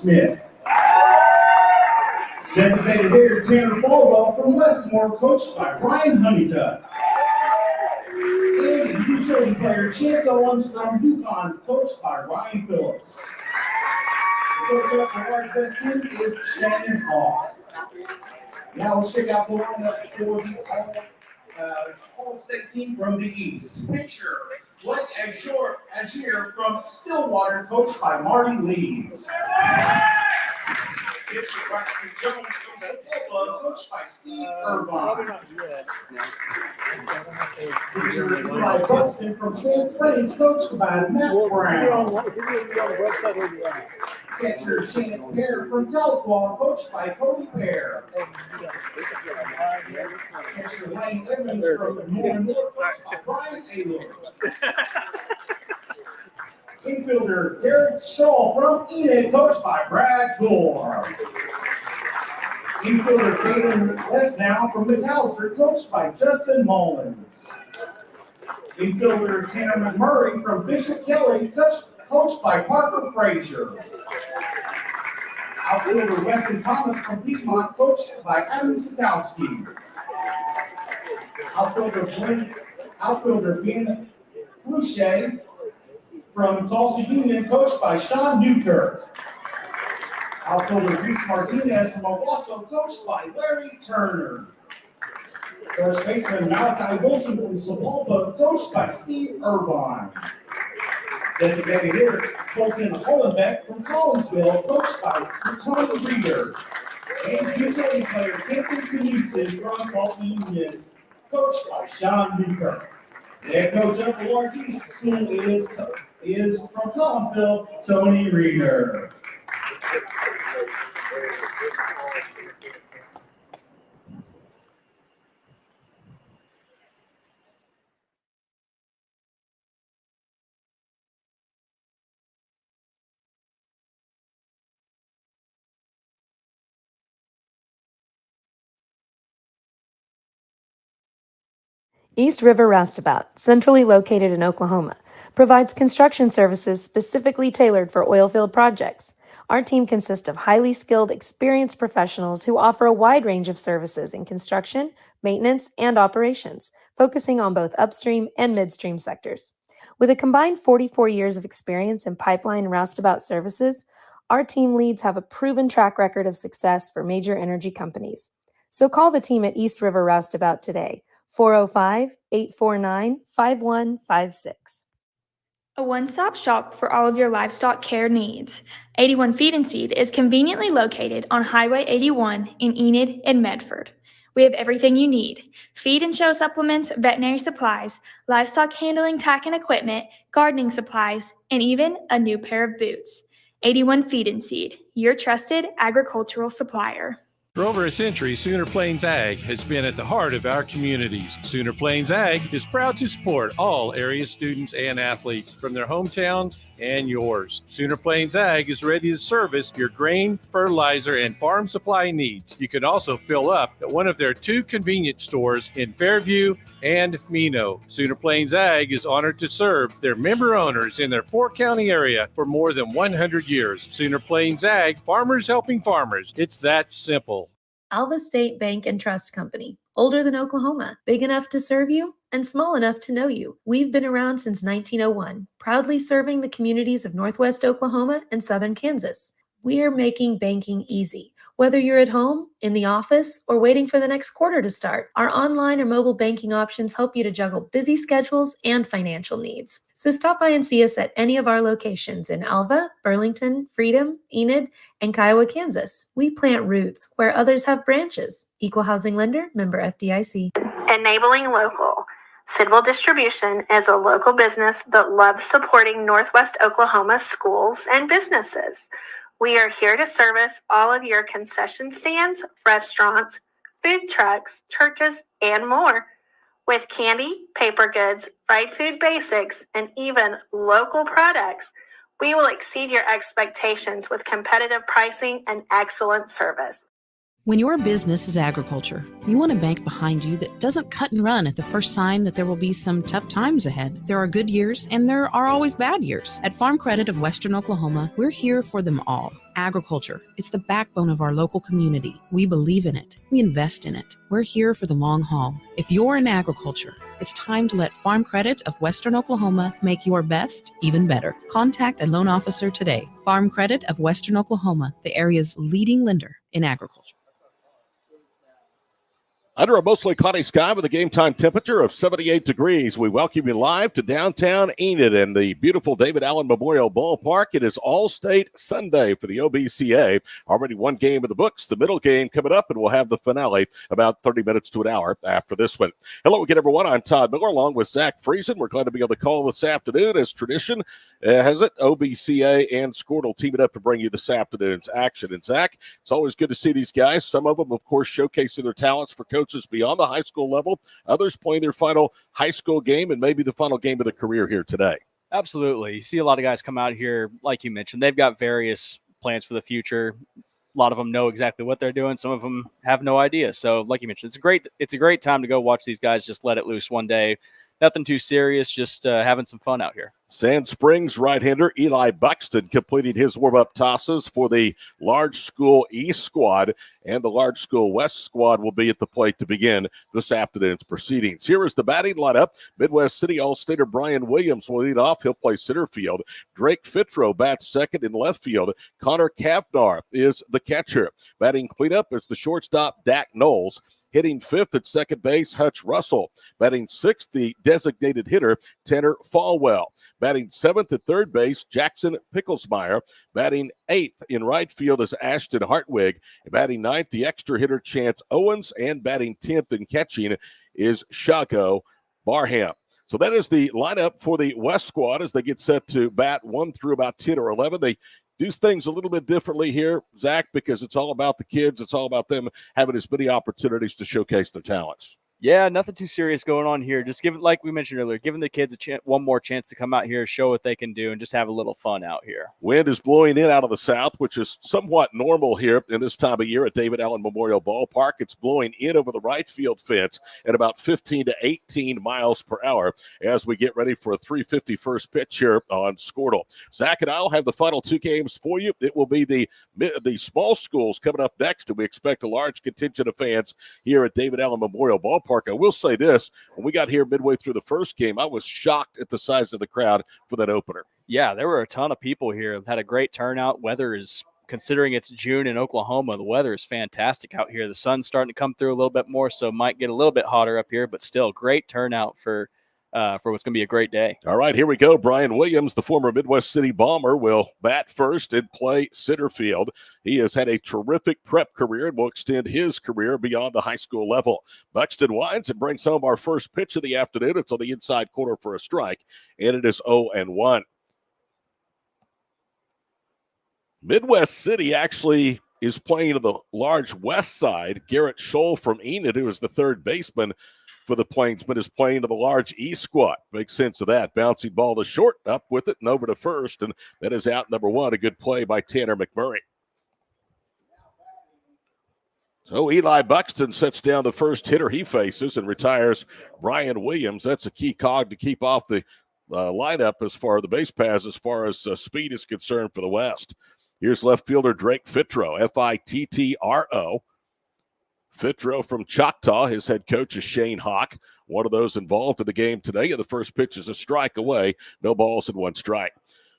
Smith. Designated hitter Tanner Falwell from Westmore, coached by Ryan Honeycutt. And utility player Chance Owens from Yukon, coached by Ryan Phillips. The coach up for our best team is Shannon Hall. Now let's check out the lineup for the All-State team from the East. Picture Blake Azure from Stillwater, coached by Marty Leeds. Picture Braxton Jones from Sepulveda, coached by Steve Irvine. Picture Eli Buxton from Sand Springs, coached by Matt Brown. Catcher Chance Pear from Tahlequah, coached by Cody Pear. Catcher Lane Evans from Norman Miller, coached by Brian Taylor. Infielder Garrett Shaw from Enid, coached by Brad Gore. Infielder Galen Lesnow from McAllister, coached by Justin Mullins. Infielder Tanner McMurray from Bishop Kelly, coached by Parker Frazier. Outfielder Weston Thomas from Piedmont, coached by Adam Sikowski. Outfielder Ben Fouché from Tulsa Union, coached by Sean Newkirk. Outfielder Reese Martinez from Owasso, coached by Larry Turner. First baseman Malachi Wilson from Sepulveda, coached by Steve Irvine. Designated hitter Colton Hollenbeck from Collinsville, coached by Tony Reeder. And utility player Anthony Knudsen from Tulsa Union, coached by Sean Newkirk. The head coach of the Large East School is from Collinsville, Tony Reeder. East River Roustabout, centrally located in Oklahoma, provides construction services specifically tailored for oilfield projects. Our team consists of highly skilled, experienced professionals who offer a wide range of services in construction, maintenance, and operations, focusing on both upstream and midstream sectors. With a combined 44 years of experience in pipeline and roustabout services, our team leads have a proven track record of success for major energy companies. So call the team at East River Roustabout today, 405-849-5156. A one-stop shop for all of your livestock care needs. 81 Feed and Seed is conveniently located on Highway 81 in Enid and Medford. We have everything you need: feed and show supplements, veterinary supplies, livestock handling, tack and equipment, gardening supplies, and even a new pair of boots. 81 Feed and Seed, your trusted agricultural supplier. For over a century, Sooner Plains Ag has been at the heart of our communities. Sooner Plains Ag is proud to support all area students and athletes from their hometowns and yours. Sooner Plains Ag is ready to service your grain, fertilizer, and farm supply needs. You can also fill up at one of their 2 convenience stores in Fairview and Mino. Sooner Plains Ag is honored to serve their member owners in their 4-county area for more than 100 years. Sooner Plains Ag, farmers helping farmers. It's that simple. Alva State Bank and Trust Company. Older than Oklahoma, big enough to serve you, and small enough to know you. We've been around since 1901, proudly serving the communities of Northwest Oklahoma and Southern Kansas. We're making banking easy. Whether you're at home, in the office, or waiting for the next quarter to start, our online or mobile banking options help you to juggle busy schedules and financial needs. So stop by and see us at any of our locations in Alva, Burlington, Freedom, Enid, and Kiowa, Kansas. We plant roots where others have branches. Equal Housing Lender, member FDIC. Enabling local. Sidwell Distribution is a local business that loves supporting Northwest Oklahoma schools and businesses. We are here to service all of your concession stands, restaurants, food trucks, churches, and more. With candy, paper goods, fried food basics, and even local products, we will exceed your expectations with competitive pricing and excellent service. When your business is agriculture, you want a bank behind you that doesn't cut and run at the first sign that there will be some tough times ahead. There are good years and there are always bad years. At Farm Credit of Western Oklahoma, we're here for them all. Agriculture, it's the backbone of our local community. We believe in it. We invest in it. We're here for the long haul. If you're in agriculture, it's time to let Farm Credit of Western Oklahoma make your best even better. Contact a loan officer today. Farm Credit of Western Oklahoma, the area's leading lender in agriculture. Under a mostly cloudy sky with a game time temperature of 78 degrees, we welcome you live to downtown Enid and the beautiful David Allen Memorial Ballpark. It is All-State Sunday for the OBCA. Already one game in the books, the middle game coming up, and we'll have the finale about 30 minutes to an hour after this one. Hello again, everyone. I'm Todd Miller along with Zach Friesen. We're glad to be able to call this afternoon. As tradition has it, OBCA and Squirtle teaming up to bring you this afternoon's action. And Zach, it's always good to see these guys. Some of them, of course, showcasing their talents for coaches beyond the high school level. Others playing their final high school game and maybe the final game of their career here today. Absolutely. You see a lot of guys come out here, like you mentioned, they've got various plans for the future. A lot of them know exactly what they're doing. Some of them have no idea. So like you mentioned, it's a great time to go watch these guys just let it loose one day. Nothing too serious, just having some fun out here. Sand Springs right-hander Eli Buxton completing his warm-up tosses for the Large School East squad, and the Large School West squad will be at the plate to begin this afternoon's proceedings. Here is the batting lineup. Midwest City All-Stater Brian Williams will lead off. He'll play center field. Drake Fitro bats second in left field. Connor Kavnar is the catcher. Batting cleanup is the shortstop Dak Knowles. Hitting fifth at second base, Hutch Russell. Batting sixth, the designated hitter, Tanner Falwell. Batting seventh at third base, Jackson Picklesmeyer. Batting eighth in right field is Ashton Hartwig. Batting ninth, the extra hitter, Chance Owens. And batting 10th in catching is Shago Barham. So that is the lineup for the West squad as they get set to bat 1 through about 10 or 11. They do things a little bit differently here, Zach, because it's all about the kids. It's all about them having as many opportunities to showcase their talents. Yeah, nothing too serious going on here. Just like we mentioned earlier, giving the kids one more chance to come out here, show what they can do, and just have a little fun out here. Wind is blowing in out of the south, which is somewhat normal here in this time of year at David Allen Memorial Ballpark. It's blowing in over the right field fence at about 15 to 18 miles per hour as we get ready for a 3:50 first pitch here on Squirtle. Zach and I will have the final two games for you. It will be the small schools coming up next, and we expect a large contingent of fans here at David Allen Memorial Ballpark. I will say this, when we got here midway through the first game, I was shocked at the size of the crowd for that opener. Yeah, there were a ton of people here. Had a great turnout. Weather is, considering it's June in Oklahoma, the weather is fantastic out here. The sun's starting to come through a little bit more, so it might get a little bit hotter up here, but still great turnout for what's going to be a great day. All right, here we go. Brian Williams, the former Midwest City Bomber, will bat first and play center field. He has had a terrific prep career and will extend his career beyond the high school level. Buxton winds and brings home our first pitch of the afternoon. It's on the inside corner for a strike, and it is 0-1. Midwest City actually is playing to the large west side. Garrett Scholl from Enid, who is the third baseman for the Plainsmen, is playing to the large east squad. Makes sense of that. Bouncing ball to short, up with it and over to first, and that is out number one. A good play by Tanner McMurray. So Eli Buxton sets down the first hitter he faces and retires Brian Williams. That's a key cog to keep off the lineup as far as the base paths, as far as speed is concerned for the West. Here's left fielder Drake Fitro, Fittro. Fitro from Choctaw. His head coach is Shane Hawk, one of those involved in the game today. And the first pitch is a strike away. No balls and one strike.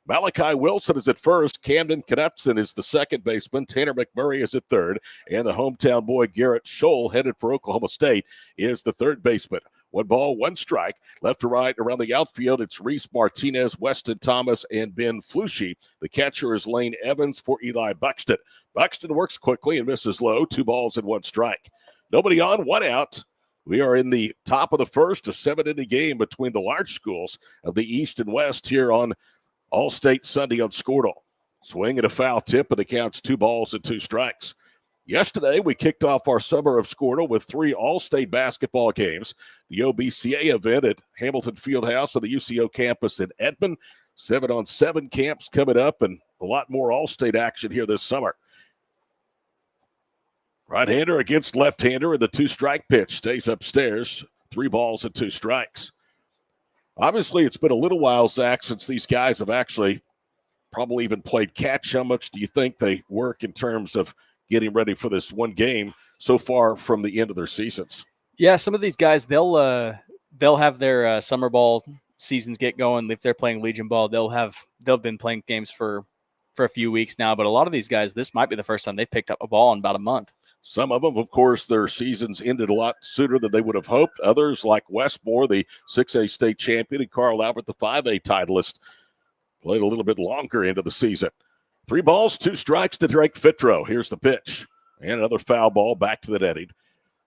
Malachi Wilson is at first. Camden Knutson is the second baseman. Tanner McMurray is at third. And the hometown boy Garrett Scholl, headed for Oklahoma State, is the third baseman. 1 ball, 1 strike. Left to right around the outfield, it's Reese Martinez, Weston Thomas, and Ben Flushy. The catcher is Lane Evans for Eli Buxton. Buxton works quickly and misses low. 2 balls and 1 strike. Nobody on, 1 out. We are in the top of the first, a 7-inning game between the large schools of the East and West here on All-State Sunday on Squirtle. Swing and a foul tip, and it counts 2 balls and 2 strikes. Yesterday, we kicked off our summer of Squirtle with 3 All-State basketball games. The OBCA event at Hamilton Fieldhouse on the UCO campus in Edmond. 7-on-7 camps coming up, and a lot more All-State action here this summer. Right-hander against left-hander, and the 2-strike pitch stays upstairs. 3 balls and 2 strikes. Obviously, it's been a little while, Zach, since these guys have actually probably even played catch. How much do you think they work in terms of getting ready for this one game so far from the end of their seasons? Yeah, some of these guys, they'll have their summer ball seasons get going. If they're playing Legion ball, they've been playing games for a few weeks now. But a lot of these guys, this might be the first time they've picked up a ball in about a month. Some of them, of course, their seasons ended a lot sooner than they would have hoped. Others, like Westmore, the 6A state champion, and Carl Albert, the 5A titleist, played a little bit longer into the season. 3 balls, 2 strikes to Drake Fitro. Here's the pitch. And another foul ball back to the netting.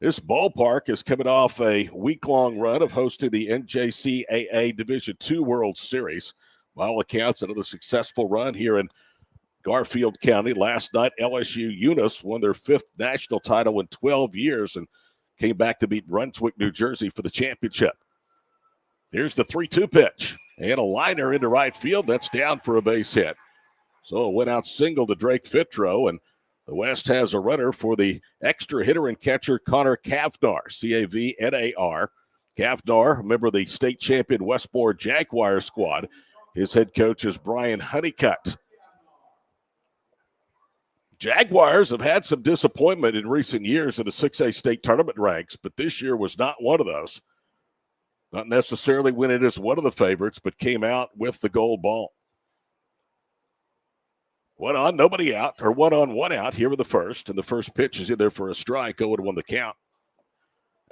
This ballpark is coming off a week-long run of hosting the NJCAA Division II World Series. By all accounts, another successful run here in Garfield County. Last night, LSU Eunice won their 5th national title in 12 years and came back to beat Brunswick, New Jersey for the championship. Here's the 3-2 pitch. And a liner into right field. That's down for a base hit. So it went out single to Drake Fitro, and the West has a runner for the extra hitter and catcher Connor Cavnar, Cavnar. Cavnar, a member of the state champion Westmore Jaguar squad. His head coach is Brian Honeycutt. Jaguars have had some disappointment in recent years in the 6A state tournament ranks, but this year was not one of those. Not necessarily winning as one of the favorites, but came out with the gold ball. 1 on, nobody out, or 1 on, 1 out here with the first, and the first pitch is in there for a strike, 0-1 the count.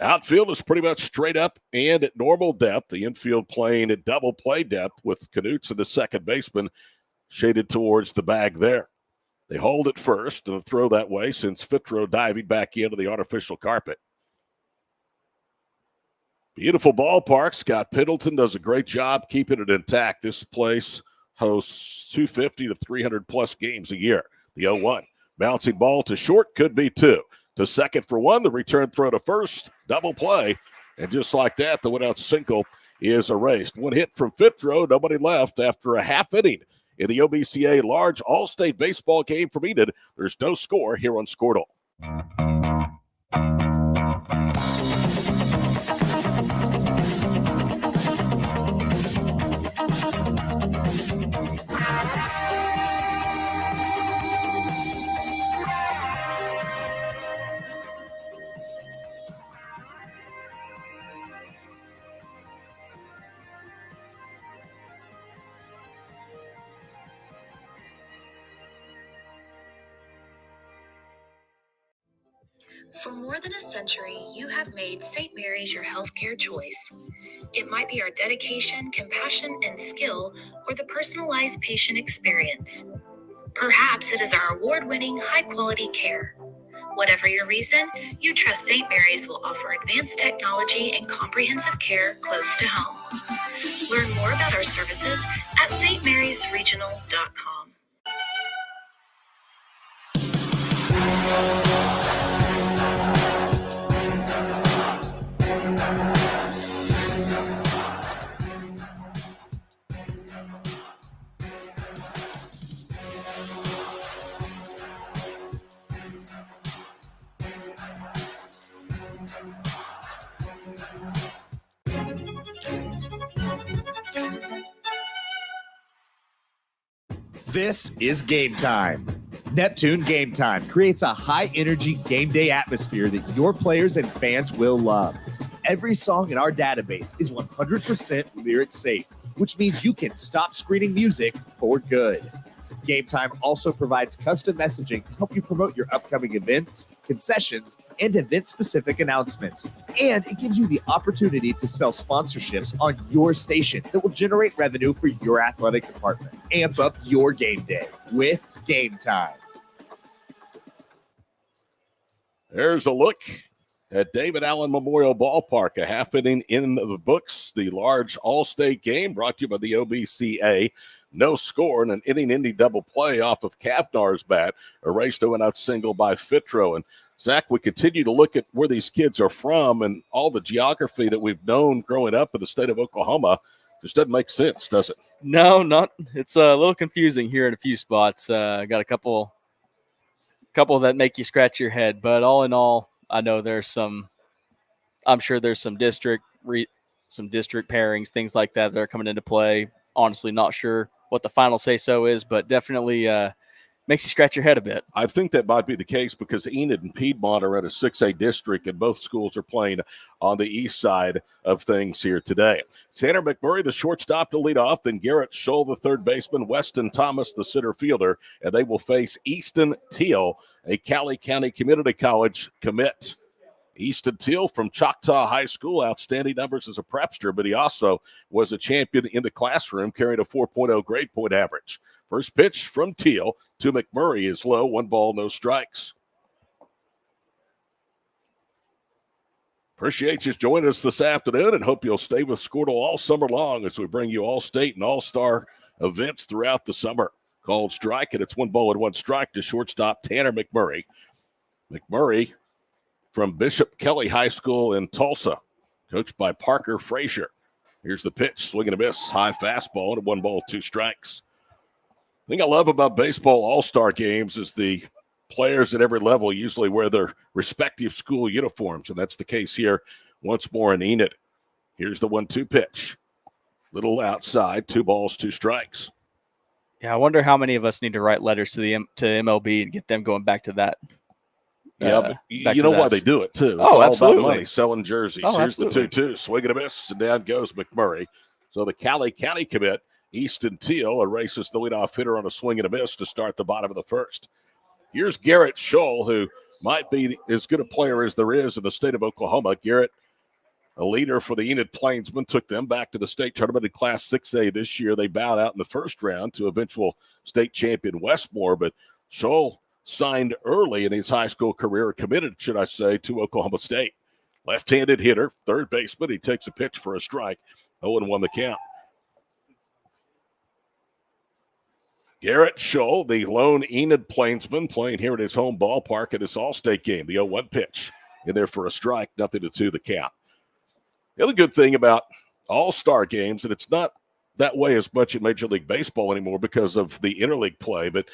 Outfield is pretty much straight up and at normal depth. The infield playing at double play depth with Knutz and the second baseman shaded towards the bag there. They hold it first and throw that way since Fitro diving back into the artificial carpet. Beautiful ballpark. Scott Pendleton does a great job keeping it intact. This place hosts 250 to 300-plus games a year. The 0-1. Bouncing ball to short, could be 2. To second for 1, the return throw to first, double play. And just like that, the one-out single is erased. 1 hit from Fitro, nobody left after a half inning. In the OBCA large all-state baseball game from Enid, there's no score here on Squirtle. For more than a century, you have made St. Mary's your healthcare choice. It might be our dedication, compassion, and skill, or the personalized patient experience. Perhaps it is our award-winning, high-quality care. Whatever your reason, you trust St. Mary's will offer advanced technology and comprehensive care close to home. Learn more about our services at stmarysregional.com. This is Game Time. Neptune Game Time creates a high-energy game day atmosphere that your players and fans will love. Every song in our database is 100% lyric safe, which means you can stop screening music for good. Game Time also provides custom messaging to help you promote your upcoming events, concessions, and event-specific announcements. And it gives you the opportunity to sell sponsorships on your station that will generate revenue for your athletic department. Amp up your game day with Game Time. There's a look at David Allen Memorial Ballpark, a half inning in the books. The large all-state game brought to you by the OBCA. No score and an inning-ending double play off of Cavnar's bat. Erased to an out single by Fitro. And Zach, we continue to look at where these kids are from and all the geography that we've known growing up in the state of Oklahoma. Just doesn't make sense, does it? No, not. It's a little confusing here in a few spots. Got a couple couple that make you scratch your head. But all in all, I know I'm sure there's some district pairings, things like that are coming into play. Honestly, not sure what the final say-so is, but definitely makes you scratch your head a bit. I think that might be the case because Enid and Piedmont are at a 6A district, and both schools are playing on the east side of things here today. Tanner McMurray, the shortstop, to lead off, then Garrett Scholl, the third baseman, Weston Thomas, the center fielder, and they will face Easton Teal, a Cowley County Community College commit. Easton Teal from Choctaw High School, outstanding numbers as a prepster, but he also was a champion in the classroom, carrying a 4.0 grade point average. First pitch from Teal to McMurray is low, 1 ball, no strikes. Appreciate you joining us this afternoon and hope you'll stay with Squirtle all summer long as we bring you all-state and all-star events throughout the summer. Called strike, and it's 1 ball and 1 strike to shortstop Tanner McMurray. McMurray from Bishop Kelly High School in Tulsa, coached by Parker Frazier. Here's the pitch, swing and a miss, high fastball, and 1 ball, 2 strikes. The thing I love about baseball all-star games is the players at every level usually wear their respective school uniforms, and that's the case here once more in Enid. Here's the 1-2 pitch. Little outside, 2 balls, 2 strikes. Yeah, I wonder how many of us need to write letters to MLB and get them going back to that. Yeah, but you know why they do it, too. It's all about money, selling jerseys. Oh, here's absolutely. the 2-2, swing and a miss, and down goes McMurray. So the Cowley County commit, Easton Teal, erases the leadoff hitter on a swing and a miss to start the bottom of the first. Here's Garrett Scholl, who might be as good a player as there is in the state of Oklahoma. Garrett, a leader for the Enid Plainsmen, took them back to the state tournament in Class 6A this year. They bowed out in the first round to eventual state champion Westmore, but Scholl signed early in his high school career, committed, should I say, to Oklahoma State. Left-handed hitter, third baseman. He takes a pitch for a strike. 0-1 the count. Garrett Scholl, the lone Enid Plainsman, playing here at his home ballpark in this all-state game. The 0-1 pitch in there for a strike, 0-2 the count. The other good thing about all-star games, and it's not that way as much in Major League Baseball anymore because of the interleague play, but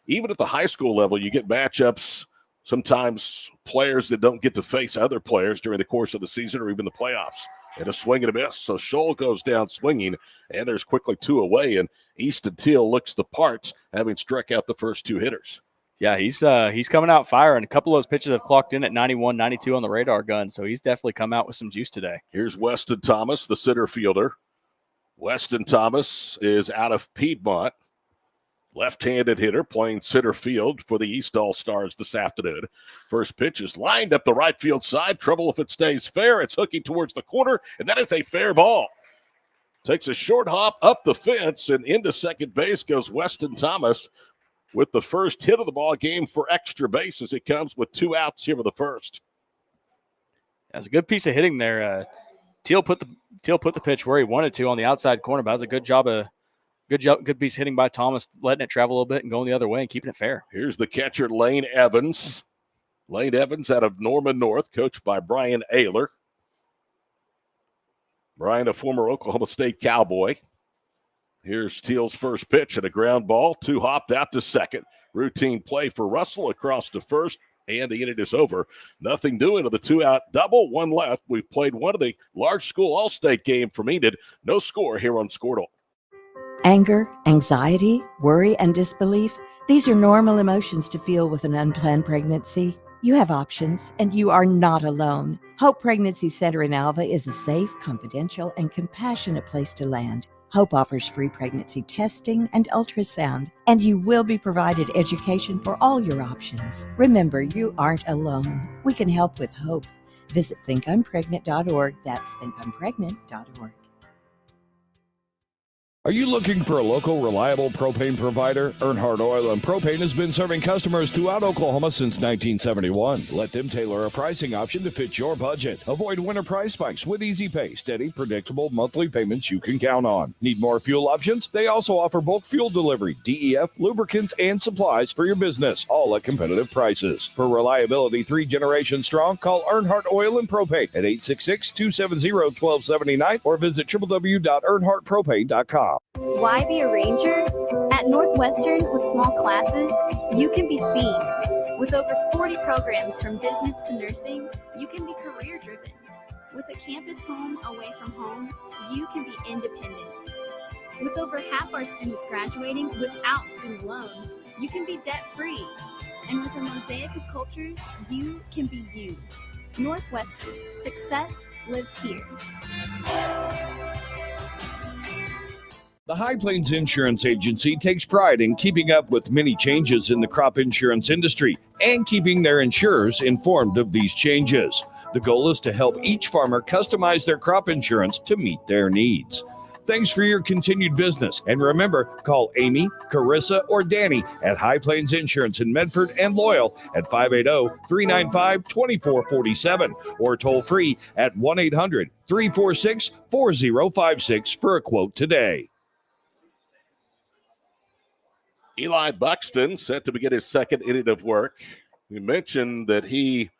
even at the high school level, you get matchups, sometimes players that don't get to face other players during the course of the season or even the playoffs. And a swing and a miss. So Scholl goes down swinging, and there's quickly 2 away, and Easton Teal looks the part, having struck out the first 2 hitters. Yeah, he's coming out firing. A couple of those pitches have clocked in at 91, 92 on the radar gun, so he's definitely come out with some juice today. Here's Weston Thomas, the center fielder. Weston Thomas is out of Piedmont. Left-handed hitter playing center field for the East All-Stars this afternoon. First pitch is lined up the right field side. Trouble if it stays fair. It's hooking towards the corner, and that is a fair ball. Takes a short hop up the fence, and into second base goes Weston Thomas with the first hit of the ball game for extra bases. It comes with 2 outs here for the first. That's a good piece of hitting there. Teal put the pitch where he wanted to on the outside corner, but that was a good piece of hitting by Thomas, letting it travel a little bit and going the other way and keeping it fair. Here's the catcher, Lane Evans. Lane Evans out of Norman North, coached by Brian Ayler. Brian, a former Oklahoma State Cowboy. Here's Teal's first pitch and a ground ball. 2 hopped out to second. Routine play for Russell across to first, and the inning is over. Nothing doing to the 2-out double, 1 left. We've played one of the large school all-state game from Enid. No score here on Squirtle. Anger, anxiety, worry, and disbelief, these are normal emotions to feel with an unplanned pregnancy. You have options, and you are not alone. Hope Pregnancy Center in Alva is a safe, confidential, and compassionate place to land. Hope offers free pregnancy testing and ultrasound, and you will be provided education for all your options. Remember, you aren't alone. We can help with hope. Visit thinkimpregnant.org. That's thinkimpregnant.org. Are you looking for a local, reliable propane provider? Earnhardt Oil and Propane has been serving customers throughout Oklahoma since 1971. Let them tailor a pricing option to fit your budget. Avoid winter price spikes with easy pay, steady, predictable monthly payments you can count on. Need more fuel options? They also offer bulk fuel delivery, DEF, lubricants, and supplies for your business, all at competitive prices. For reliability 3 generations strong, call Earnhardt Oil and Propane at 866-270-1279 or visit www.earnhardtpropane.com. Why be a ranger? At Northwestern, with small classes, you can be seen. With over 40 programs from business to nursing, you can be career driven. With a campus home away from home, you can be independent. With over half our students graduating without student loans, you can be debt-free. And with a mosaic of cultures, you can be you. Northwestern, success lives here. The High Plains Insurance Agency takes pride in keeping up with many changes in the crop insurance industry and keeping their insurers informed of these changes. The goal is to help each farmer customize their crop insurance to meet their needs. Thanks for your continued business. And remember, call Amy, Carissa, or Danny at High Plains Insurance in Medford and Loyal at 580-395-2447 or toll free at 1-800-346-4056 for a quote today. Eli Buxton set to begin his second inning of work. We mentioned that he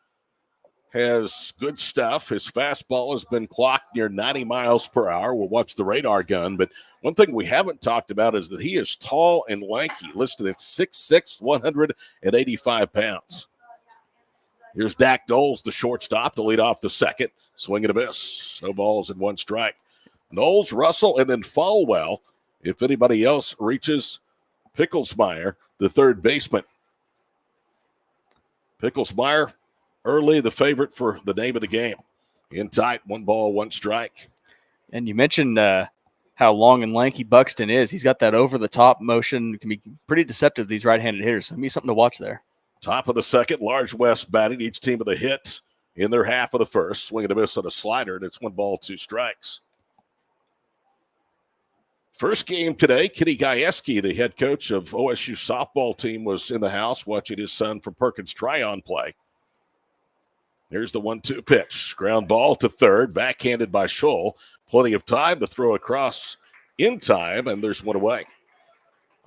has good stuff. His fastball has been clocked near 90 miles per hour. We'll watch the radar gun. But one thing we haven't talked about is that he is tall and lanky, listed at 6'6", 185 pounds. Here's Dak Knowles, the shortstop, to lead off the second. Swing and a miss. No balls and one strike. Knowles, Russell, and then Falwell. If anybody else reaches Picklesmeyer, the third baseman. Picklesmeyer, early the favorite for the name of the game. In tight, 1 ball, 1 strike. And you mentioned how long and lanky Buxton is. He's got that over-the-top motion. It can be pretty deceptive, these right-handed hitters. So, something to watch there. Top of the second, Large West batting. Each team with a hit in their half of the first. Swing and a miss on a slider, and it's 1 ball, 2 strikes. First game today, Kenny Gajewski, the head coach of OSU softball team, was in the house watching his son from Perkins Tryon play. Here's the 1-2 pitch. Ground ball to third, backhanded by Scholl. Plenty of time to throw across in time, and there's one away.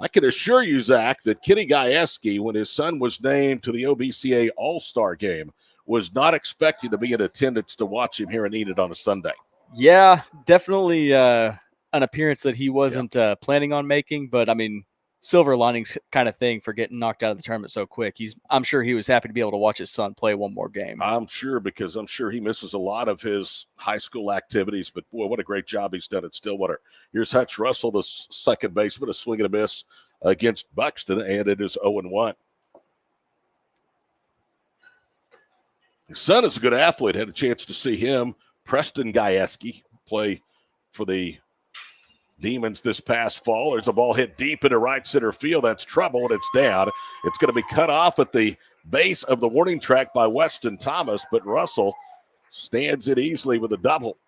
I can assure you, Zach, that Kenny Gajewski, when his son was named to the OBCA All-Star game, was not expecting to be in attendance to watch him here in Enid on a Sunday. Yeah, definitely an appearance that he wasn't planning on making, but, silver linings kind of thing for getting knocked out of the tournament so quick. I'm sure he was happy to be able to watch his son play one more game. I'm sure, because I'm sure he misses a lot of his high school activities, but boy, what a great job he's done at Stillwater. Here's Hutch Russell, the second baseman, a swing and a miss against Buxton, and it is 0-1. His son is a good athlete. Had a chance to see him, Preston Gajewski, play for the Demons this past fall. There's a ball hit deep into right center field. That's trouble, and it's down. It's going to be cut off at the base of the warning track by Weston Thomas, but Russell stands it easily with a double.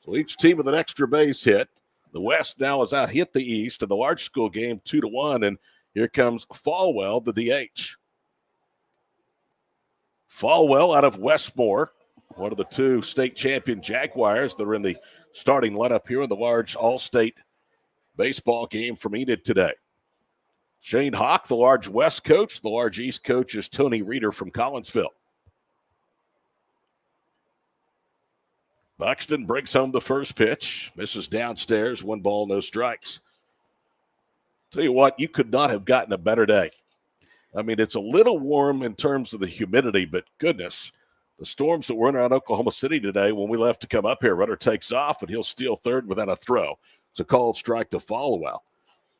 So each team with an extra base hit. The West now has out hit the East in the large school game 2-1, and here comes Falwell, the DH. Falwell out of Westmore, one of the 2 state champion Jaguars that are in the starting lineup here in the large all-state baseball game from Enid today. Shane Hawk, the large West coach. The large East coach is Tony Reeder from Collinsville. Buxton brings home the first pitch. Misses downstairs. 1 ball, no strikes. Tell you what, you could not have gotten a better day. It's a little warm in terms of the humidity, but goodness, the storms that were in around Oklahoma City today, when we left to come up here, runner takes off, and he'll steal third without a throw. It's a called strike to Falwell.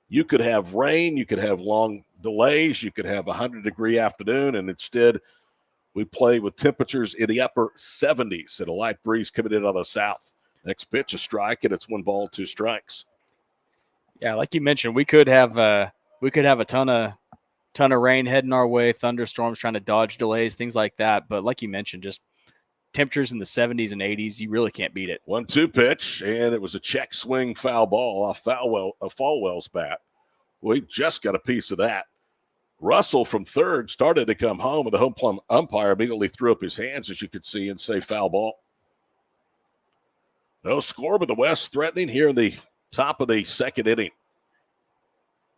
You could have rain. You could have long delays. You could have a 100-degree afternoon, and instead we play with temperatures in the upper 70s and a light breeze coming in on the south. Next pitch, a strike, and it's 1 ball, 2 strikes. Yeah, like you mentioned, we could have a ton of rain heading our way, thunderstorms trying to dodge delays, things like that. But like you mentioned, just temperatures in the 70s and 80s, you really can't beat it. 1-2 pitch, and it was a check swing foul ball off Falwell's bat. We just got a piece of that. Russell from third started to come home, and the home plumb umpire immediately threw up his hands, as you could see, and say foul ball. No score, but the West threatening here in the top of the second inning.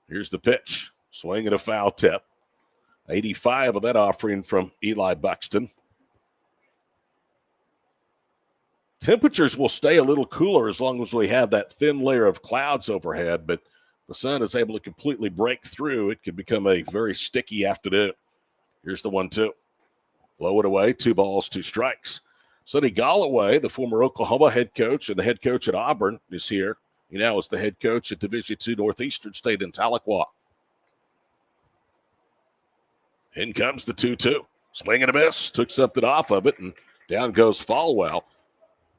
Here's the pitch. Swing and a foul tip. 85 of that offering from Eli Buxton. Temperatures will stay a little cooler as long as we have that thin layer of clouds overhead, but the sun is able to completely break through. It could become a very sticky afternoon. Here's the 1-2. Blow it away, 2 balls, 2 strikes. Sonny Galloway, the former Oklahoma head coach and the head coach at Auburn, is here. He now is the head coach at Division II Northeastern State in Tahlequah. In comes the 2-2. Swing and a miss. Took something off of it, and down goes Falwell.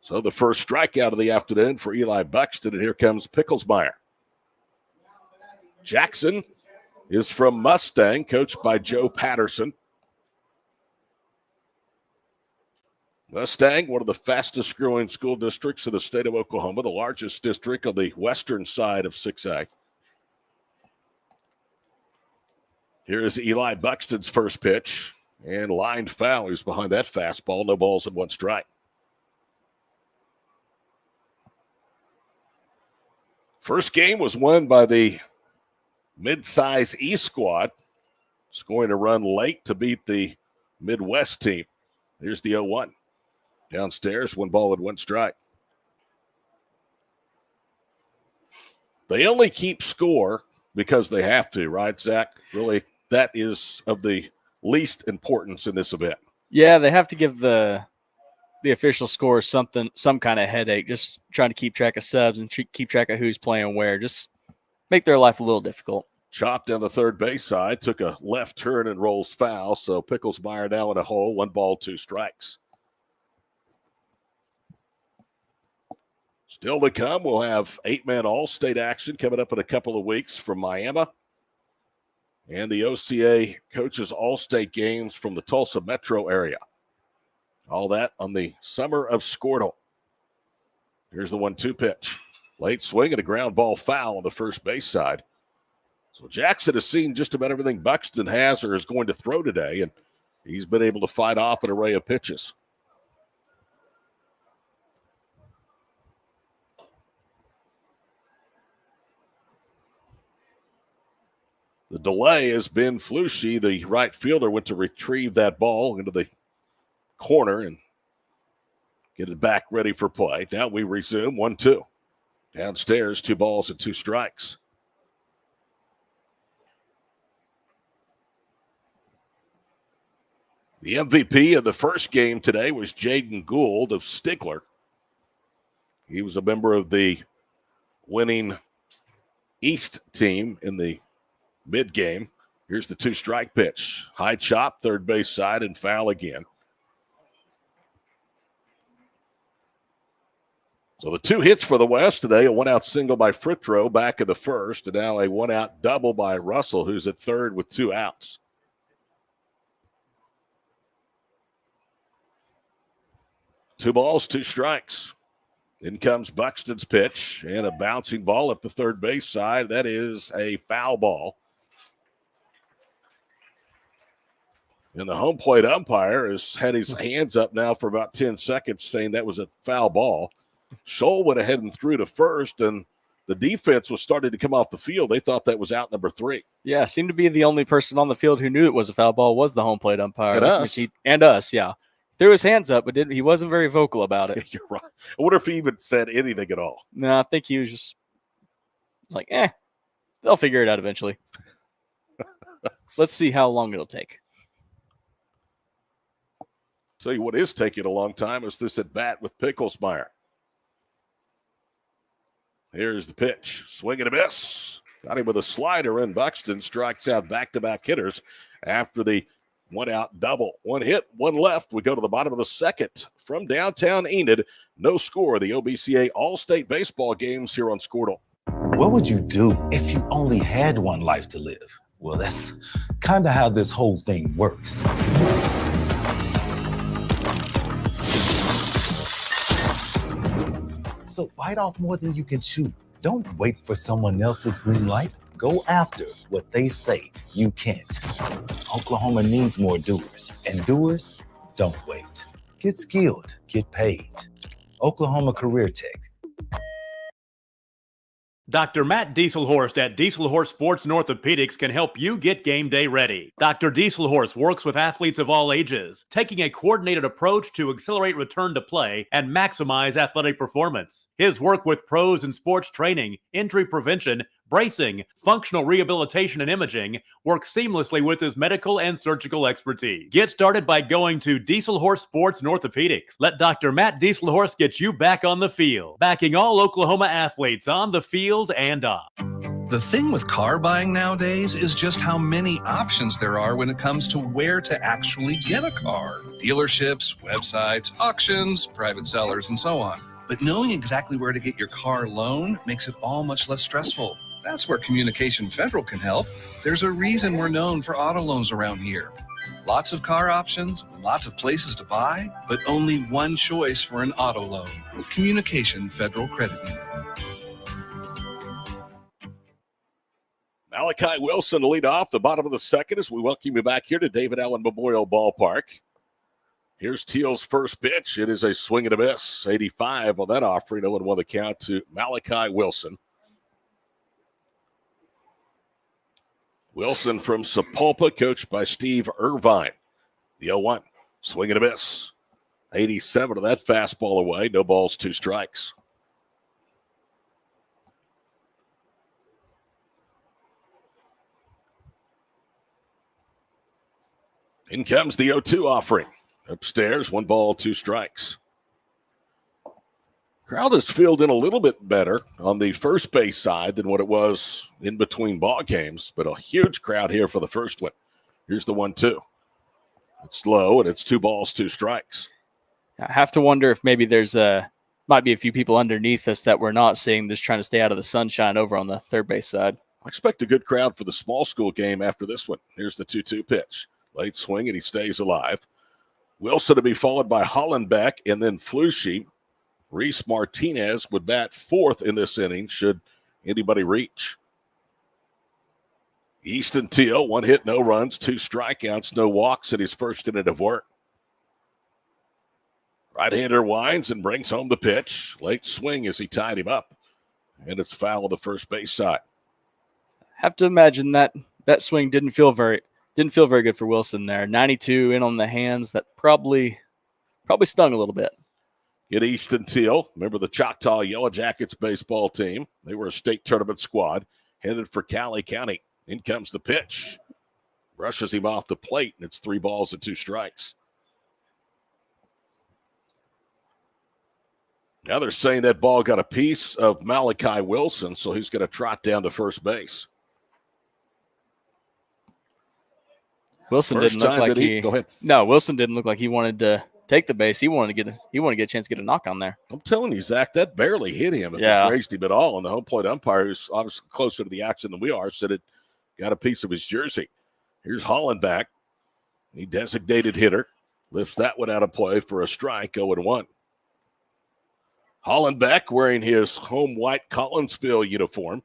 So the first strikeout of the afternoon for Eli Buxton, and here comes Picklesmeyer. Jackson is from Mustang, coached by Joe Patterson. Mustang, one of the fastest growing school districts in the state of Oklahoma, the largest district on the western side of 6A. Here is Eli Buxton's first pitch, and lined foul. He's behind that fastball. No balls and 1 strike. First game was won by the mid-size E squad. It's going to run late to beat the Midwest team. Here's the 0-1. Downstairs, 1 ball and 1 strike. They only keep score because they have to, right, Zach? Really, that is of the least importance in this event. Yeah, they have to give the official score some kind of headache, just trying to keep track of subs and keep track of who's playing where. Just make their life a little difficult. Chopped down the third base side, took a left turn and rolls foul. So Picklesmeyer now in a hole, 1 ball, 2 strikes. Still to come, we'll have 8-man all-state action coming up in a couple of weeks from Miami. And the OCA coaches all-state games from the Tulsa metro area. All that on the summer of Squirtle. Here's the 1-2 pitch. Late swing and a ground ball foul on the first base side. So Jackson has seen just about everything Buxton has or is going to throw today, and he's been able to fight off an array of pitches. The delay has been Flushy. The right fielder went to retrieve that ball into the corner and get it back ready for play. Now we resume 1-2. Downstairs, 2 balls and 2 strikes. The MVP of the first game today was Jaden Gould of Stigler. He was a member of the winning East team in the mid-game. Here's the 2-strike pitch. High chop, third base side, and foul again. So the 2 hits for the West today, a 1-out single by Fritro back in the first, and now a 1-out double by Russell, who's at third with 2 outs. Two balls, 2 strikes. In comes Buxton's pitch, and a bouncing ball up the third base side. That is a foul ball. And the home plate umpire has had his hands up now for about 10 seconds saying that was a foul ball. Scholl went ahead and threw to first, and the defense was starting to come off the field. They thought that was out number 3. Yeah, seemed to be the only person on the field who knew it was a foul ball was the home plate umpire. And us. Yeah. Threw his hands up, but he wasn't very vocal about it. You're right. I wonder if he even said anything at all. No, I think he was just like, they'll figure it out eventually. Let's see how long it'll take. Tell you what is taking a long time is this at bat with Picklesmeyer. Here's the pitch. Swing and a miss. Got him with a slider, and Buxton strikes out back-to-back hitters after the 1-out double. 1 hit, 1 left. We go to the bottom of the second from downtown Enid. No score. The OBCA All-State Baseball games here on Squirtle. What would you do if you only had one life to live? Well, that's kind of how this whole thing works. So bite off more than you can chew. Don't wait for someone else's green light. Go after what they say you can't. Oklahoma needs more doers, and doers don't wait. Get skilled, get paid. Oklahoma Career Tech. Dr. Matt Dieselhorst at Dieselhorst Sports and Orthopedics can help you get game day ready. Dr. Dieselhorst works with athletes of all ages, taking a coordinated approach to accelerate return to play and maximize athletic performance. His work with pros in sports training, injury prevention, bracing, functional rehabilitation, and imaging work seamlessly with his medical and surgical expertise. Get started by going to Dieselhorse Sports and Orthopedics. Let Dr. Matt Dieselhorse get you back on the field, backing all Oklahoma athletes on the field and off. The thing with car buying nowadays is just how many options there are when it comes to where to actually get a car. Dealerships, websites, auctions, private sellers, and so on. But knowing exactly where to get your car loan makes it all much less stressful. That's where Communication Federal can help. There's a reason we're known for auto loans around here. Lots of car options, lots of places to buy, but only one choice for an auto loan. Communication Federal Credit Union. Malachi Wilson to lead off the bottom of the second as we welcome you back here to David Allen Memorial Ballpark. Here's Teal's first pitch. It is a swing and a miss. 85 on that offering. 0-1 the count to Malachi Wilson. Wilson from Sapulpa, coached by Steve Irvine. The 0-1. Swing and a miss. 87 of that fastball away. No balls, 2 strikes. In comes the 0-2 offering. Upstairs, 1 ball, 2 strikes. Crowd has filled in a little bit better on the first base side than what it was in between ball games, but a huge crowd here for the first one. Here's the 1-2. It's low, and it's 2 balls, 2 strikes. I have to wonder if maybe might be a few people underneath us that we're not seeing, just trying to stay out of the sunshine over on the third base side. I expect a good crowd for the small school game after this one. Here's the 2-2 pitch. Late swing, and he stays alive. Wilson to be followed by Hollenbeck and then Flushy. Reese Martinez would bat 4th in this inning should anybody reach. Easton Teal, 1 hit, no runs, 2 strikeouts, no walks in his first inning of work. Right-hander winds and brings home the pitch. Late swing as he tied him up. And it's foul on the first base side. Have to imagine that swing didn't feel very good for Wilson there. 92 in on the hands. That probably stung a little bit. Get Easton Teal. Remember the Choctaw Yellow Jackets baseball team. They were a state tournament squad headed for Cali County. In comes the pitch. Brushes him off the plate, and it's 3 balls and 2 strikes. Now they're saying that ball got a piece of Malachi Wilson, so he's going to trot down to first base. Wilson didn't look like go ahead. No, Wilson didn't look like he wanted to take the base. He wanted to get a chance to get a knock on there. I'm telling you, Zach, that barely hit him if it grazed him at all. And the home plate umpire, who's obviously closer to the action than we are, said it got a piece of his jersey. Here's Hollenbeck. He designated hitter. Lifts that one out of play for a strike, 0-1. Hollenbeck wearing his home white Collinsville uniform.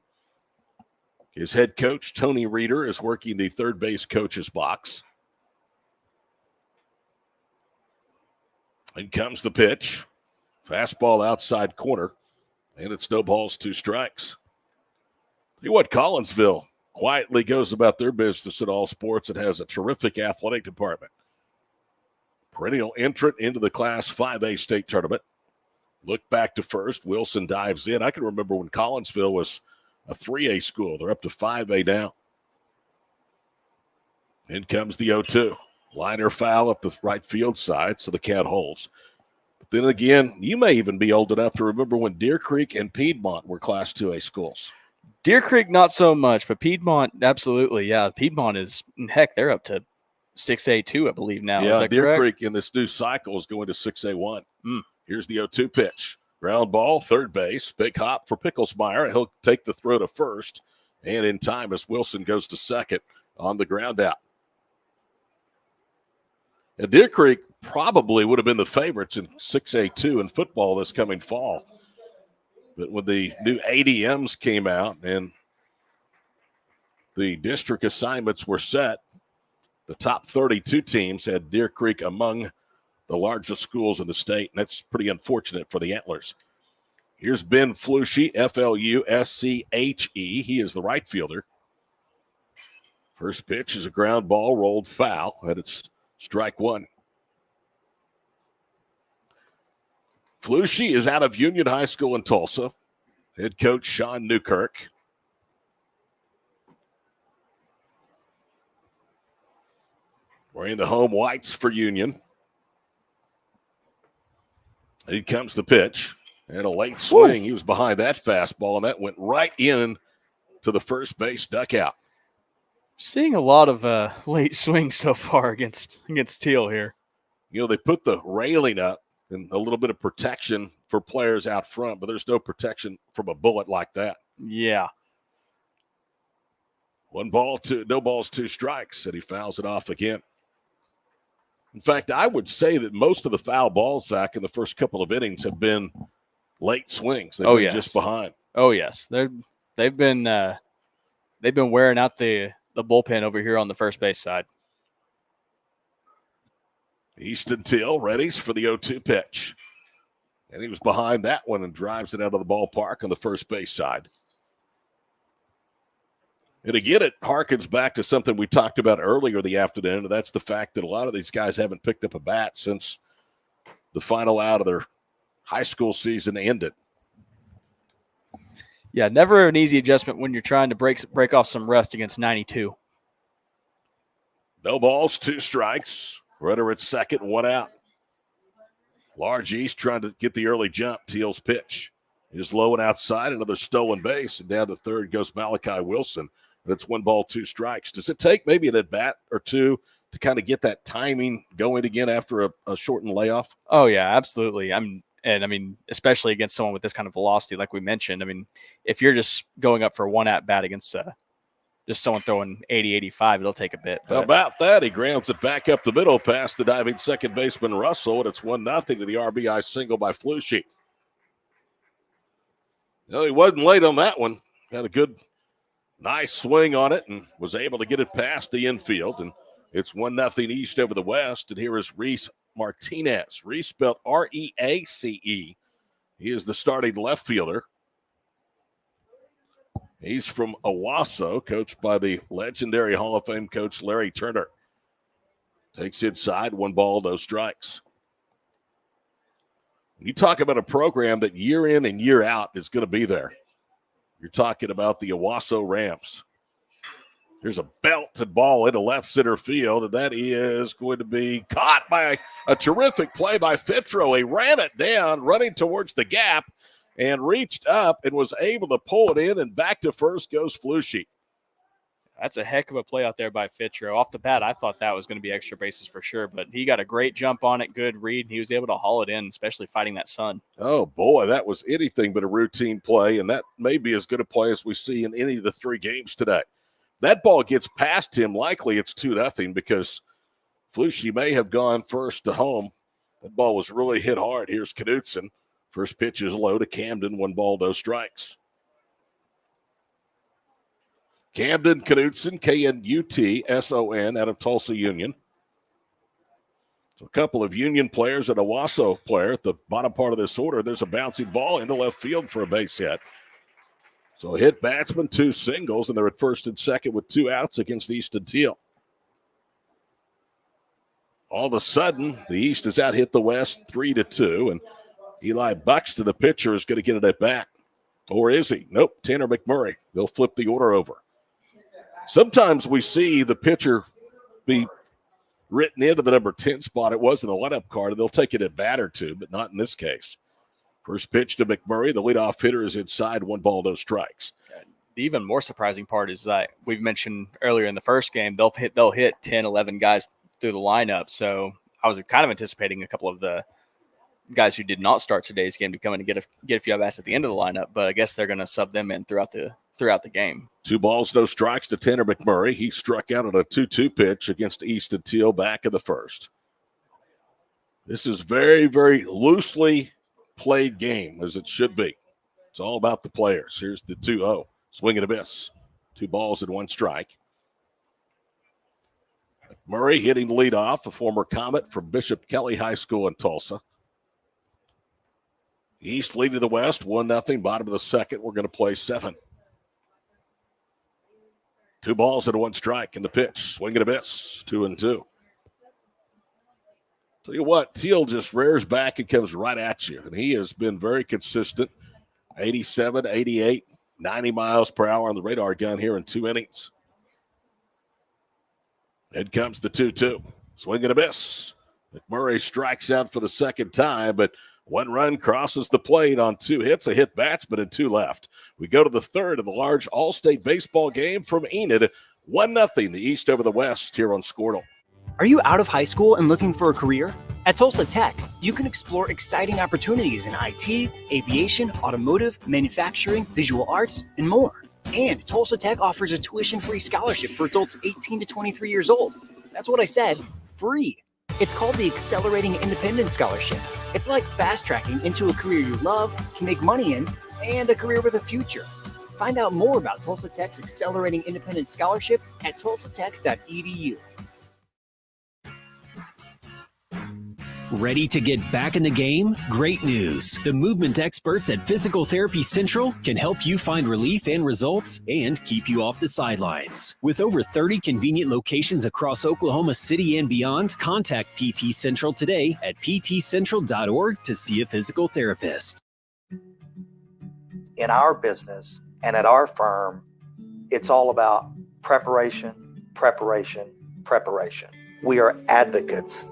His head coach, Tony Reeder, is working the third base coach's box. In comes the pitch. Fastball outside corner. And it's no balls, 2 strikes. Tell you what, Collinsville quietly goes about their business in all sports. It has a terrific athletic department. Perennial entrant into the Class 5A state tournament. Look back to first. Wilson dives in. I can remember when Collinsville was a 3A school. They're up to 5A now. In comes the 0-2. Liner foul up the right field side, so the count holds. But then again, you may even be old enough to remember when Deer Creek and Piedmont were Class 2A schools. Deer Creek, not so much, but Piedmont, absolutely. Yeah, Piedmont is, heck, they're up to 6A2, I believe now. Yeah, is that Deer correct? Creek in this new cycle is going to 6A1. Here's the 0-2 pitch. Ground ball, third base, big hop for Picklesmeyer. He'll take the throw to first, and in time as Wilson goes to second on the ground out. And Deer Creek probably would have been the favorites in 6A2 in football this coming fall. But when the new ADMs came out and the district assignments were set, the top 32 teams had Deer Creek among the largest schools in the state, and that's pretty unfortunate for the Antlers. Here's Ben Flushy, F-L-U-S-C-H-E. He is the right fielder. First pitch is a ground ball, rolled foul, and it's strike 1. Flushy is out of Union High School in Tulsa. Head coach Sean Newkirk. Wearing the home whites for Union. Here comes the pitch. And a late swing. He was behind that fastball, and that went right in to the first base dugout. Seeing a lot of late swings so far against Teal here. You know, they put the railing up and a little bit of protection for players out front, but there's no protection from a bullet like that. Yeah. 1 ball, no balls, 2 strikes, and he fouls it off again. In fact, I would say that most of the foul balls, Zach, in the first couple of innings have been late swings. They've been just behind. Oh yes, they've been wearing out the bullpen over here on the first base side. Easton Teal readies for the 0-2 pitch. And he was behind that one and drives it out of the ballpark on the first base side. And again, it harkens back to something we talked about earlier the afternoon, and that's the fact that a lot of these guys haven't picked up a bat since the final out of their high school season ended. Yeah, never an easy adjustment when you're trying to break off some rest against 92. No balls, 2 strikes. Runner at second, 1 out. Large East trying to get the early jump. Teal's pitch is low and outside. Another stolen base, and down to third goes Malachi Wilson. That's 1 ball, 2 strikes. Does it take maybe an at-bat or two to kind of get that timing going again after a shortened layoff? Oh, yeah, absolutely. Especially against someone with this kind of velocity, like we mentioned. I mean, if you're just going up for 1 at-bat against just someone throwing 80, 85, it'll take a bit. How about that? He grounds it back up the middle past the diving second baseman Russell, and it's 1-0 to the RBI single by Flushy. No, he wasn't late on that one. Had a good, nice swing on it and was able to get it past the infield. And it's 1-0 East over the West. And here is Reese Martinez. Reese spelled Reace. He is the starting left fielder. He's from Owasso, coached by the legendary Hall of Fame coach Larry Turner. Takes inside, 1 ball, no strikes. You talk about a program that year in and year out is going to be there. You're talking about the Owasso Rams. There's a belted ball into left center field, and that is going to be caught by a terrific play by Fitro. He ran it down, running towards the gap, and reached up and was able to pull it in, and back to first goes Flushy. That's a heck of a play out there by Fitro. Off the bat, I thought that was going to be extra bases for sure, but he got a great jump on it, good read, and he was able to haul it in, especially fighting that sun. Oh, boy, that was anything but a routine play, and that may be as good a play as we see in any of the 3 games today. That ball gets past him, likely it's 2-0 because Flushy may have gone first to home. That ball was really hit hard. Here's Knudsen. First pitch is low to Camden, 1 ball, no strikes. Camden Knudsen, Knutson, out of Tulsa Union. So a couple of Union players and a Owasso player at the bottom part of this order. There's a bouncing ball into left field for a base hit. So a hit batsman, 2 singles, and they're at first and second with 2 outs against Easton Teal. All of a sudden, the East has out-hit the West 3-2, and Eli Buxton, the pitcher, is going to get it at bat. Or is he? Nope, Tanner McMurray. They'll flip the order over. Sometimes we see the pitcher be written into the number 10 spot. It was in the lineup card, and they'll take it at bat or two, but not in this case. First pitch to McMurray. The leadoff hitter is inside, 1 ball, no strikes. The even more surprising part is that we've mentioned earlier in the first game, they'll hit 10, 11 guys through the lineup. So I was kind of anticipating a couple of the guys who did not start today's game to come in and get a few at-bats at the end of the lineup, but I guess they're going to sub them in throughout the game. 2 balls, no strikes to Tanner McMurray. He struck out on a 2-2 pitch against Easton Teal back in the first. This is very, very loosely played game, as it should be. It's all about the players. Here's the 2-0. Swing and a miss. 2 balls and 1 strike. Murray hitting the leadoff, a former Comet from Bishop Kelly High School in Tulsa. East leading the West, 1-0, bottom of the second. We're going to play 7. 2 balls and 1 strike in the pitch. Swing and a miss, 2-2. Tell you what, Teal just rears back and comes right at you, and he has been very consistent. 87, 88, 90 miles per hour on the radar gun here in 2 innings. In comes the 2-2. Swing and a miss. McMurray strikes out for the second time, but one run crosses the plate on 2 hits, a hit batsman and 2 left. We go to the third of the large all-state baseball game from Enid. 1-0, the East over the West here on Squirtle. Are you out of high school and looking for a career? At Tulsa Tech, you can explore exciting opportunities in IT, aviation, automotive, manufacturing, visual arts, and more. And Tulsa Tech offers a tuition-free scholarship for adults 18 to 23 years old. That's what I said, free. It's called the Accelerating Independent Scholarship. It's like fast-tracking into a career you love, can make money in, and a career with a future. Find out more about Tulsa Tech's Accelerating Independent Scholarship at tulsatech.edu. Ready to get back in the game? Great news! The movement experts at Physical Therapy Central can help you find relief and results and keep you off the sidelines. With over 30 convenient locations across Oklahoma City and beyond, contact PT Central today at ptcentral.org to see a physical therapist. In our business and at our firm, it's all about preparation, preparation, preparation. We are advocates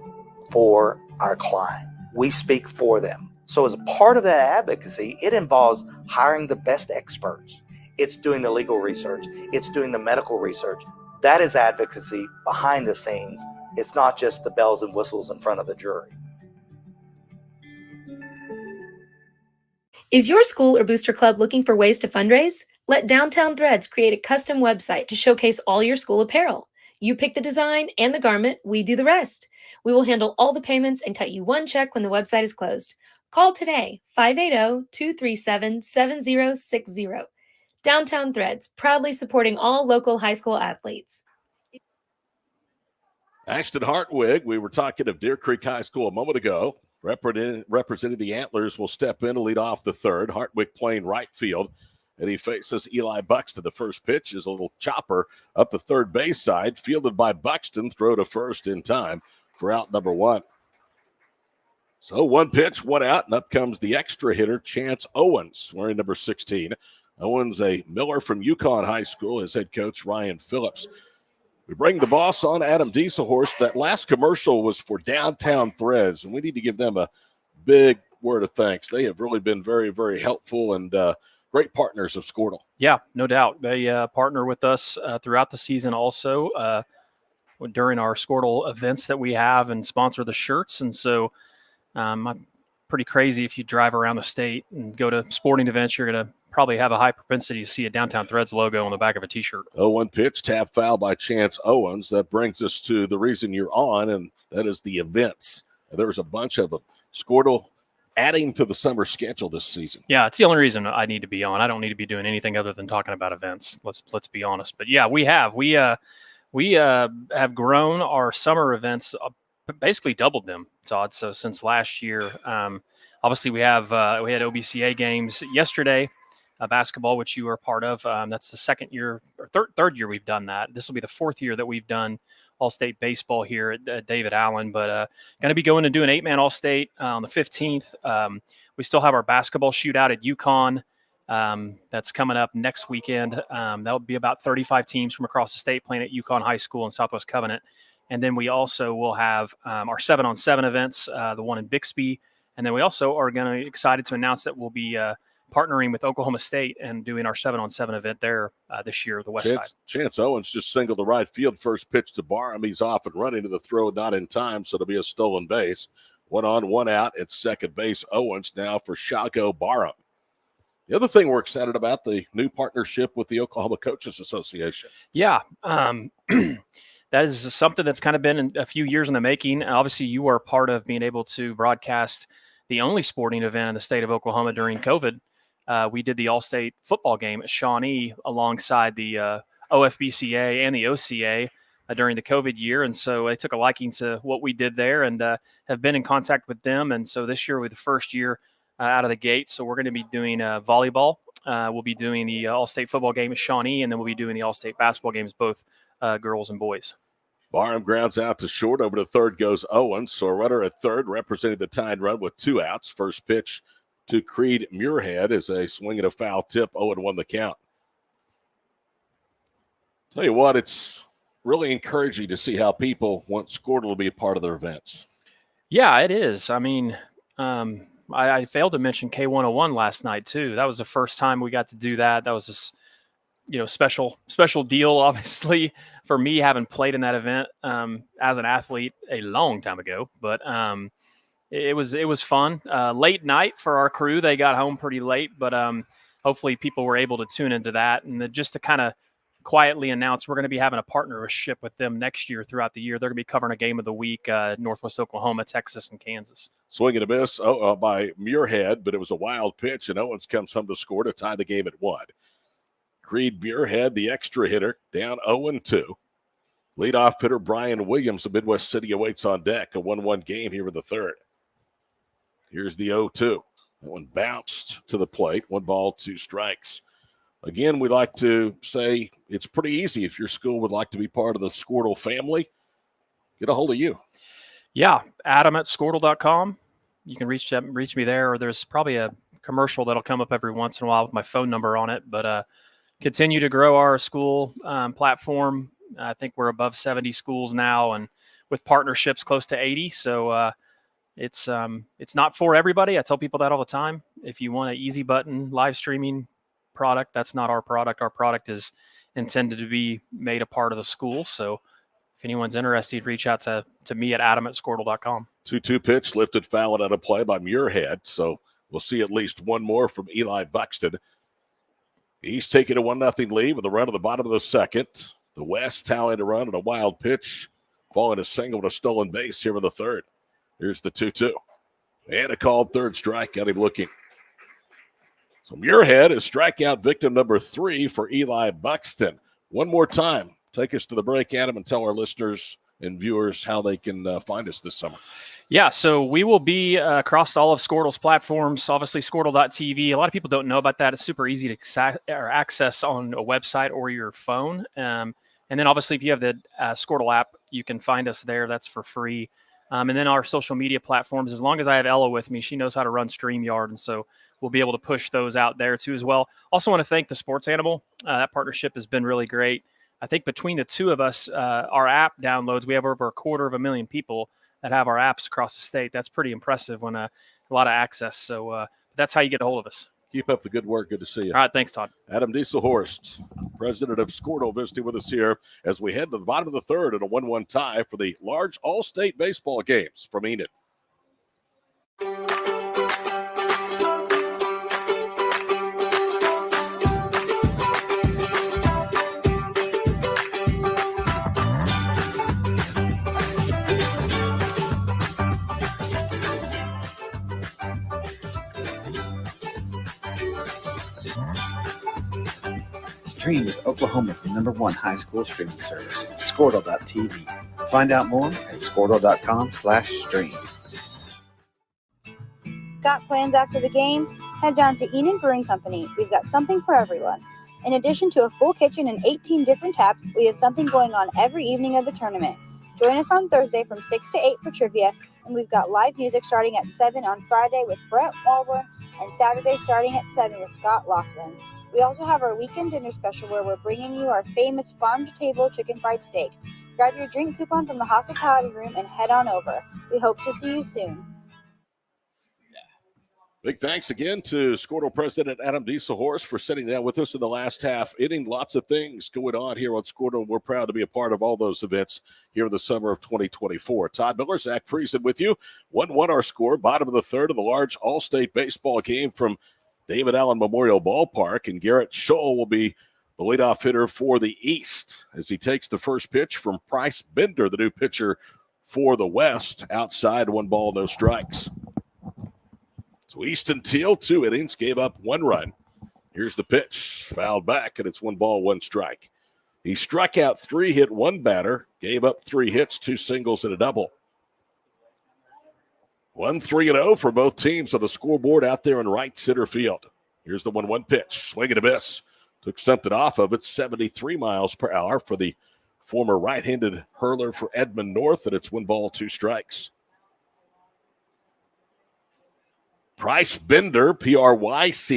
for our client. We speak for them. So as a part of that advocacy, it involves hiring the best experts. It's doing the legal research. It's doing the medical research. That is advocacy behind the scenes. It's not just the bells and whistles in front of the jury. Is your school or booster club looking for ways to fundraise? Let Downtown Threads create a custom website to showcase all your school apparel. You pick the design and the garment, we do the rest. We will handle all the payments and cut you one check when the website is closed. Call today, 580-237-7060. Downtown Threads, proudly supporting all local high school athletes. Ashton Hartwig, we were talking of Deer Creek High School a moment ago. Representing the Antlers will step in to lead off the third. Hartwig playing right field, and he faces Eli Buxton. The first pitch is a little chopper up the third base side, fielded by Buxton, throw to first in time for out number 1. So 1 pitch, 1 out, and up comes the extra hitter, Chance Owens, wearing number 16. Owens, a Miller from Yukon High School, his head coach, Ryan Phillips. We bring the boss on, Adam Dieselhorst. That last commercial was for Downtown Threads, and we need to give them a big word of thanks. They have really been very, very helpful and great partners of Squirtle. Yeah, no doubt. They partner with us throughout the season also during our Squirtle events that we have and sponsor the shirts. And so I'm pretty crazy if you drive around the state and go to sporting events, you're going to probably have a high propensity to see a Downtown Threads logo on the back of a T-shirt. 0-1 pitch, tap foul by Chance Owens. That brings us to the reason you're on, and that is the events. There's a bunch of them. Squirtle adding to the summer schedule this season. Yeah, it's the only reason I need to be on. I don't need to be doing anything other than talking about events. Let's be honest. But yeah, we have grown our summer events, basically doubled them, Todd. So since last year, obviously we had OBCA games yesterday, basketball, which you were a part of. That's the second year or third year we've done that. This will be the 4th year that we've done All-State baseball here at David Allen, but going to be going to do an 8-man All-State on the 15th. We still have our basketball shootout at Yukon. That's coming up next weekend. That'll be about 35 teams from across the state playing at Yukon High School in Southwest Covenant. And then we also will have our 7-on-7 events, the one in Bixby. And then we also are going to excited to announce that we'll be partnering with Oklahoma State and doing our 7-on-7 event there this year, the West Side. Chance Owens just singled the right field, first pitch to Barham. He's off and running to the throw, not in time, so it'll be a stolen base. 1 on, 1 out at second base. Owens now for Shago Barham. The other thing we're excited about, the new partnership with the Oklahoma Coaches Association. Yeah, that is something that's kind of been a few years in the making. Obviously, you are part of being able to broadcast the only sporting event in the state of Oklahoma during COVID. We did the All-State football game at Shawnee alongside the OFBCA and the OCA during the COVID year. And so they took a liking to what we did there and have been in contact with them. And so this year will be the first year out of the gate. So we're going to be doing volleyball. We'll be doing the All-State football game at Shawnee, and then we'll be doing the All-State basketball games, both girls and boys. Barham grounds out to short. Over to third goes Owens. So a runner at third representing the tying run with 2 outs. First pitch to Creed Muirhead is a swing and a foul tip. 0-1 the count. Tell you what, it's really encouraging to see how people want Squirtle to be a part of their events. Yeah, it is. I mean, I failed to mention K101 last night too. That was the first time we got to do that. That was this, special deal, obviously, for me having played in that event as an athlete a long time ago. But it was fun. Late night for our crew. They got home pretty late, but hopefully people were able to tune into that. And just to kind of quietly announce, we're going to be having a partnership with them next year throughout the year. They're going to be covering a game of the week, Northwest Oklahoma, Texas, and Kansas. Swing and a miss by Muirhead, but it was a wild pitch, and Owens comes home to score to tie the game at 1. Creed Muirhead, the extra hitter, down 0-2. Leadoff hitter Brian Williams of Midwest City awaits on deck. A 1-1 game here in the third. Here's the 0-2. That one bounced to the plate. 1 ball, 2 strikes. Again, we like to say it's pretty easy. If your school would like to be part of the Squirtle family, get a hold of you. Yeah, Adam@Squirtle.com. You can reach me there, or there's probably a commercial that'll come up every once in a while with my phone number on it. But continue to grow our school platform. I think we're above 70 schools now, and with partnerships close to 80. So it's not for everybody. I tell people that all the time. If you want an easy button live streaming product, that's not our product. Our product is intended to be made a part of the school. So if anyone's interested, reach out to me at Adam@Squirtle.com. 2-2 pitch, lifted foul out of play by Muirhead. So we'll see at least one more from Eli Buxton. He's taking a 1-0 lead with a run at the bottom of the second. The West tallying a run and a wild pitch, following a single and a stolen base here in the third. Here's the 2-2. And a called third strike. Got him looking. So Muirhead is strikeout victim number 3 for Eli Buxton. One more time. Take us to the break, Adam, and tell our listeners and viewers how they can find us this summer. Yeah, so we will be across all of Squirtle's platforms, obviously Squirtle.tv. A lot of people don't know about that. It's super easy to access on a website or your phone. And then obviously if you have the Squirtle app, you can find us there. That's for free. And then our social media platforms, as long as I have Ella with me, she knows how to run StreamYard. And so we'll be able to push those out there too as well. Also want to thank the Sports Animal. That partnership has been really great. I think between the two of us, our app downloads, we have over 250,000 people that have our apps across the state. That's pretty impressive when a lot of access. So that's how you get a hold of us. Keep up the good work. Good to see you. All right. Thanks, Todd. Adam Dieselhorst, president of Squirtle, visiting with us here as we head to the bottom of the third in a 1-1 tie for the large all-state baseball games from Enid. Stream with Oklahoma's #1 high school streaming service, Squirtle.tv. Find out more at Squirtle.com/stream. Got plans after the game? Head down to Enid Brewing Company. We've got something for everyone. In addition to a full kitchen and 18 different taps, we have something going on every evening of the tournament. Join us on Thursday from 6 to 8 for trivia, and we've got live music starting at 7 on Friday with Brett Walburn, and Saturday starting at 7 with Scott Laughlin. We also have our weekend dinner special where we're bringing you our famous farm-to-table chicken fried steak. Grab your drink coupon from the hospitality room and head on over. We hope to see you soon. Big thanks again to Squirtle President Adam Dieselhorst for sitting down with us in the last half inning. Lots of things going on here on Squirtle, and we're proud to be a part of all those events here in the summer of 2024. Todd Miller, Zach Friesen with you. 1-1 our score, bottom of the third of the large all-state baseball game from David Allen Memorial Ballpark, and Garrett Scholl will be the leadoff hitter for the East as he takes the first pitch from Price Bender, the new pitcher for the West. Outside, 1 ball, no strikes. So Easton Teal, 2 innings, gave up 1 run. Here's the pitch, fouled back, and it's 1 ball, 1 strike. He struck out 3, hit 1 batter, gave up 3 hits, 2 singles, and a double. 1-3-0 for both teams on the scoreboard out there in right center field. Here's the 1-1 pitch. Swing and a miss. Took something off of it. 73 miles per hour for the former right-handed hurler for Edmond North, and it's 1 ball, 2 strikes. Price Bender, Pryce,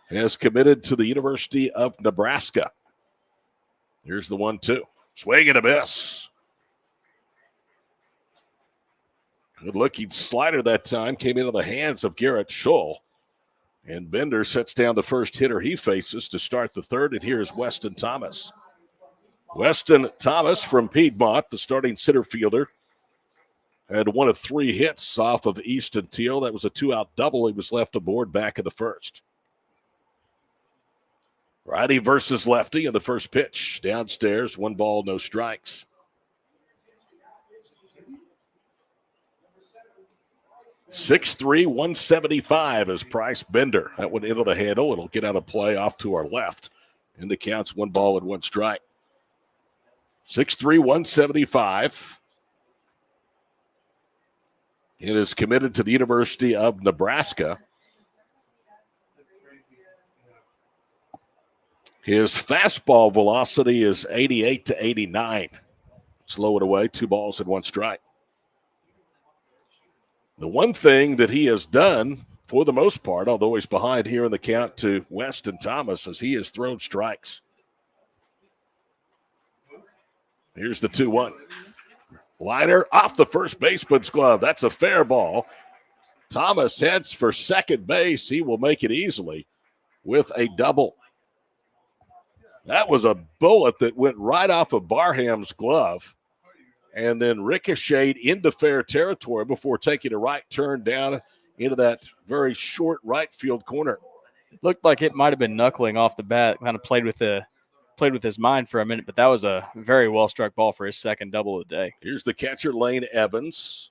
has committed to the University of Nebraska. Here's the 1-2. Swing and a miss. Good looking slider that time. Came into the hands of Garrett Schull. And Bender sets down the first hitter he faces to start the third. And here's Weston Thomas. Weston Thomas from Piedmont, the starting center fielder, had one of 3 hits off of Easton Teal. That was a 2-out double. He was left aboard back in the first. Righty versus lefty in the first pitch. Downstairs, 1 ball, no strikes. 6'3", 175 is Bryce Bender. That went into the handle. It'll get out of play off to our left. And the count's 1 ball and 1 strike. 6'3", 175. It is committed to the University of Nebraska. His fastball velocity is 88 to 89. Slow it away, 2 balls and 1 strike. The one thing that he has done, for the most part, although he's behind here in the count to Weston Thomas, is he has thrown strikes. Here's the 2-1. Liner off the first baseman's glove. That's a fair ball. Thomas heads for second base. He will make it easily with a double. That was a bullet that went right off of Barham's glove and then ricocheted into fair territory before taking a right turn down into that very short right field corner. It looked like it might have been knuckling off the bat, kind of played with his mind for a minute, but that was a very well-struck ball for his second double of the day. Here's the catcher, Lane Evans.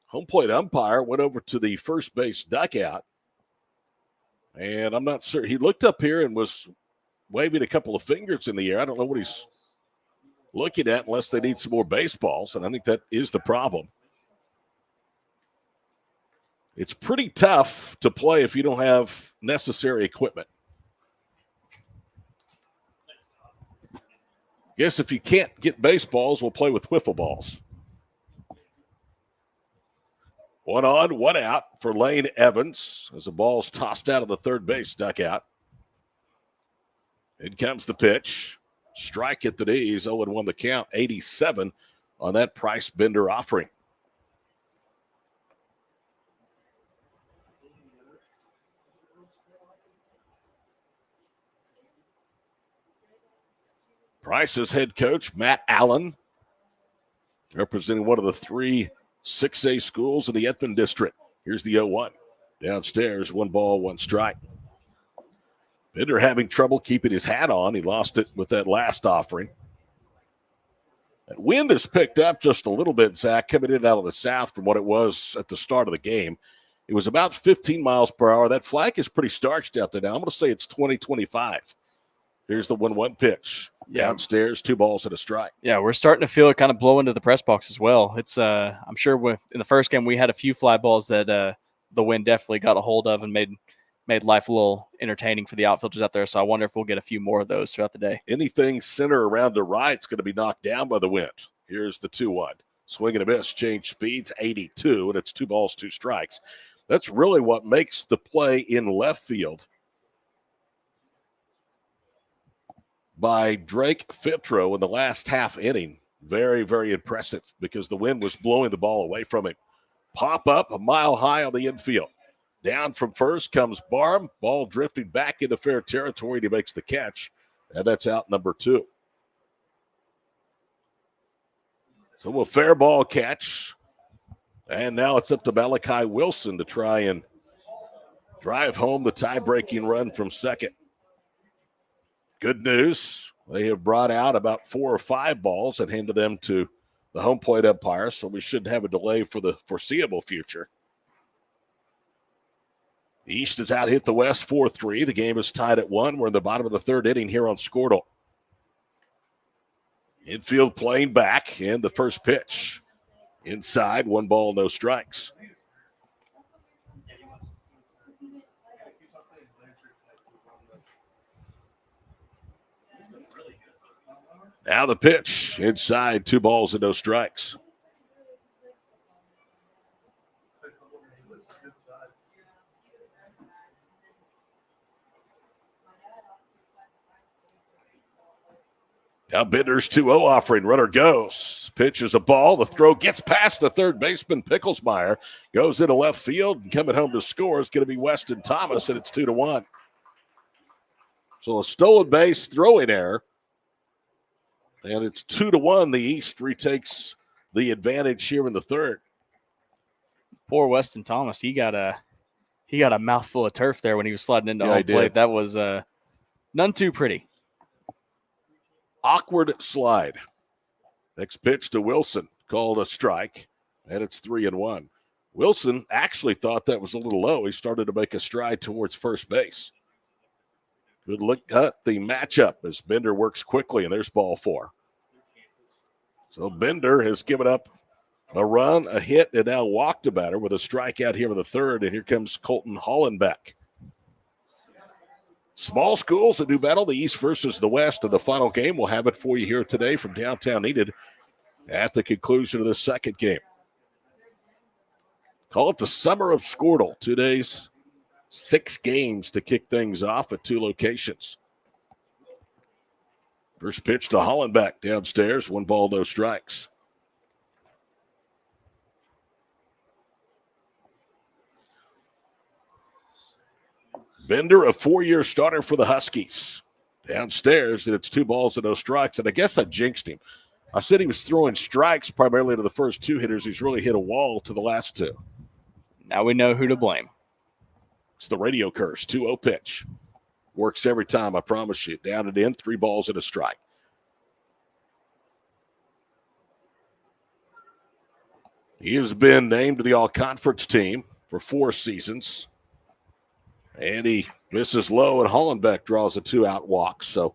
Home plate umpire went over to the first base dugout, and I'm not sure. He looked up here and was waving a couple of fingers in the air. I don't know what he's looking at unless they need some more baseballs, and I think that is the problem. It's pretty tough to play if you don't have necessary equipment. Guess if you can't get baseballs, we'll play with wiffle balls. 1 on, 1 out for Lane Evans as the ball's tossed out of the third base dugout. In comes the pitch. Strike at the knees, 0-1 the count, 87 on that Bryce Bender offering. Bryce's head coach, Matt Allen, representing one of the 3 6A schools in the Edmond district. Here's the 0-1. Downstairs, 1 ball, 1 strike. Bender having trouble keeping his hat on. He lost it with that last offering. That wind has picked up just a little bit, Zach, coming in out of the south from what it was at the start of the game. It was about 15 miles per hour. That flag is pretty starched out there now. I'm going to say it's 20-25. Here's the 1-1 pitch. Yeah. Downstairs, 2 balls and a strike. Yeah, we're starting to feel it kind of blow into the press box as well. It's I'm sure in the first game we had a few fly balls that the wind definitely got a hold of and made life a little entertaining for the outfielders out there. So I wonder if we'll get a few more of those throughout the day. Anything center around the right is going to be knocked down by the wind. Here's the 2-1. Swing and a miss, change speeds, 82, and it's 2 balls, 2 strikes. That's really what makes the play in left field by Drake Fitro in the last half inning. Very, very impressive because the wind was blowing the ball away from him. Pop up a mile high on the infield. Down from first comes Barham. Ball drifting back into fair territory. And he makes the catch, and that's out number 2. So a fair ball catch. And now it's up to Malachi Wilson to try and drive home the tie-breaking run from second. Good news. They have brought out about 4 or 5 balls and handed them to the home plate umpire, so we shouldn't have a delay for the foreseeable future. East has out hit the West 4-3. The game is tied at 1. We're in the bottom of the third inning here on Squirtle. Infield playing back, and the first pitch. Inside, 1 ball, no strikes. Now the pitch. Inside, 2 balls and no strikes. Now Bender's 2-0 offering. Runner goes. Pitches a ball. The throw gets past the third baseman. Picklesmeyer goes into left field, and coming home to score is going to be Weston Thomas, and it's 2-1. So a stolen base, throwing error. And it's 2-1. The East retakes the advantage here in the third. Poor Weston Thomas. He got a mouthful of turf there when he was sliding into Yeah, home plate. That was none too pretty. Awkward slide. Next pitch to Wilson, called a strike, and it's 3-1. Wilson actually thought that was a little low. He started to make a stride towards first base. Good look at the matchup as Bender works quickly, and there's ball 4. So Bender has given up a run, a hit, and now walked a batter with a strikeout here in the third, and here comes Colton Hollenbeck. Small schools that do battle, the East versus the West in the final game. We'll have it for you here today from downtown Enid at the conclusion of the second game. Call it the summer of Squirtle. 2 days, 6 games to kick things off at 2 locations. First pitch to Hollenbeck downstairs. 1 ball, no strikes. Bender, a 4-year starter for the Huskies. Downstairs, and it's 2 balls and no strikes. And I guess I jinxed him. I said he was throwing strikes primarily to the first 2 hitters. He's really hit a wall to the last 2. Now we know who to blame. It's the radio curse. 2-0 pitch. Works every time, I promise you. Down and in, 3 balls and a strike. He has been named to the all-conference team for 4 seasons. And he misses low, and Hollenbeck draws a 2-out walk. So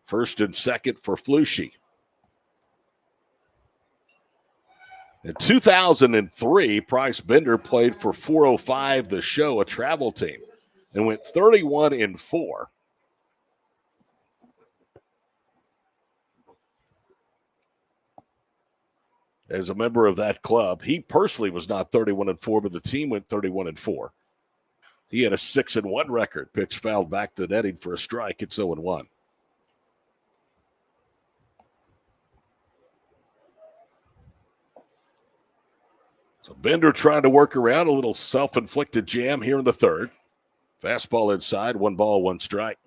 first and second for Flushy. In 2003, Price Bender played for 405 The Show, a travel team, and went 31-4. As a member of that club, he personally was not 31-4, but the team went 31-4. He had a 6-1 record. Pitch fouled back to the netting for a strike. It's 0-1. So Bender trying to work around a little self-inflicted jam here in the third. Fastball inside, 1 ball, 1 strike.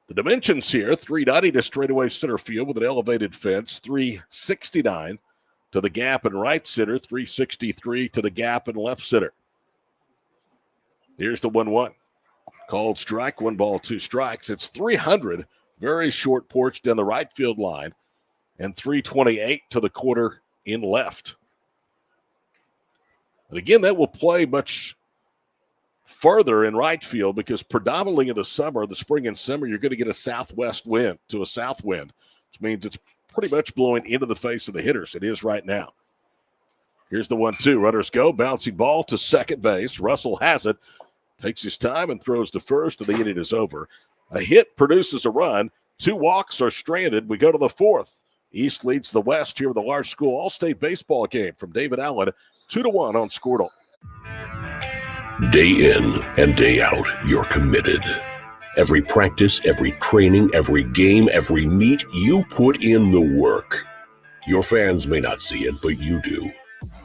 The dimensions here, 390 to straightaway center field with an elevated fence, 369 to the gap in right center, 363 to the gap in left center. Here's the 1-1. Called strike, 1 ball, 2 strikes. It's 300, very short porch down the right field line, and 328 to the quarter in left. And again, that will play much further in right field because predominantly in the summer, the spring and summer, you're going to get a southwest wind to a south wind, which means it's pretty much blowing into the face of the hitters. It is right now. Here's the 1-2. Runners go. Bouncing ball to second base. Russell has it. Takes his time and throws to first, and the inning is over. A hit produces a run. 2 walks are stranded. We go to the 4th. East leads the West here with a large school all-state baseball game from David Allen. 2-1 on Squirtle. Day in and day out, you're committed. Every practice, every training, every game, every meet, you put in the work. Your fans may not see it, but you do.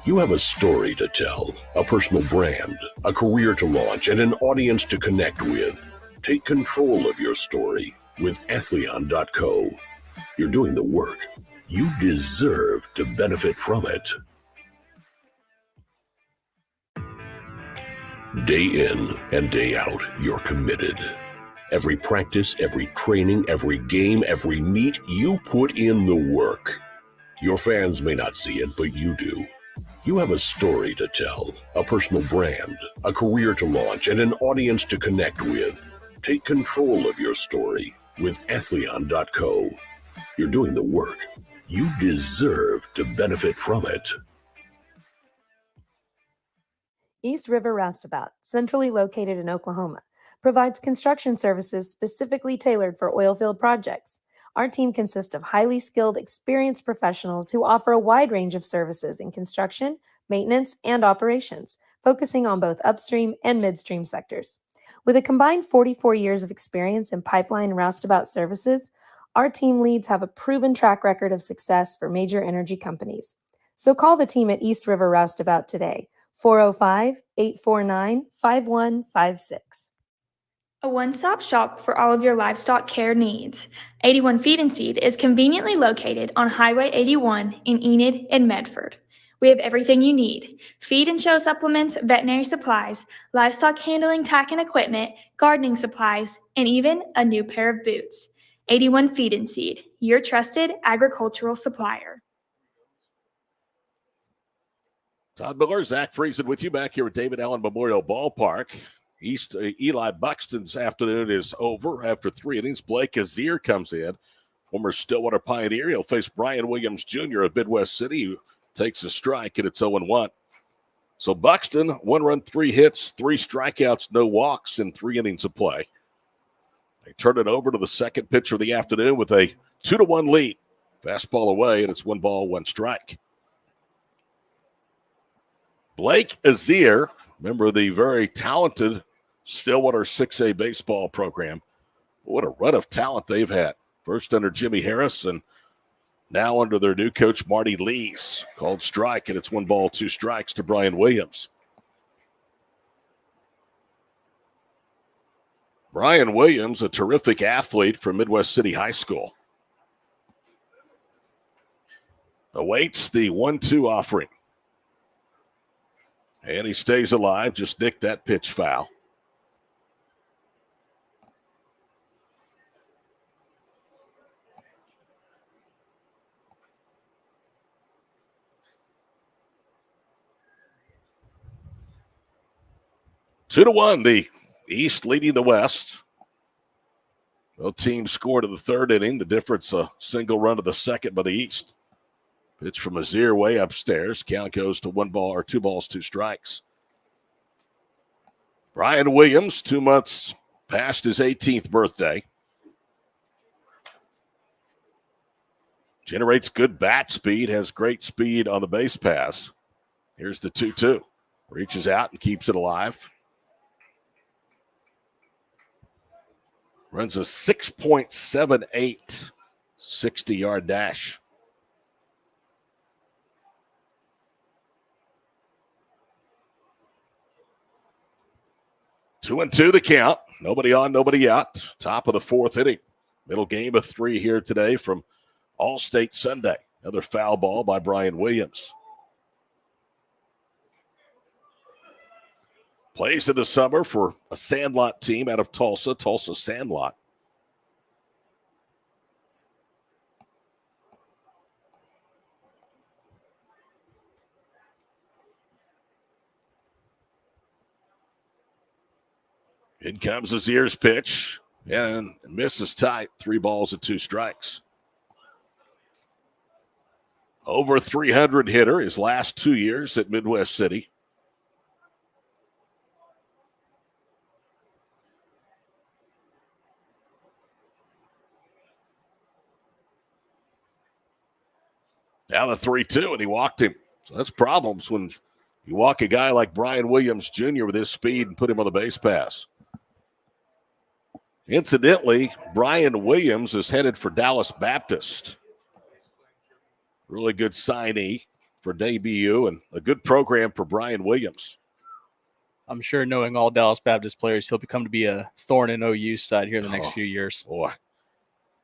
You have a story to tell, a personal brand, a career to launch, and an audience to connect with. Take control of your story with Athleon.co. You're doing the work. You deserve to benefit from it. Day in and day out, you're committed. Every practice, every training, every game, every meet, you put in the work. Your fans may not see it, but you do. You have a story to tell, a personal brand, a career to launch, and an audience to connect with. Take control of your story with Athleon.co. You're doing the work. You deserve to benefit from it. East River Roustabout, centrally located in Oklahoma, provides construction services specifically tailored for oilfield projects. Our team consists of highly skilled, experienced professionals who offer a wide range of services in construction, maintenance, and operations, focusing on both upstream and midstream sectors. With a combined 44 years of experience in pipeline and roustabout services, Our team leads have a proven track record of success for major energy companies. So call the team at East River Roustabout today, 405-849-5156. A one-stop shop for all of your livestock care needs. 81 Feed and Seed is conveniently located on Highway 81 in Enid and Medford. We have everything you need: feed and show supplements, veterinary supplies, livestock handling, tack and equipment, gardening supplies, and even a new pair of boots. 81 Feed and Seed, your trusted agricultural supplier. Todd Miller, Zach Friesen with you back here at David Allen Memorial Ballpark. Eli Buxton's afternoon is over after 3 innings. Blake Azier comes in, former Stillwater Pioneer. He'll face Brian Williams Jr. of Midwest City, who takes a strike, and it's 0-1. So Buxton, 1 run, 3 hits, 3 strikeouts, no walks in 3 innings of play. They turn it over to the second pitcher of the afternoon with a 2-1 lead. Fastball away, and it's 1 ball, 1 strike. Blake Azier, member of the very talented Stillwater 6A baseball program. What a run of talent they've had. First under Jimmy Harris and now under their new coach, Marty Lees. Called strike, and it's 1 ball, 2 strikes to Brian Williams. Brian Williams, a terrific athlete from Midwest City High School. Awaits the 1-2 offering. And he stays alive, just nicked that pitch foul. Two to 1, the East leading the West. Both teams scored in the 3rd inning. The difference, a single run to the 2nd by the East. Pitch from Azier way upstairs. Count goes to 1 ball or 2 balls, 2 strikes. Brian Williams, 2 months past his 18th birthday. Generates good bat speed, has great speed on the base pass. Here's the 2-2. Reaches out and keeps it alive. Runs a 6.78 60-yard dash. Two and two the count. Nobody on, nobody out. Top of the 4th inning. Middle game of 3 here today from All-State Sunday. Another foul ball by Brian Williams. Plays in the summer for a Sandlot team out of Tulsa, Tulsa Sandlot. In comes Azier's pitch and misses tight. 3 balls and 2 strikes. Over 300 hitter his last 2 years at Midwest City. Now the 3-2, and he walked him. So that's problems when you walk a guy like Brian Williams Jr. with his speed and put him on the base pass. Incidentally, Brian Williams is headed for Dallas Baptist. Really good signee for debut and a good program for Brian Williams. I'm sure, knowing all Dallas Baptist players, he'll become to be a thorn in OU's side here in the next few years. Boy.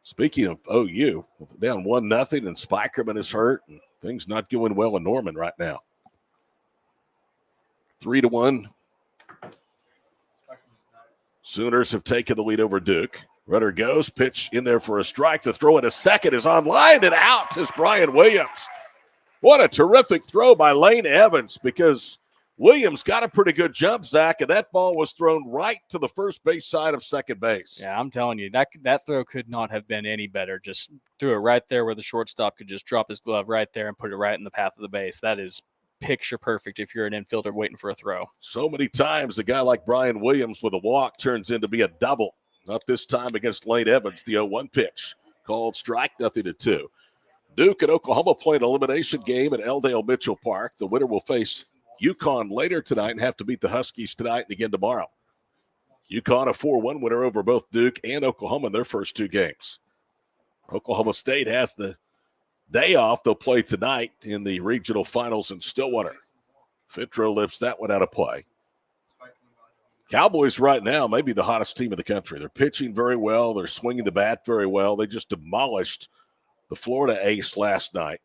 Speaking of OU, down 1-0, and Spikerman is hurt, and things not going well in Norman right now. 3-1. Sooners have taken the lead over Duke. Rudder goes, pitch in there for a strike. The throw at a second is on line and out is Brian Williams. What a terrific throw by Lane Evans, because Williams got a pretty good jump, Zach, and that ball was thrown right to the first base side of second base. Yeah, I'm telling you, that throw could not have been any better. Just threw it right there where the shortstop could just drop his glove right there and put it right in the path of the base. That is picture perfect if you're an infielder waiting for a throw. So many times a guy like Brian Williams with a walk turns into be a double. Not this time against Lane Evans, the 0-1 pitch. Called strike, 0-2. Duke and Oklahoma play an elimination game at Eldale Mitchell Park. The winner will face UConn later tonight and have to beat the Huskies tonight and again tomorrow. UConn a 4-1 winner over both Duke and Oklahoma in their first 2 games. Oklahoma State has the day off. They'll play tonight in the regional finals in Stillwater. Fitro lifts that one out of play. Cowboys right now may be the hottest team in the country. They're pitching very well. They're swinging the bat very well. They just demolished the Florida Ace last night.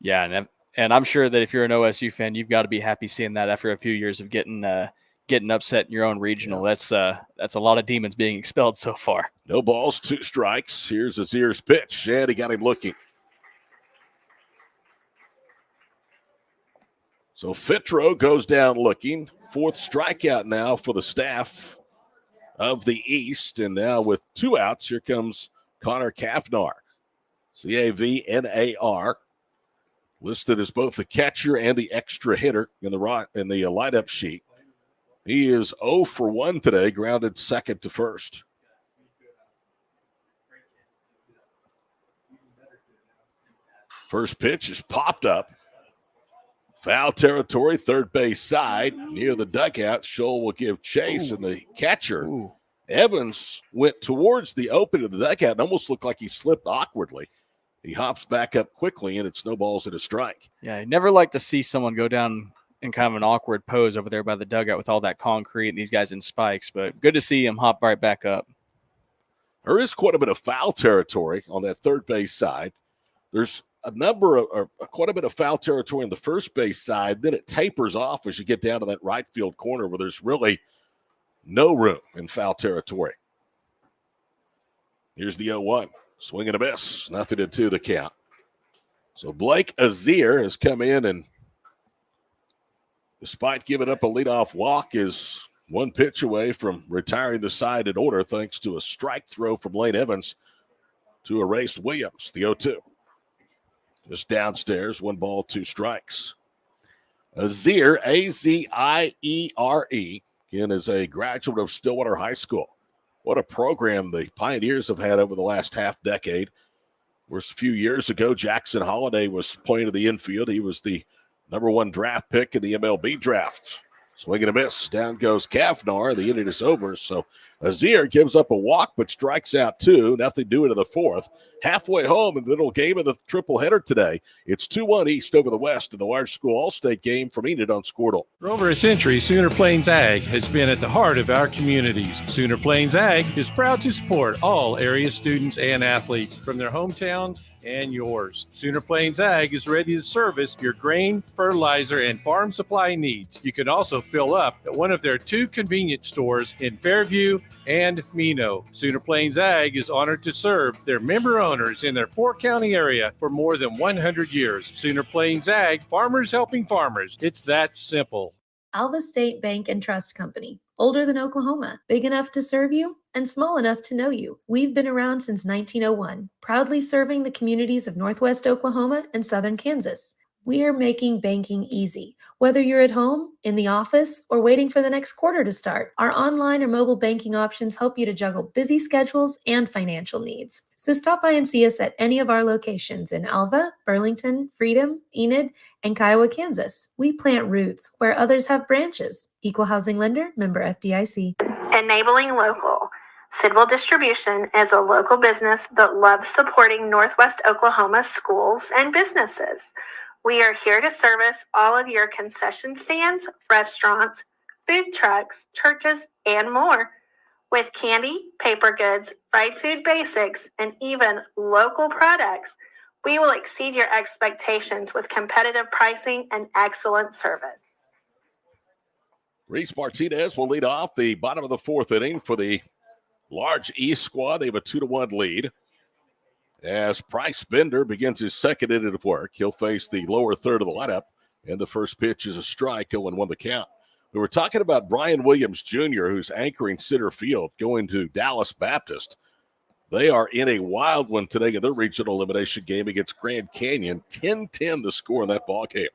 Yeah, and I'm sure that if you're an OSU fan, you've got to be happy seeing that after a few years of getting upset in your own regional. Yeah. That's a lot of demons being expelled so far. No balls, 2 strikes. Here's Azir's pitch, and he got him looking. So Fitro goes down looking. 4th strikeout now for the staff of the East. And now with 2 outs, here comes Connor Cavnar. Cavnar, listed as both the catcher and the extra hitter in the lineup sheet. He is 0 for 1 today, grounded second to first. First pitch is popped up. Foul territory, third base side, near the dugout. Scholl will give chase, and the catcher, Evans, went towards the open of the dugout and almost looked like he slipped awkwardly. He hops back up quickly, and it snowballs at a strike. Yeah, I never like to see someone go down in kind of an awkward pose over there by the dugout with all that concrete and these guys in spikes, but good to see him hop right back up. There is quite a bit of foul territory on that third base side. There's quite a bit of foul territory on the first base side. Then it tapers off as you get down to that right field corner where there's really no room in foul territory. Here's the 0-1. Swing and a miss. 0-2 the count. So Blake Azir has come in and, despite giving up a leadoff walk, is 1 pitch away from retiring the side in order thanks to a strike throw from Lane Evans to erase Williams, the 0-2. Just downstairs, 1 ball, 2 strikes. Azir, A-Z-I-E-R-E, again, is a graduate of Stillwater High School. What a program the Pioneers have had over the last half decade. Whereas a few years ago, Jackson Holiday was playing in the infield. He was the number 1 draft pick in the MLB draft. Swing and a miss. Down goes Cavnar. The inning is over. So Azir gives up a walk but strikes out 2. Nothing doing in the 4th. Halfway home in the little game of the triple-header today. It's 2-1 East over the West in the large school All-State game from Enid on Squirtle. For over a century, Sooner Plains Ag has been at the heart of our communities. Sooner Plains Ag is proud to support all area students and athletes from their hometowns and yours. Sooner Plains Ag is ready to service your grain, fertilizer, and farm supply needs. You can also fill up at one of their 2 convenience stores in Fairview and Mino. Sooner Plains Ag is honored to serve their member owners in their 4-county area for more than 100 years. Sooner Plains Ag, farmers helping farmers. It's that simple. Alva State Bank and Trust Company. Older than Oklahoma, big enough to serve you and small enough to know you. We've been around since 1901, proudly serving the communities of Northwest Oklahoma and Southern Kansas. We are making banking easy. Whether you're at home, in the office, or waiting for the next quarter to start, our online or mobile banking options help you to juggle busy schedules and financial needs. So stop by and see us at any of our locations in Alva, Burlington, Freedom, Enid, and Kiowa, Kansas. We plant roots where others have branches. Equal Housing Lender, member FDIC. Enabling local. Sidwell Distribution is a local business that loves supporting Northwest Oklahoma schools and businesses. We are here to service all of your concession stands, restaurants, food trucks, churches, and more. With candy, paper goods, fried food basics, and even local products, we will exceed your expectations with competitive pricing and excellent service. Reese Martinez will lead off the bottom of the 4th inning for the large East squad. They have a 2-1 lead. As Price Bender begins his 2nd inning of work, he'll face the lower third of the lineup, and the first pitch is a strike, 0-1 the count. We were talking about Brian Williams Jr., who's anchoring center field, going to Dallas Baptist. They are in a wild one today in their regional elimination game against Grand Canyon. 10-10 the score in that ball game.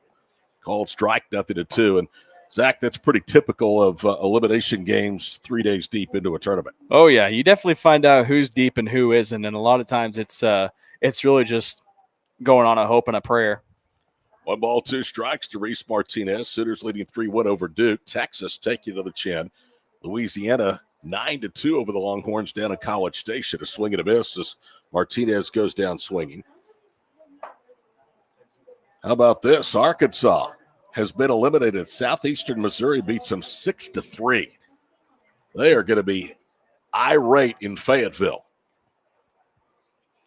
Called strike, 0-2. And Zach, that's pretty typical of elimination games 3 days deep into a tournament. Oh, yeah. You definitely find out who's deep and who isn't. And a lot of times it's really just going on a hope and a prayer. 1 ball, 2 strikes to Reese Martinez. Sooners leading 3-1 over Duke. Texas taking to the chin. Louisiana 9-2 over the Longhorns down at College Station. A swing and a miss as Martinez goes down swinging. How about this? Arkansas has been eliminated. Southeastern Missouri beats them 6-3. They are going to be irate in Fayetteville.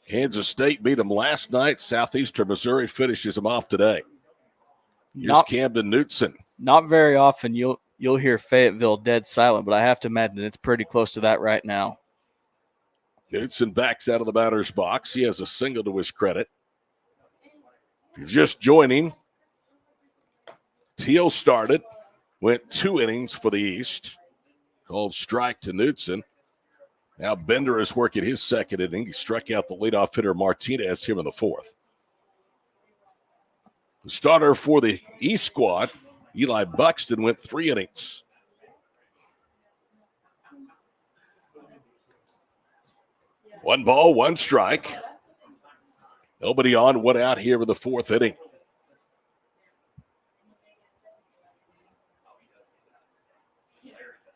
Kansas State beat them last night. Southeastern Missouri finishes them off today. Here's Camden Knutson. Not very often you'll hear Fayetteville dead silent, but I have to imagine it's pretty close to that right now. Knutson backs out of the batter's box. He has a single to his credit. If you're just joining, Teal started, went 2 innings for the East, called strike to Knutson. Now Bender is working his second inning. He struck out the leadoff hitter Martinez here in the 4th. The starter for the East squad, Eli Buxton, went 3 innings. One ball, 1 strike. Nobody on, 1 out here in the 4th inning.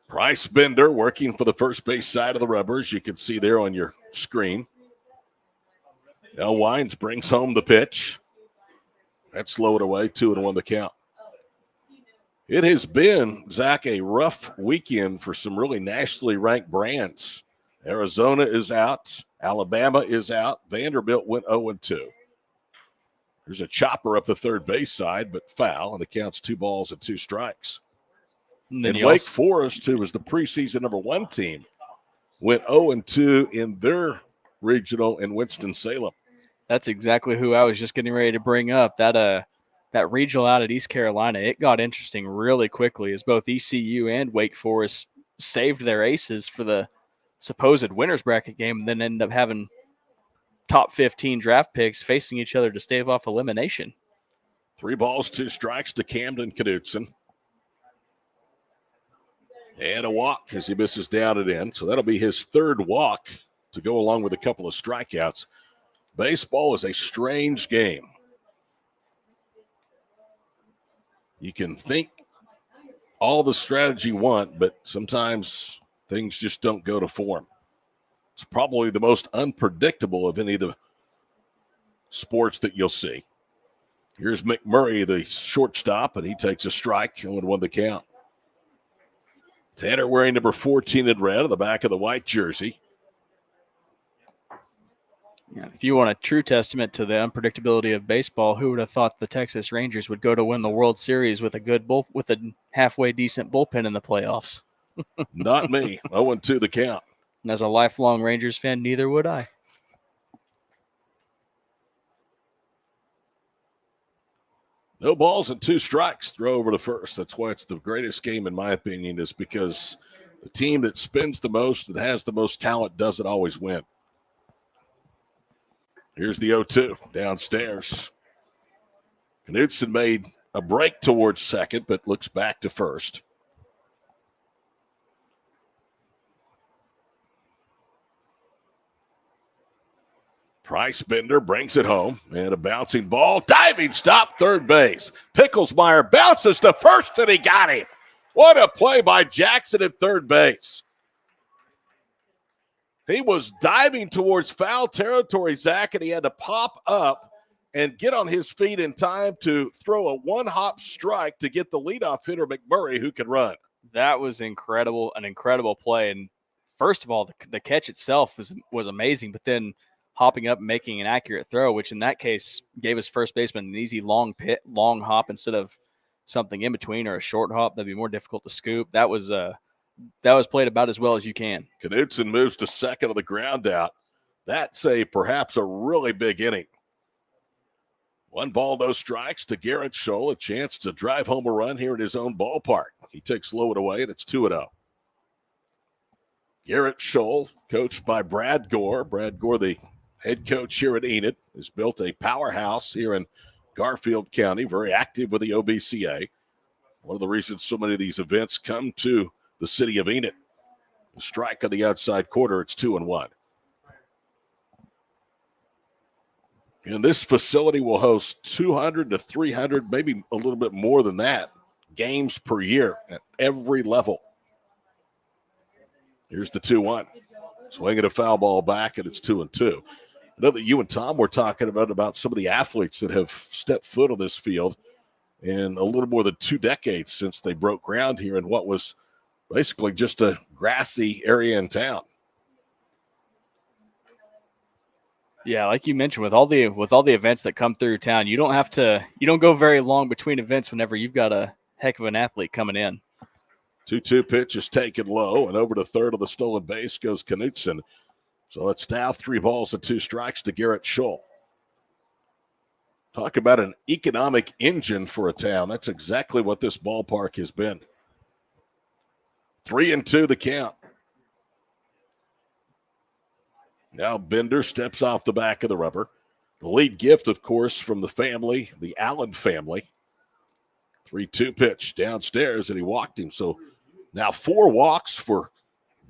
Bryce Bender working for the first base side of the rubbers. You can see there on your screen. Now Wines brings home the pitch. That's lowered away, 2-1 the count. It has been, Zach, a rough weekend for some really nationally ranked brands. Arizona is out. Alabama is out. Vanderbilt went 0-2. There's a chopper up the third base side, but foul, and the count's 2 balls and 2 strikes. And Wake Forest, who was the preseason number 1 team, went 0-2 in their regional in Winston-Salem. That's exactly who I was just getting ready to bring up. That regional out at East Carolina, it got interesting really quickly as both ECU and Wake Forest saved their aces for the supposed winners bracket game and then ended up having top 15 draft picks facing each other to stave off elimination. 3 balls, 2 strikes to Camden Knutson. And a walk as he misses down and in. So that'll be his 3rd walk to go along with a couple of strikeouts. Baseball is a strange game. You can think all the strategy you want, but sometimes things just don't go to form. It's probably the most unpredictable of any of the sports that you'll see. Here's McMurray, the shortstop, and he takes a strike, 0-1 the count. Tanner wearing number 14 in red on the back of the white jersey. Yeah, if you want a true testament to the unpredictability of baseball, who would have thought the Texas Rangers would go to win the World Series with a halfway decent bullpen in the playoffs? Not me. 0-2 the count. And as a lifelong Rangers fan, neither would I. No balls and 2 strikes. Throw over to first. That's why it's the greatest game, in my opinion, is because the team that spends the most, that has the most talent, doesn't always win. Here's the 0-2 downstairs. Knutson made a break towards second, but looks back to first. Price Bender brings it home, and a bouncing ball, diving stop, third base. Picklesmeyer bounces to first, and he got him. What a play by Jackson at third base. He was diving towards foul territory, Zach, and he had to pop up and get on his feet in time to throw a 1-hop strike to get the leadoff hitter McMurray, who could run. That was incredible, an incredible play. And first of all, the catch itself was amazing, but then hopping up and making an accurate throw, which in that case gave his first baseman an easy long hop instead of something in between or a short hop that'd be more difficult to scoop. That was played about as well as you can. Knutson moves to second on the ground out. That's perhaps a really big inning. 1 ball, no strikes to Garrett Scholl, a chance to drive home a run here in his own ballpark. He takes Lowett away, and it's 2-0. Garrett Scholl, coached by Brad Gore. Brad Gore, the head coach here at Enid, has built a powerhouse here in Garfield County, very active with the OBCA. One of the reasons so many of these events come to the city of Enid. The strike on the outside quarter, it's 2-1. And this facility will host 200 to 300, maybe a little bit more than that, games per year at every level. Here's the 2-1. Swinging a foul ball back, and it's 2-2. I know that you and Tom were talking about some of the athletes that have stepped foot on this field in a little more than 2 decades since they broke ground here in what was basically just a grassy area in town. Yeah, like you mentioned, with all the events that come through town, you don't go very long between events whenever you've got a heck of an athlete coming in. 2-2 pitch is taken low, and over to third of the stolen base goes Knutson. So it's now 3 balls and 2 strikes to Garrett Scholl. Talk about an economic engine for a town. That's exactly what this ballpark has been. 3-2 the count. Now Bender steps off the back of the rubber. The lead gift, of course, from the family, the Allen family. 3-2 pitch downstairs, and he walked him. So now 4 walks for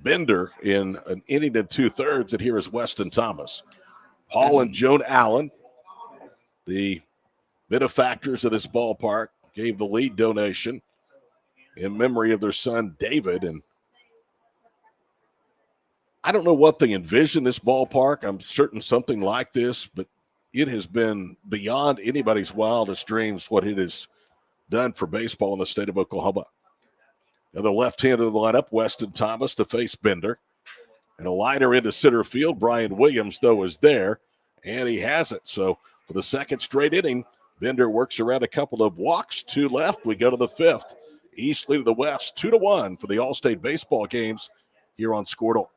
Bender in an inning and 2/3, and here is Weston Thomas. Paul and Joan Allen, the benefactors of this ballpark, gave the lead donation in memory of their son, David. And I don't know what they envisioned this ballpark. I'm certain something like this, but it has been beyond anybody's wildest dreams what it has done for baseball in the state of Oklahoma. Now the left-hander of the lineup, Weston Thomas to face Bender. And a liner into center field. Brian Williams, though, is there, and he has it. So for the second straight inning, Bender works around a couple of walks. 2 left. We go to the 5th. East lead to the West, 2-1 for the All-State baseball games here on Squirtle.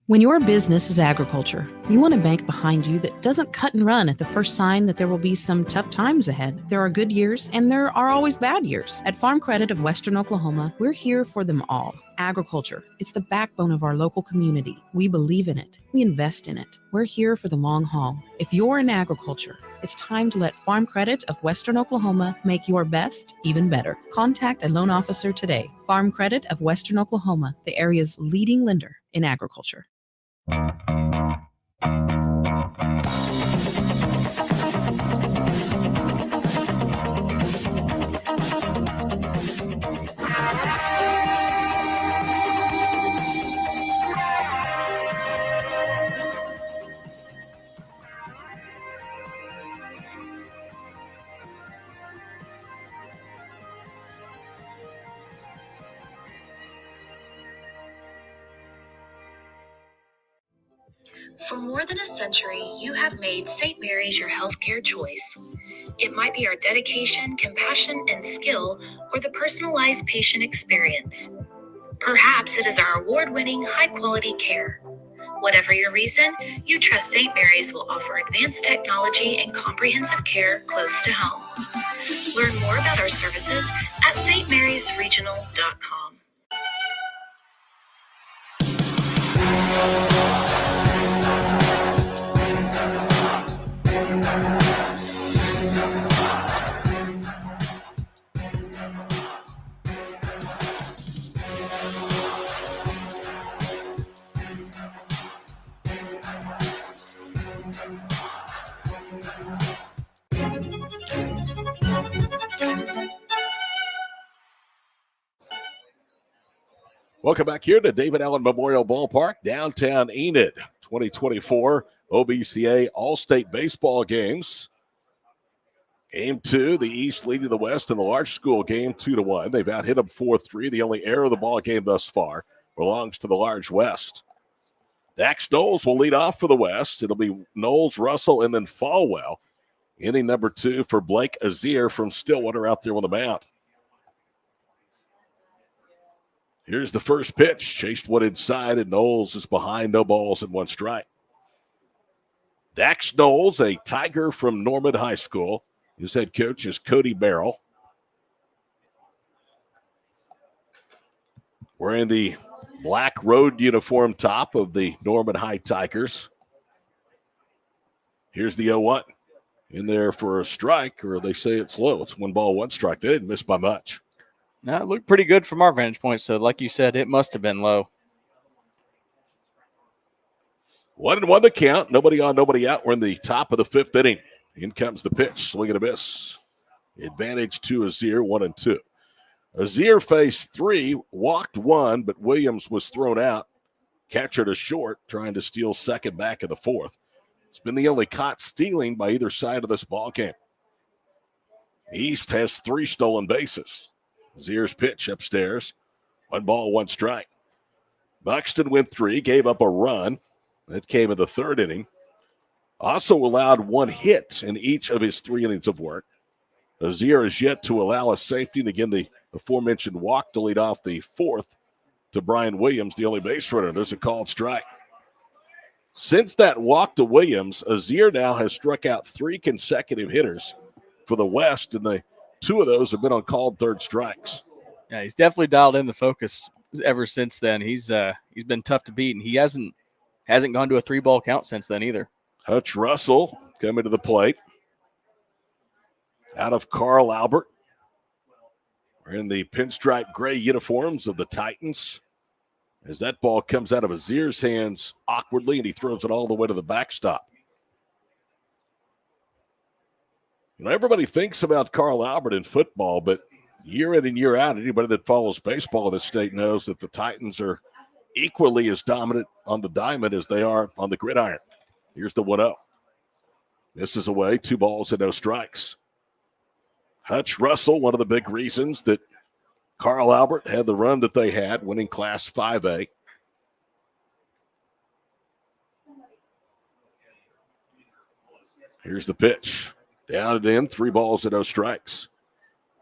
When your business is agriculture, you want a bank behind you that doesn't cut and run at the first sign that there will be some tough times ahead. There are good years and there are always bad years. At Farm Credit of Western Oklahoma, we're here for them all. Agriculture, it's the backbone of our local community. We believe in it. We invest in it. We're here for the long haul. If you're in agriculture, it's time to let Farm Credit of Western Oklahoma make your best even better. Contact a loan officer today. Farm Credit of Western Oklahoma, the area's leading lender in agriculture. For more than a century, you have made St. Mary's your healthcare choice. It might be our dedication, compassion, and skill, or the personalized patient experience. Perhaps it is our award-winning, high-quality care. Whatever your reason, you trust St. Mary's will offer advanced technology and comprehensive care close to home. Learn more about our services at stmarysregional.com. Welcome back here to David Allen Memorial Ballpark, downtown Enid, 2024 OBCA All-State Baseball Games. Game 2, the East leading the West in the large school game, 2-1. They've out-hit them 4-3. The only error of the ball game thus far belongs to the large West. Dax Knowles will lead off for the West. It'll be Knowles, Russell, and then Falwell. Inning number 2 for Blake Azier from Stillwater out there on the mound. Here's the first pitch. Chased one inside, and Knowles is behind. No balls and 1 strike. Dax Knowles, a Tiger from Norman High School. His head coach is Cody Merrill. Wearing the black road uniform top of the Norman High Tigers. Here's the 0-1. In there for a strike, or they say it's low. It's 1 ball, 1 strike. They didn't miss by much. No, it looked pretty good from our vantage point. So, like you said, it must have been low. 1-1 the count. Nobody on, nobody out. We're in the top of the 5th inning. In comes the pitch. Swing and a miss. Advantage to Azier, 1-2. Azier faced 3, walked 1, but Williams was thrown out catcher to short, trying to steal second back in the fourth. It's been the only caught stealing by either side of this ball game. East has 3 stolen bases. Zier's pitch upstairs. 1 ball, 1 strike. Buxton went 3, gave up a run. That came in the 3rd inning. Also allowed 1 hit in each of his 3 innings of work. Zier is yet to allow a safety, and again, the aforementioned walk to lead off the 4th to Brian Williams, the only base runner. There's a called strike. Since that walk to Williams, Azier now has struck out 3 consecutive hitters for the West, and the 2 of those have been on called third strikes. Yeah, he's definitely dialed in the focus ever since then. He's been tough to beat, and he hasn't gone to a 3-ball count since then either. Hutch Russell coming to the plate. Out of Carl Albert. We're in the pinstripe gray uniforms of the Titans. As that ball comes out of Azier's hands awkwardly, and he throws it all the way to the backstop. You know, everybody thinks about Carl Albert in football, but year in and year out, anybody that follows baseball in the state knows that the Titans are equally as dominant on the diamond as they are on the gridiron. Here's the 1-0. This is away, 2 balls and no strikes. Hutch Russell, one of the big reasons that Carl Albert had the run that they had, winning Class 5A. Here's the pitch. Down and in, 3 balls and no strikes.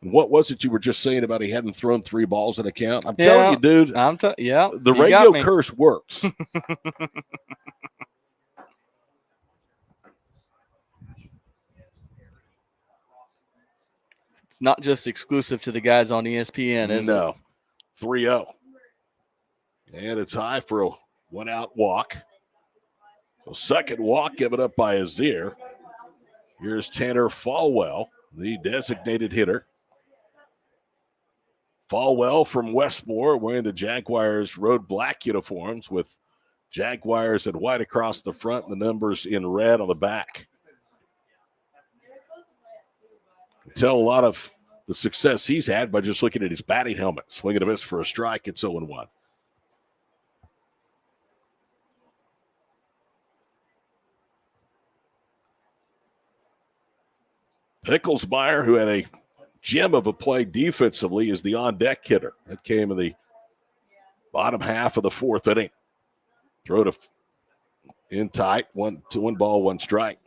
And what was it you were just saying about he hadn't thrown 3 balls in a count? I'm telling you, dude. The radio curse works. It's not just exclusive to the guys on ESPN, is it? No. 3-0. And it's high for a 1-out walk. A second walk given up by Azier. Here's Tanner Falwell, the designated hitter. Falwell from Westmore wearing the Jaguars road black uniforms with Jaguars in white across the front and the numbers in red on the back. You tell a lot of the success he's had by just looking at his batting helmet. Swinging a miss for a strike. It's 0-1. Picklesmeyer, who had a gem of a play defensively, is the on-deck hitter. That came in the bottom half of the 4th inning. Throw to in tight, 1 ball, 1 strike.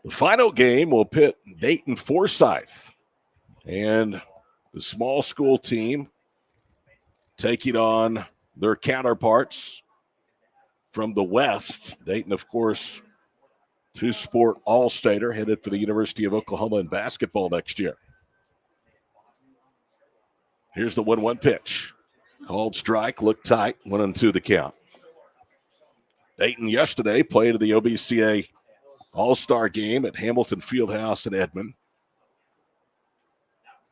The final game will pit Dayton Forsyth and the small school team taking on their counterparts from the West. Dayton, of course, 2-sport all-stater, headed for the University of Oklahoma in basketball next year. Here's the 1-1 pitch. Called strike, looked tight, 1-2 the count. Dayton yesterday played at the OBCA All-Star game at Hamilton Fieldhouse in Edmond.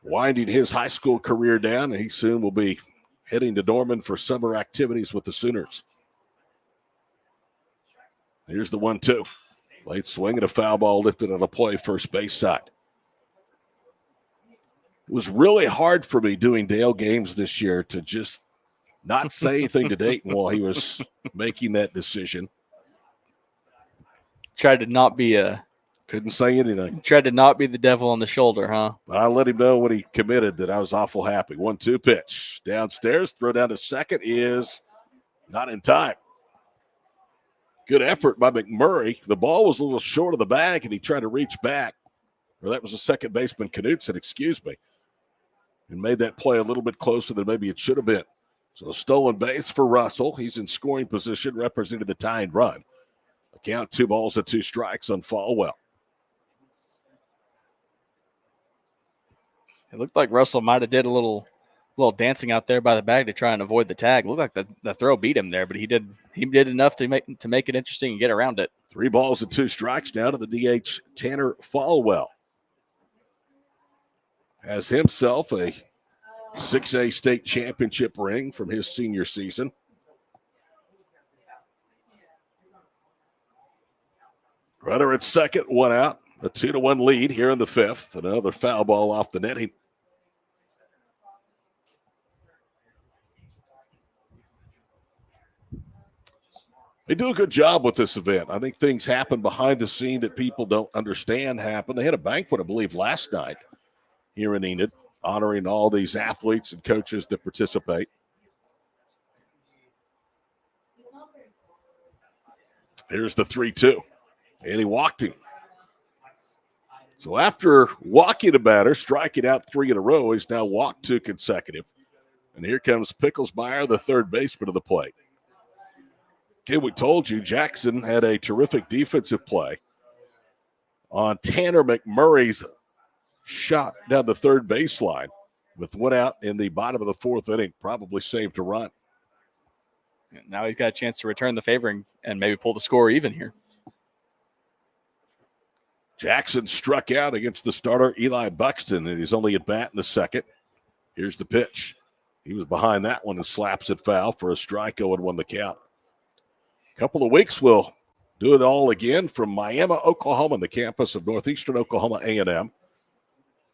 Winding his high school career down, and he soon will be heading to Norman for summer activities with the Sooners. Here's the 1-2. Late swing and a foul ball lifted on a play first base side. It was really hard for me doing Dale games this year to just not say anything to Dayton while he was making that decision. Tried to not be couldn't say anything. Tried to not be the devil on the shoulder, huh? I let him know when he committed that I was awful happy. 1-2 pitch. Downstairs, throw down to second is not in time. Good effort by McMurray. The ball was a little short of the bag, and he tried to reach back. Or that was the second baseman, Knudsen, excuse me. And made that play a little bit closer than maybe it should have been. So a stolen base for Russell. He's in scoring position, representing the tying run. A count, 2 balls and 2 strikes on Falwell. It looked like Russell might have did a little dancing out there by the bag to try and avoid the tag. Looked like the throw beat him there, but he did enough to make it interesting and get around it. 3 balls and 2 strikes now to the DH, Tanner Falwell. Has himself a 6A state championship ring from his senior season. Runner at second, 1 out. A 2-1 lead here in the 5th. Another foul ball off the netting. They do a good job with this event. I think things happen behind the scene that people don't understand happen. They had a banquet, I believe, last night here in Enid, honoring all these athletes and coaches that participate. Here's the 3-2. And he walked him. So after walking a batter, striking out 3 in a row, he's now walked 2 consecutive. And here comes Picklesmeyer, the third baseman of the plate. Okay, we told you Jackson had a terrific defensive play on Tanner McMurray's shot down the third baseline with 1 out in the bottom of the 4th inning, probably saved a run. Now he's got a chance to return the favor and maybe pull the score even here. Jackson struck out against the starter, Eli Buxton, and he's only at bat in the second. Here's the pitch. He was behind that one and slaps it foul for a strikeout and won the count. Couple of weeks, we'll do it all again from Miami, Oklahoma, the campus of Northeastern Oklahoma A&M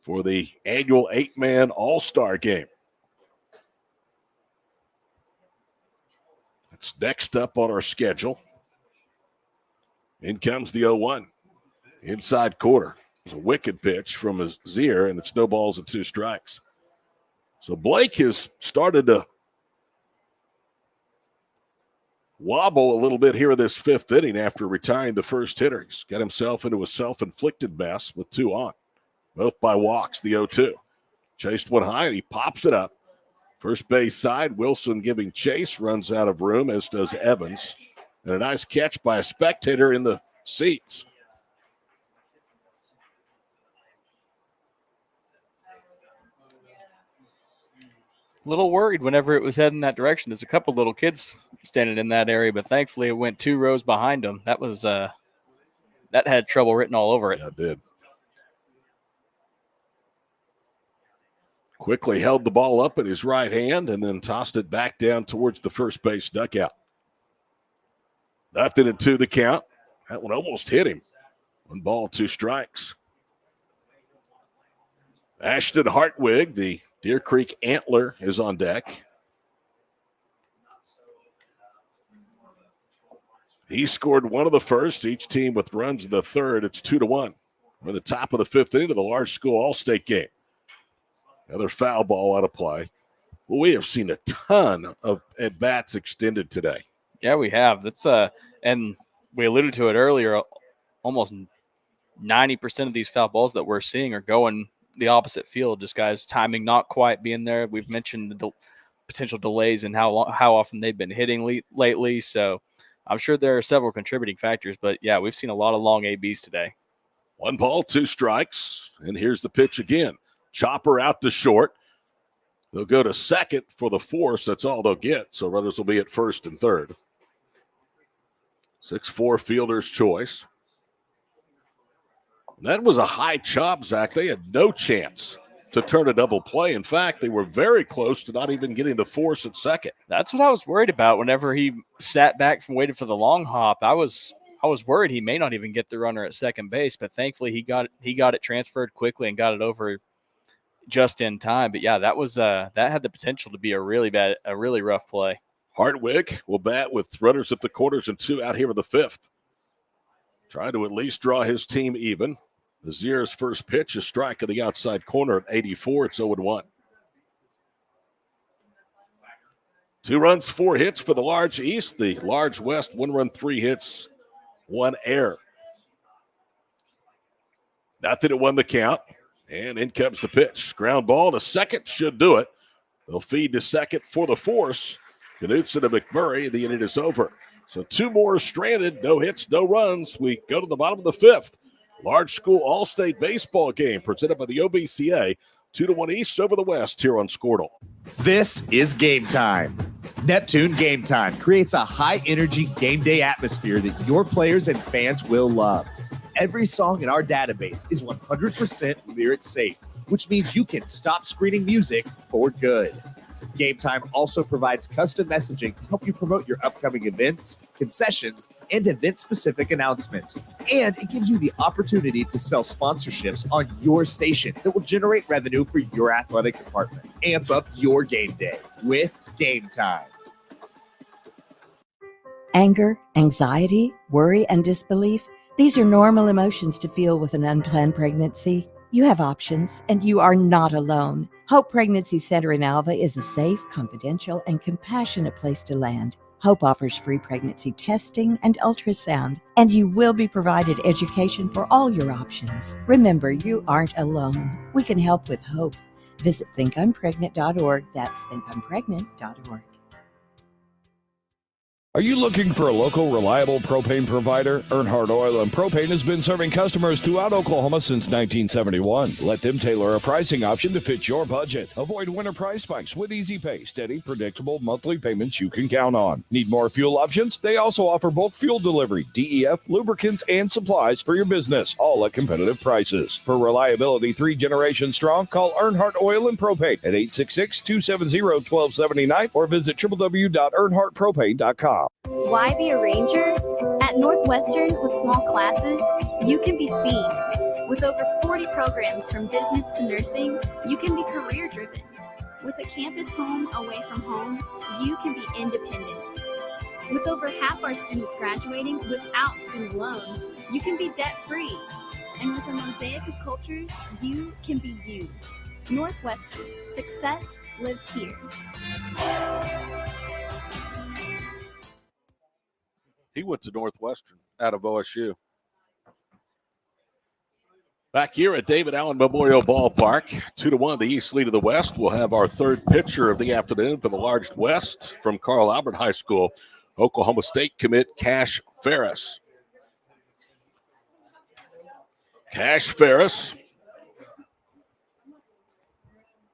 for the annual 8-man All-Star game. That's next up on our schedule. In comes the 0-1. Inside quarter. It's a wicked pitch from Azier, and it's no balls and 2 strikes. So Blake has started to wobble a little bit here in this 5th inning after retiring the first hitter. He's got himself into a self-inflicted mess with 2 on, both by walks, the 0-2. Chased one high, and he pops it up. First base side, Wilson giving chase, runs out of room, as does Evans. And a nice catch by a spectator in the seats. A little worried whenever it was heading that direction. There's a couple little kids standing in that area, but thankfully it went 2 rows behind them. That was that had trouble written all over it. Yeah, it did. Quickly held the ball up in his right hand and then tossed it back down towards the first base dugout. 0-2 the count. That one almost hit him. 1 ball, 2 strikes. Ashton Hartwig, the Deer Creek Antler, is on deck. He scored 1 of the first. Each team with runs in the third. It's 2-1. We're at the top of the 5th inning of the large school all-state game. Another foul ball out of play. Well, we have seen a ton of at-bats extended today. Yeah, we have. That's and we alluded to it earlier. Almost 90% of these foul balls that we're seeing are going the opposite field. Just guys timing not quite being there. We've mentioned the potential delays and how often they've been hitting lately. So I'm sure there are several contributing factors. But yeah, we've seen a lot of long ABs today. 1 ball, 2 strikes, and here's the pitch again. Chopper out to short. They'll go to second for the force. That's all they'll get. So runners will be at first and third. 6-4 fielder's choice. That was a high chop, Zach. They had no chance to turn a double play. In fact, they were very close to not even getting the force at second. That's what I was worried about whenever he sat back from waiting for the long hop. I was worried he may not even get the runner at second base, but thankfully he got it transferred quickly and got it over just in time. But yeah, that was that had the potential to be a really rough play. Hartwig will bat with runners at the quarters and 2 out here in the 5th. Trying to at least draw his team even. Azier's first pitch, a strike in the outside corner at 84. It's 0-1. 2 runs, 4 hits for the Large East. The Large West, 1 run, 3 hits, 1 error. 0-1 the count. And in comes the pitch. Ground ball to second should do it. They'll feed to second for the force. Knutson and McMurray. The inning is over. So 2 more stranded. No hits, no runs. We go to the bottom of the 5th. Large School All-State Baseball game presented by the OBCA. 2-1 East over the West here on Squirtle. This is Game Time. Neptune Game Time creates a high-energy game day atmosphere that your players and fans will love. Every song in our database is 100% lyric safe, which means you can stop screening music for good. Game Time also provides custom messaging to help you promote your upcoming events, concessions, and event-specific announcements. And it gives you the opportunity to sell sponsorships on your station that will generate revenue for your athletic department. Amp up your game day with Game Time. Anger, anxiety, worry, and disbelief, these are normal emotions to feel with an unplanned pregnancy. You have options, and you are not alone. Hope Pregnancy Center in Alva is a safe, confidential, and compassionate place to land. Hope offers free pregnancy testing and ultrasound, and you will be provided education for all your options. Remember, you aren't alone. We can help with hope. Visit thinkimpregnant.org. That's thinkimpregnant.org. Are you looking for a local, reliable propane provider? Earnhardt Oil and Propane has been serving customers throughout Oklahoma since 1971. Let them tailor a pricing option to fit your budget. Avoid winter price spikes with easy pay, steady, predictable monthly payments you can count on. Need more fuel options? They also offer bulk fuel delivery, DEF, lubricants, and supplies for your business, all at competitive prices. For reliability 3 generations strong, call Earnhardt Oil and Propane at 866-270-1279 or visit www.earnhardtpropane.com. Why be a ranger? At Northwestern, with small classes, you can be seen. With over 40 programs from business to nursing, you can be career driven. With a campus home away from home, you can be independent. With over half our students graduating without student loans, you can be debt free. And with a mosaic of cultures, you can be you. Northwestern, success lives here. He went to Northwestern out of OSU. Back here at David Allen Memorial Ballpark, 2-1, the East lead of the West. We'll have our third pitcher of the afternoon for the Large West from Carl Albert High School, Oklahoma State commit Cash Ferris. Cash Ferris,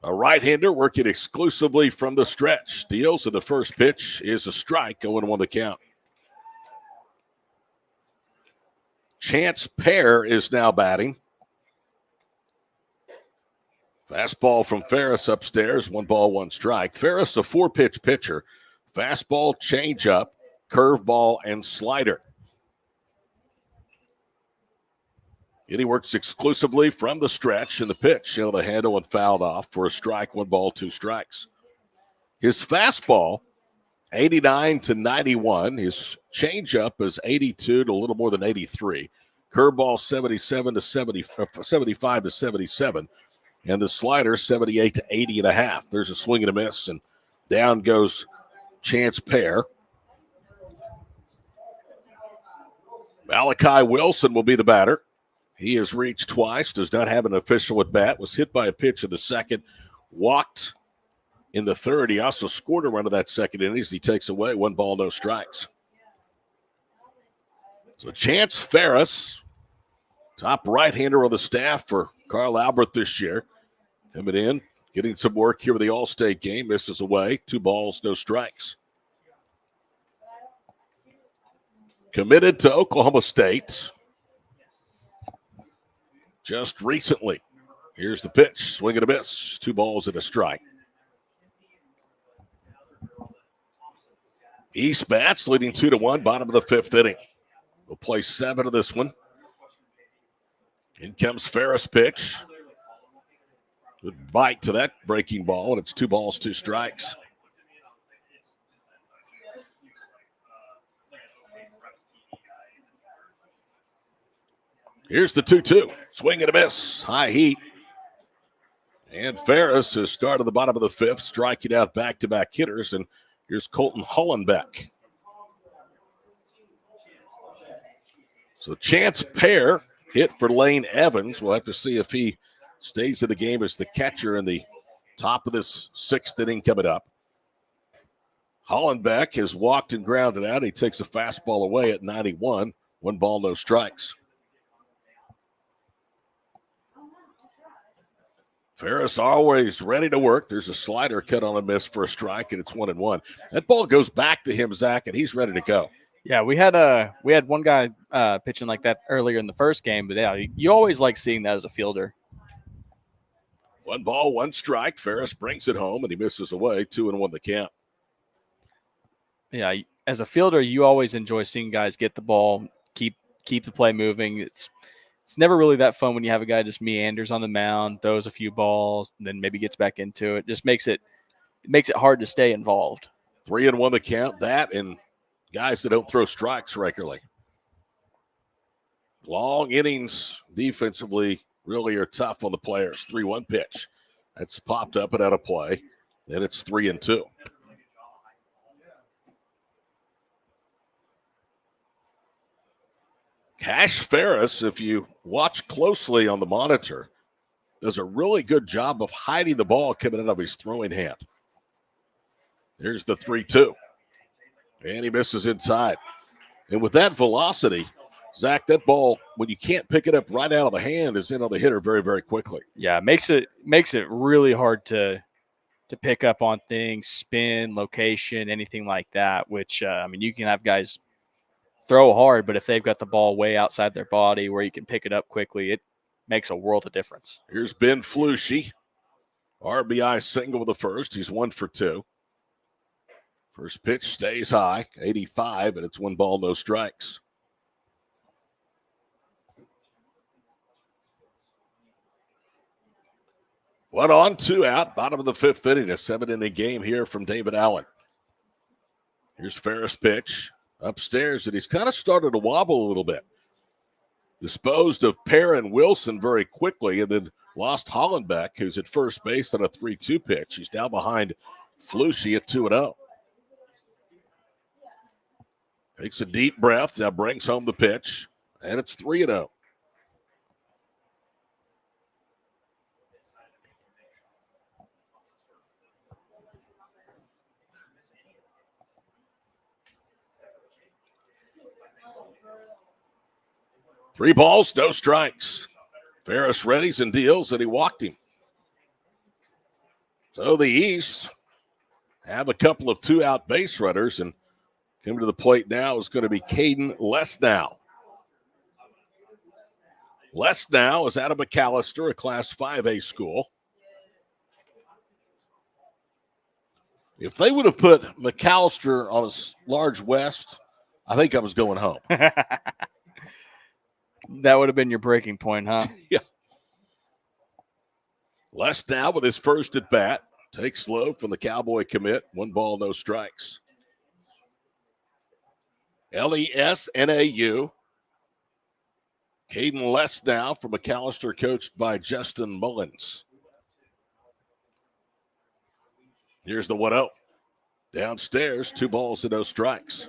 a right-hander working exclusively from the stretch. Deals, and the first pitch is a strike, 0-1 the count. Chance Pear is now batting. Fastball from Ferris upstairs, 1 ball, 1 strike. Ferris, a 4-pitch pitcher. Fastball, changeup, curveball, and slider. And he works exclusively from the stretch, and the pitch out of the handle and fouled off for a strike, 1 ball, 2 strikes. His fastball, 89 to 91. His changeup is 82 to a little more than 83. Curveball 75 to 77. And the slider 78 to 80.5. There's a swing and a miss, and down goes Chance Pear. Malachi Wilson will be the batter. He has reached twice, does not have an official at bat, was hit by a pitch in the second, walked in the third. He also scored a run of that second inning as he takes away 1 ball, no strikes. So Chance Ferris, top right-hander on the staff for Carl Albert this year, coming in, getting some work here with the All-State game, misses away, 2 balls, no strikes. Committed to Oklahoma State just recently. Here's the pitch, swing and a miss, 2 balls and a strike. East bats leading 2-1, bottom of the 5th inning. We'll play 7 of this one. In comes Ferris' pitch. Good bite to that breaking ball, and it's 2 balls, 2 strikes. Here's the 2-2. Swing and a miss. High heat. And Ferris has started the bottom of the 5th, striking out back-to-back hitters. And here's Colton Hollenbeck. So Chance Pear hit for Lane Evans. We'll have to see if he stays in the game as the catcher in the top of this 6th inning coming up. Hollenbeck has walked and grounded out. He takes a fastball away at 91. 1 ball, no strikes. Ferris always ready to work. There's a slider cut on a miss for a strike, and it's 1-1. That ball goes back to him, Zach, and he's ready to go. Yeah, we had one guy pitching like that earlier in the first game, but yeah, you always like seeing that as a fielder. 1 ball, 1 strike. Ferris brings it home, and he misses away. 2-1 the count. Yeah, as a fielder, you always enjoy seeing guys get the ball, keep the play moving. It's never really that fun when you have a guy just meanders on the mound, throws a few balls, and then maybe gets back into it. Just makes it hard to stay involved. 3-1 the count. That and guys that don't throw strikes regularly. Long innings defensively really are tough on the players. 3-1 pitch. That's popped up and out of play. Then it's 3-2. Cash Ferris, if you watch closely on the monitor, does a really good job of hiding the ball coming out of his throwing hand. There's the 3-2. And he misses inside. And with that velocity, Zach, that ball, when you can't pick it up right out of the hand, is in on the hitter very, very quickly. Yeah, makes it really hard to pick up on things, spin, location, anything like that, which, you can have guys throw hard, but if they've got the ball way outside their body where you can pick it up quickly, it makes a world of difference. Here's Ben Flushy. RBI single with the first. He's 1 for 2. First pitch stays high, 85, and it's 1 ball, no strikes. One on, 2 out, bottom of the 5th inning, a 7-inning game here from David Allen. Here's Ferris' pitch upstairs, and he's kind of started to wobble a little bit. Disposed of Perrin Wilson very quickly, and then lost Hollenbeck, who's at first base on a 3-2 pitch. He's now behind Flushy at 2-0. Takes a deep breath, now brings home the pitch, and it's 3-0. Three balls, no strikes. Ferris readies and deals, and he walked him. So the East have a couple of 2-out base runners, and coming to the plate now is going to be Caden Lesnow. Lesnow is out of McAllister, a Class 5A school. If they would have put McAllister on a large West, I think I was going home. That would have been your breaking point, huh? Yeah. Lesnow with his first at bat. Takes slow from the Cowboy commit. 1 ball, no strikes. LESNAU. Caden Lesnow from McAllister, coached by Justin Mullins. Here's the 1-0. Downstairs, 2 balls and no strikes.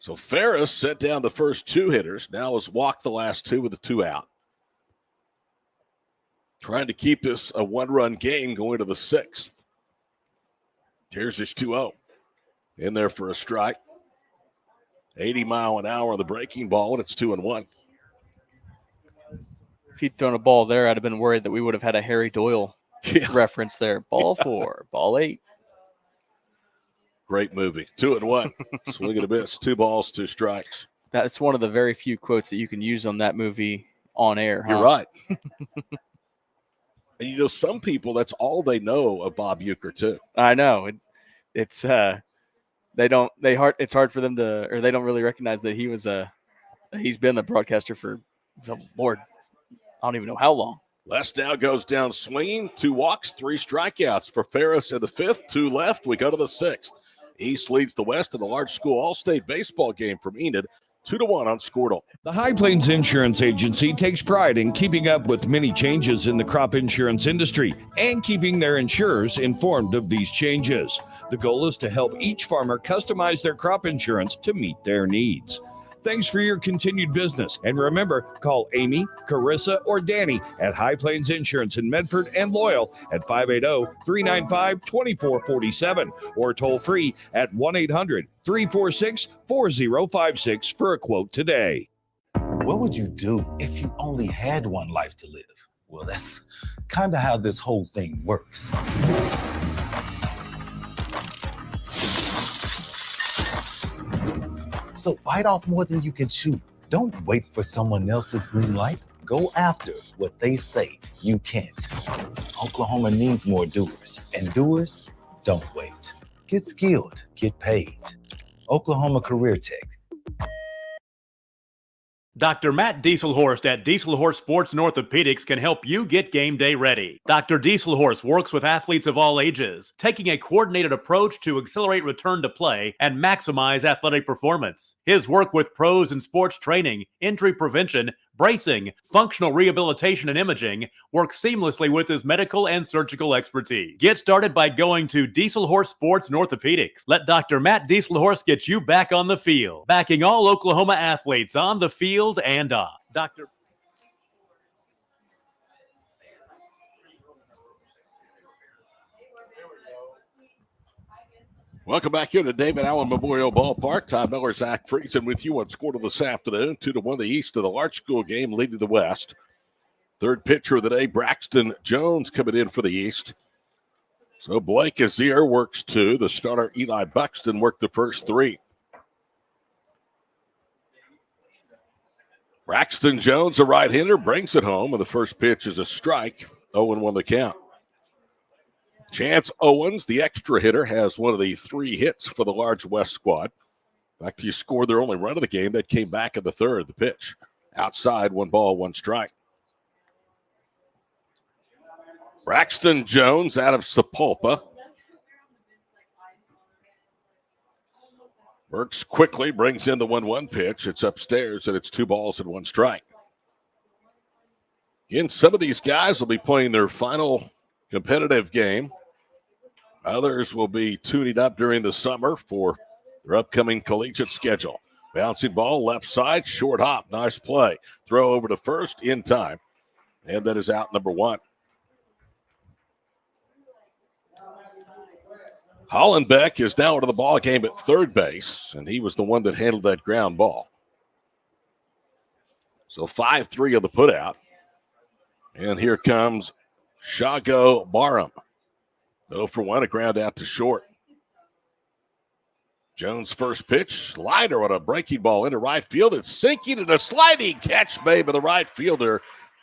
So Ferris set down the first 2 hitters. Now has walked the last 2 with a 2-out. Trying to keep this a 1-run game going to the 6th. Here's his 2-0. In there for a strike. 80 mile an hour on the breaking ball, and it's 2-1. If he'd thrown a ball there, I'd have been worried that we would have had a Harry Doyle reference there. Ball 4, ball 8. Great movie. 2-1. Swing and a miss. 2 balls, 2 strikes. That's one of the very few quotes that you can use on that movie on air. Huh? You're right. And some people, that's all they know of Bob Uecker too. I know. It's hard for them to, or they don't really recognize that he's been a broadcaster for the Lord, I don't even know how long. Lesnow goes down swinging. 2 walks, 3 strikeouts for Ferris in the 5th. 2 left. We go to the 6th. East leads the West in the large school all-state baseball game from Enid. 2-1 on Squirtle. The High Plains Insurance Agency takes pride in keeping up with many changes in the crop insurance industry and keeping their insurers informed of these changes. The goal is to help each farmer customize their crop insurance to meet their needs. Thanks for your continued business. And remember, call Amy, Carissa, or Danny at High Plains Insurance in Medford and Loyal at 580-395-2447 or toll free at 1-800-346-4056 for a quote today. What would you do if you only had one life to live? Well, that's kind of how this whole thing works. So bite off more than you can chew. Don't wait for someone else's green light. Go after what they say you can't. Oklahoma needs more doers, and doers don't wait. Get skilled, get paid. Oklahoma Career Tech. Dr. Matt Dieselhorst at Dieselhorst Sports and Orthopedics can help you get game day ready. Dr. Dieselhorst works with athletes of all ages, taking a coordinated approach to accelerate return to play and maximize athletic performance. His work with pros in sports training, injury prevention, bracing, functional rehabilitation, and imaging works seamlessly with his medical and surgical expertise. Get started by going to Dieselhorst Sports and Orthopedics. Let Dr. Matt Dieselhorst get you back on the field, backing all Oklahoma athletes on the field and off. Dr. Welcome back here to David Allen Memorial Ballpark. Todd Miller, Zach Friesen with you on Score this afternoon. 2-1 the East of the Large School game, leading the West. Third pitcher of the day, Braxton Jones coming in for the East. So Blake Azier works 2. The starter, Eli Buxton, worked the first 3. Braxton Jones, a right-hander, brings it home, and the first pitch is a strike. 0-1 the count. Chance Owens, the extra hitter, has one of the 3 hits for the Large West squad. In fact, he scored their only run of the game. That came back in the third. The pitch outside, 1 ball, 1 strike. Braxton Jones out of Sapulpa. Works quickly, brings in the 1-1 pitch. It's upstairs, and it's 2 balls and 1 strike. Again, some of these guys will be playing their final competitive game. Others will be tuning up during the summer for their upcoming collegiate schedule. Bouncing ball, left side, short hop. Nice play. Throw over to first in time. And that is out number 1. Hollenbeck is now into the ball game at third base, and he was the one that handled that ground ball. So 5-3 of the putout. And here comes Shago Barham. 0-for-1, a ground out to short. Jones' first pitch, liner on a breaking ball into right field. It's sinking and a sliding catch made by the right fielder,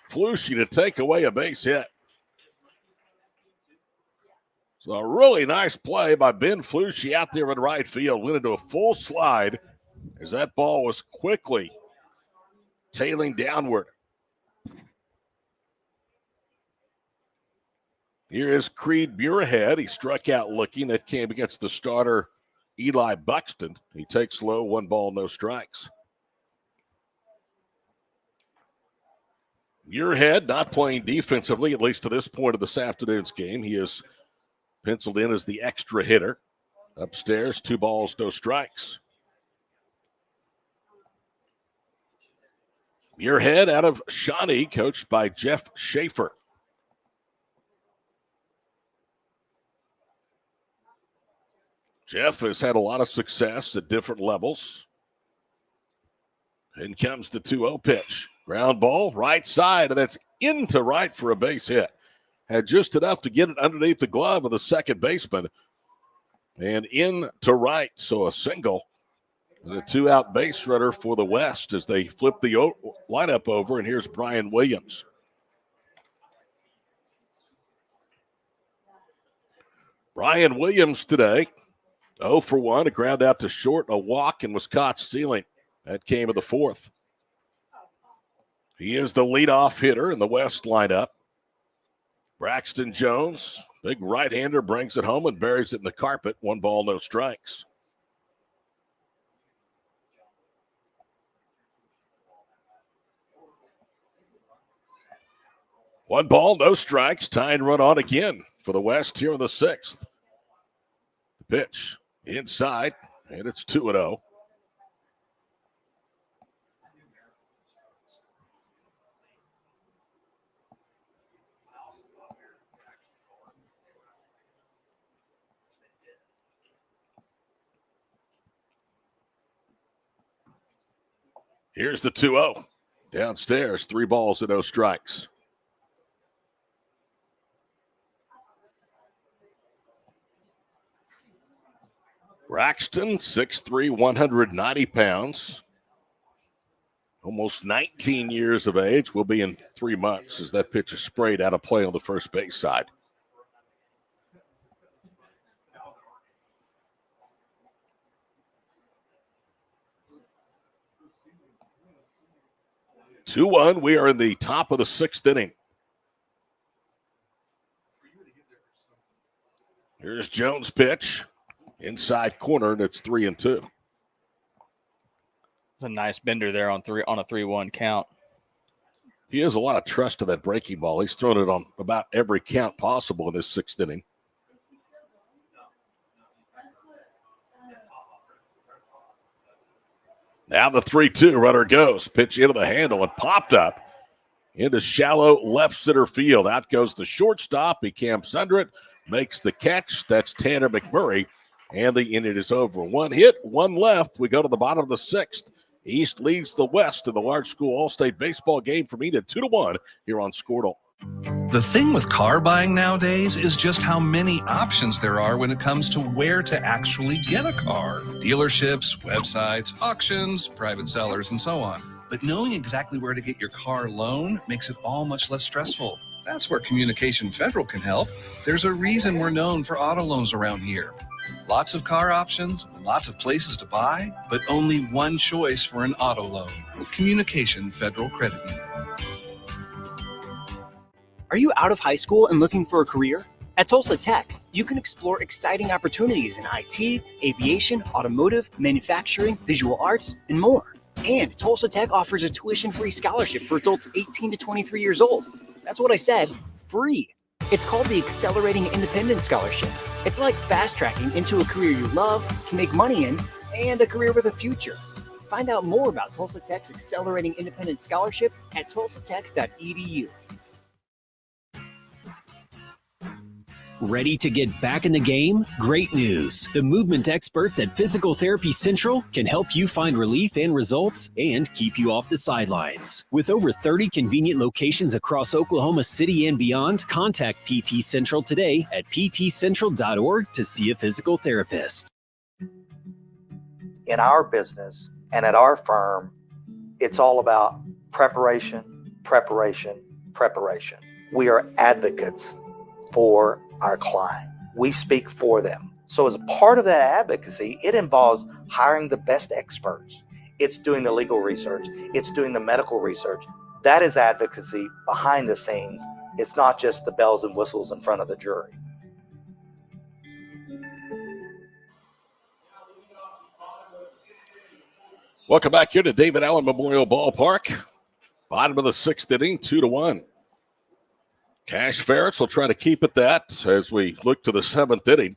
Flushy, to take away a base hit. So a really nice play by Ben Flushy out there in right field. Went into a full slide as that ball was quickly tailing downward. Here is Creed Muirhead. He struck out looking. That came against the starter, Eli Buxton. He takes low, 1 ball, no strikes. Muirhead not playing defensively, at least to this point of this afternoon's game. He is penciled in as the extra hitter. Upstairs, 2 balls, no strikes. Muirhead out of Shawnee, coached by Jeff Schaefer. Jeff has had a lot of success at different levels. In comes the 2-0 pitch. Ground ball, right side, and that's into right for a base hit. Had just enough to get it underneath the glove of the second baseman. And in to right, so a single. And a 2-out base runner for the West as they flip the lineup over, and here's Brian Williams. Brian Williams today, 0-for-1, a ground out to short, a walk, and was caught stealing. That came in the 4th. He is the leadoff hitter in the West lineup. Braxton Jones, big right-hander, brings it home and buries it in the carpet. 1 ball, no strikes. One ball, no strikes. Tying run on again for the West here in the 6th. The pitch inside, and it's 2-0. Here's the 2-0. Downstairs, 3 balls and no strikes. Braxton, 6'3", 190 pounds. Almost 19 years of age. Will be in 3 months as that pitch is sprayed out of play on the first base side. 2-1. We are in the top of the 6th inning. Here's Jones' pitch. Inside corner, and it's 3-2. It's a nice bender there on a 3-1 count. He has a lot of trust to that breaking ball. He's thrown it on about every count possible in this 6th inning. Now the 3-2 runner goes. Pitch into the handle and popped up into shallow left center field. Out goes the shortstop. He camps under it, makes the catch. That's Tanner McMurray, and the inning is over. 1 hit, 1 left. We go to the bottom of the 6th. East leads the West in the large school all-state baseball game from Enid 2-1 here on Squirtle. The thing with car buying nowadays is just how many options there are when it comes to where to actually get a car. Dealerships, websites, auctions, private sellers, and so on. But knowing exactly where to get your car loan makes it all much less stressful. That's where Communication Federal can help. There's a reason we're known for auto loans around here. Lots of car options, lots of places to buy, but only one choice for an auto loan. Communication Federal Credit Union. Are you out of high school and looking for a career? At Tulsa Tech, you can explore exciting opportunities in IT, aviation, automotive, manufacturing, visual arts, and more. And Tulsa Tech offers a tuition-free scholarship for adults 18 to 23 years old. That's what I said, free. It's called the Accelerating Independence Scholarship. It's like fast-tracking into a career you love, can make money in, and a career with a future. Find out more about Tulsa Tech's Accelerating Independence Scholarship at tulsatech.edu. Ready to get back in the game? Great news! The movement experts at Physical Therapy Central can help you find relief and results and keep you off the sidelines. With over 30 convenient locations across Oklahoma City and beyond, contact PT Central today at ptcentral.org to see a physical therapist. In our business and at our firm, it's all about preparation, preparation, preparation. We are advocates for our client. We speak for them. So as a part of that advocacy, it involves hiring the best experts. It's doing the legal research. It's doing the medical research. That is advocacy behind the scenes. It's not just the bells and whistles in front of the jury. Welcome back here to David Allen Memorial Ballpark. Bottom of the 6th inning, 2-1. Cash Ferris will try to keep it that as we look to the 7th inning.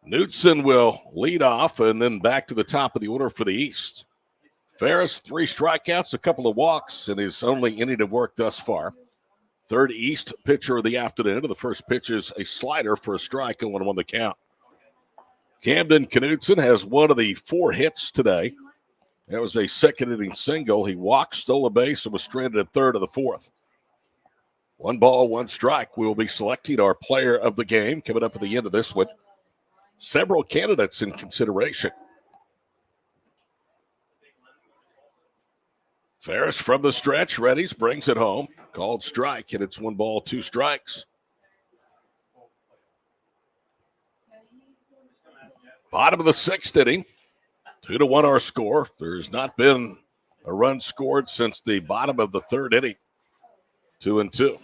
Knudsen will lead off and then back to the top of the order for the East. Ferris, 3 strikeouts, a couple of walks, and his only inning of work thus far. Third East pitcher of the afternoon. The first pitch is a slider for a strike and 1-1 the count. Camden Knudsen has one of the 4 hits today. That was a second inning single. He walked, stole a base, and was stranded at third of the 4th. 1 ball, 1 strike. We will be selecting our player of the game coming up at the end of this one. Several candidates in consideration. Ferris from the stretch, readies, brings it home. Called strike, and it's 1 ball, 2 strikes. Bottom of the 6th inning. 2-1 our score. There's not been a run scored since the bottom of the 3rd inning. 2-2.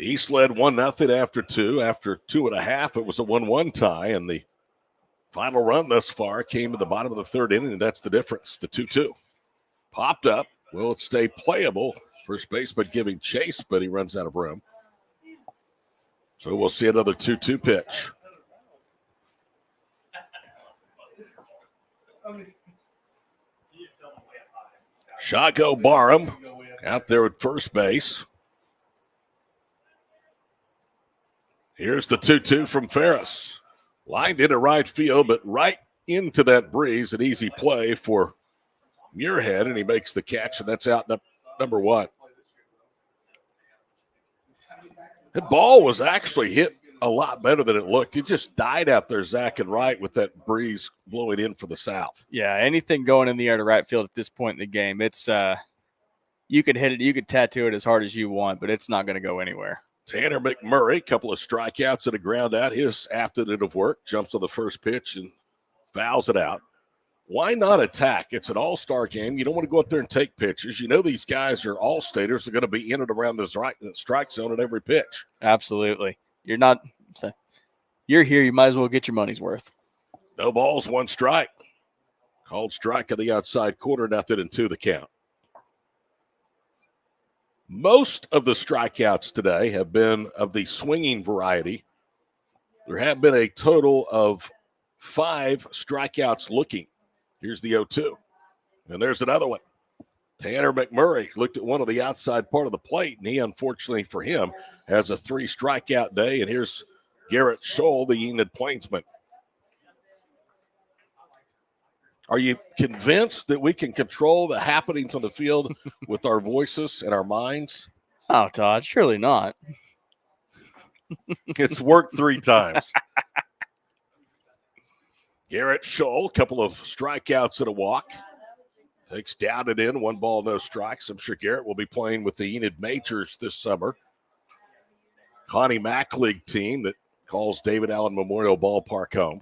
East led 1-0 after 2. After 2.5, it was a 1-1 tie, and the final run thus far came at the bottom of the 3rd inning, and that's the difference, the 2-2. Popped up. Will it stay playable? First baseman giving chase, but he runs out of room. So we'll see another 2-2 pitch. Shago Barham out there at first base. Here's the 2-2 from Ferris. Lined into right field, but right into that breeze. An easy play for Muirhead, and he makes the catch, and that's out number 1. That ball was actually hit a lot better than it looked. It just died out there, Zach and right, with that breeze blowing in for the south. Yeah, anything going in the air to right field at this point in the game, it's you could hit it, you could tattoo it as hard as you want, but it's not going to go anywhere. Tanner McMurray, couple of strikeouts and a ground out. His afternoon of work, jumps on the first pitch and fouls it out. Why not attack? It's an all-star game. You don't want to go up there and take pitches. You know these guys are all-staters. They're going to be in and around the strike zone at every pitch. Absolutely. You're here. You might as well get your money's worth. No balls, 1 strike. Called strike on the outside corner, 0-2 the count. Most of the strikeouts today have been of the swinging variety. There have been a total of 5 strikeouts looking. Here's the 0-2. And there's another one. Tanner McMurray looked at one of the outside part of the plate, and he, unfortunately for him, has a 3 strikeout day. And here's Garrett Scholl, the Enid Plainsman. Are you convinced that we can control the happenings on the field with our voices and our minds? Oh, Todd, surely not. It's worked 3 times. Garrett Scholl, couple of strikeouts and a walk. Takes down and in, 1 ball, no strikes. I'm sure Garrett will be playing with the Enid Majors this summer. Connie Mack League team that calls David Allen Memorial Ballpark home.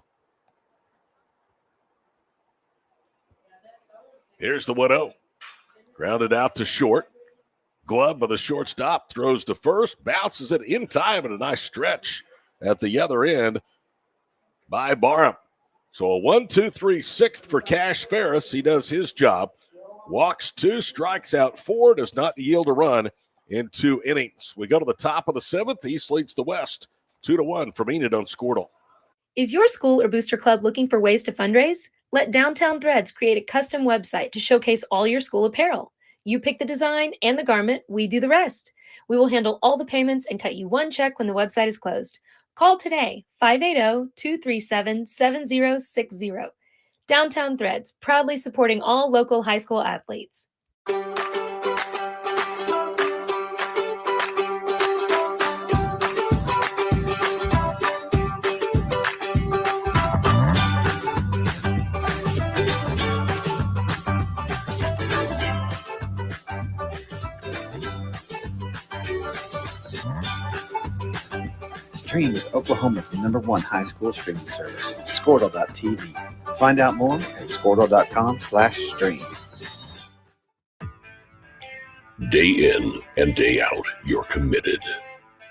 Here's the 1-0. Grounded out to short. Glove by the shortstop. Throws to first. Bounces it in time and a nice stretch at the other end by Barham. So a 1-2-3 6th for Cash Ferris. He does his job. Walks 2, strikes out 4, does not yield a run in 2 innings. We go to the top of the 7th. East leads the West 2-1 from Enid on Squirtle. Is your school or booster club looking for ways to fundraise? Let Downtown Threads create a custom website to showcase all your school apparel. You pick the design and the garment, we do the rest. We will handle all the payments and cut you 1 check when the website is closed. Call today, 580-237-7060. Downtown Threads, proudly supporting all local high school athletes. Stream with Oklahoma's #1 high school streaming service, Squirtle.tv. Find out more at Squirtle.com/stream. Day in and day out, you're committed.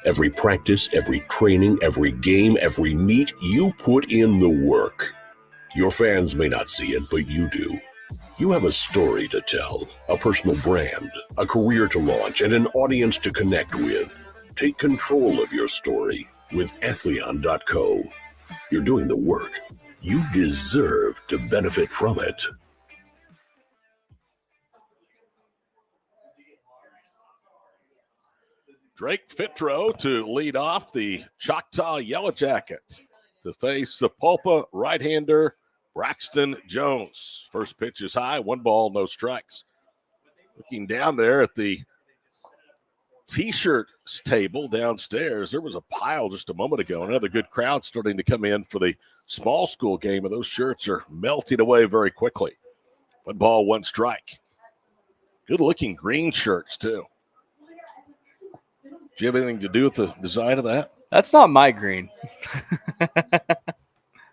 Every practice, every training, every game, every meet, you put in the work. Your fans may not see it, but you do. You have a story to tell, a personal brand, a career to launch, and an audience to connect with. Take control of your story with Athleon.co. You're doing the work. You deserve to benefit from it. Drake Fitro to lead off the Choctaw Yellow Jacket to face the Pulpa right-hander Braxton Jones. First pitch is high, 1 ball, no strikes. Looking down there at the T-shirt table downstairs, there was a pile just a moment ago. Another good crowd starting to come in for the small school game, and those shirts are melting away very quickly. 1 ball, 1 strike. Good-looking green shirts, too. Do you have anything to do with the design of that? That's not my green.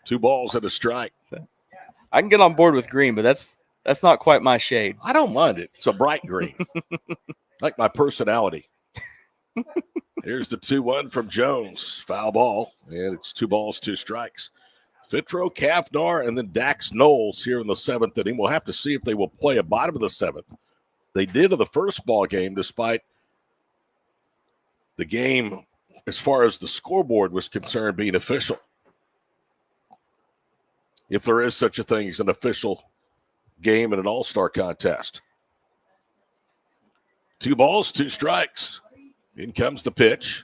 2 balls and a strike. I can get on board with green, but that's not quite my shade. I don't mind it. It's a bright green. Like my personality. Here's the 2-1 from Jones. Foul ball, and it's 2 balls, 2 strikes. Fitro, Kavnar, and then Dax Knowles here in the 7th inning. We'll have to see if they will play a bottom of the 7th. They did in the first ball game, despite the game, as far as the scoreboard was concerned, being official. If there is such a thing as an official game in an all-star contest. 2 balls, 2 strikes. In comes the pitch.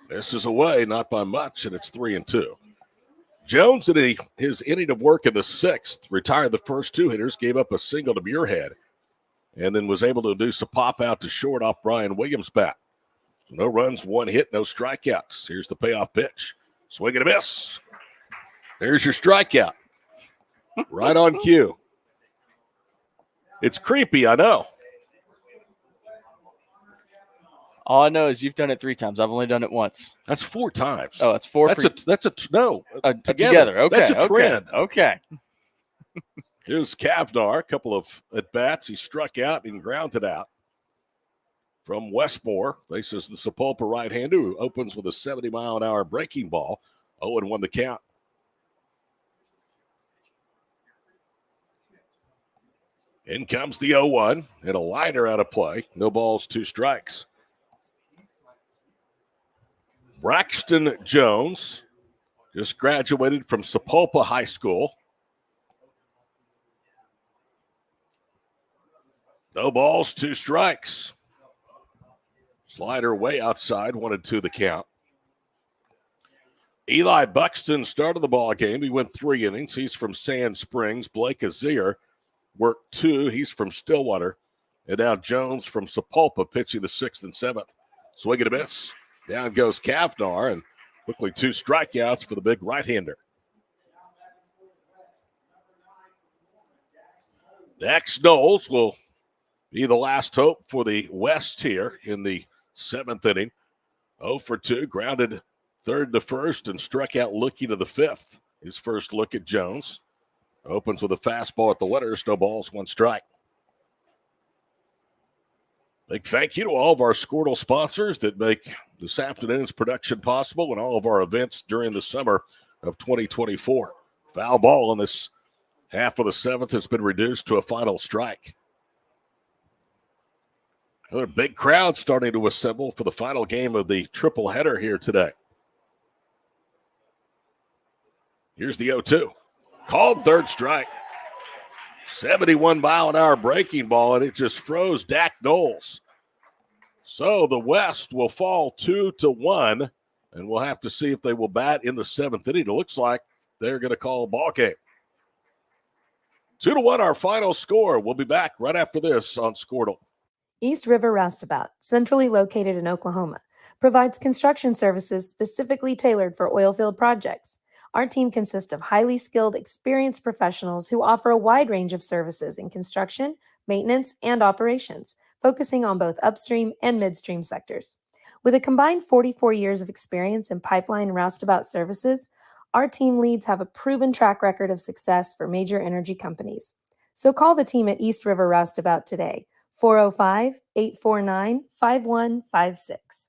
This is away, not by much, and it's 3-2. Jones, in his inning of work in the 6th, retired the first 2 hitters, gave up a single to Muirhead, and then was able to induce a pop out to short off Brian Williams' bat. No runs, 1 hit, no strikeouts. Here's the payoff pitch. Swing and a miss. There's your strikeout. Right on cue. It's creepy, I know. All I know is you've done it 3 times. I've only done it once. That's 4 times. Oh, it's 4. No. Together. Okay. That's a trend. Okay. Here's Kavnar, a couple of at-bats. He struck out and grounded out. From Westmore, faces the Sapulpa right-hander, who opens with a 70-mile-an-hour breaking ball. 0-1 the count. In comes the 0-1, and a liner out of play. No balls, 2 strikes. Braxton Jones just graduated from Sapulpa High School. No balls, 2 strikes. Slider way outside, 1-2 the count. Eli Buxton started the ball game. He went 3 innings. He's from Sand Springs. Blake Azier worked 2. He's from Stillwater. And now Jones from Sapulpa pitching the 6th and 7th. Swing and a miss. Down goes Kavnar, and quickly 2 strikeouts for the big right-hander. Dax Knowles will be the last hope for the West here in the 7th inning. 0 for 2, grounded third to first and struck out looking to the 5th. His first look at Jones. Opens with a fastball at the letters, no balls, 1 strike. Big thank you to all of our Squirtle sponsors that make this afternoon's production possible and all of our events during the summer of 2024. Foul ball in this half of the 7th has been reduced to a final strike. Another big crowd starting to assemble for the final game of the triple header here today. Here's the 0-2. Called third strike. 71-mile-an-hour breaking ball, and it just froze Dak Knowles. So the West will fall 2-1, and we'll have to see if they will bat in the 7th inning. It looks like they're going to call a ball game. 2-1, our final score. We'll be back right after this on Squirtle. East River Roustabout, centrally located in Oklahoma, provides construction services specifically tailored for oilfield projects. Our team consists of highly skilled, experienced professionals who offer a wide range of services in construction, maintenance, and operations, focusing on both upstream and midstream sectors. With a combined 44 years of experience in pipeline and roustabout services, our team leads have a proven track record of success for major energy companies. So call the team at East River Roustabout today, 405-849-5156.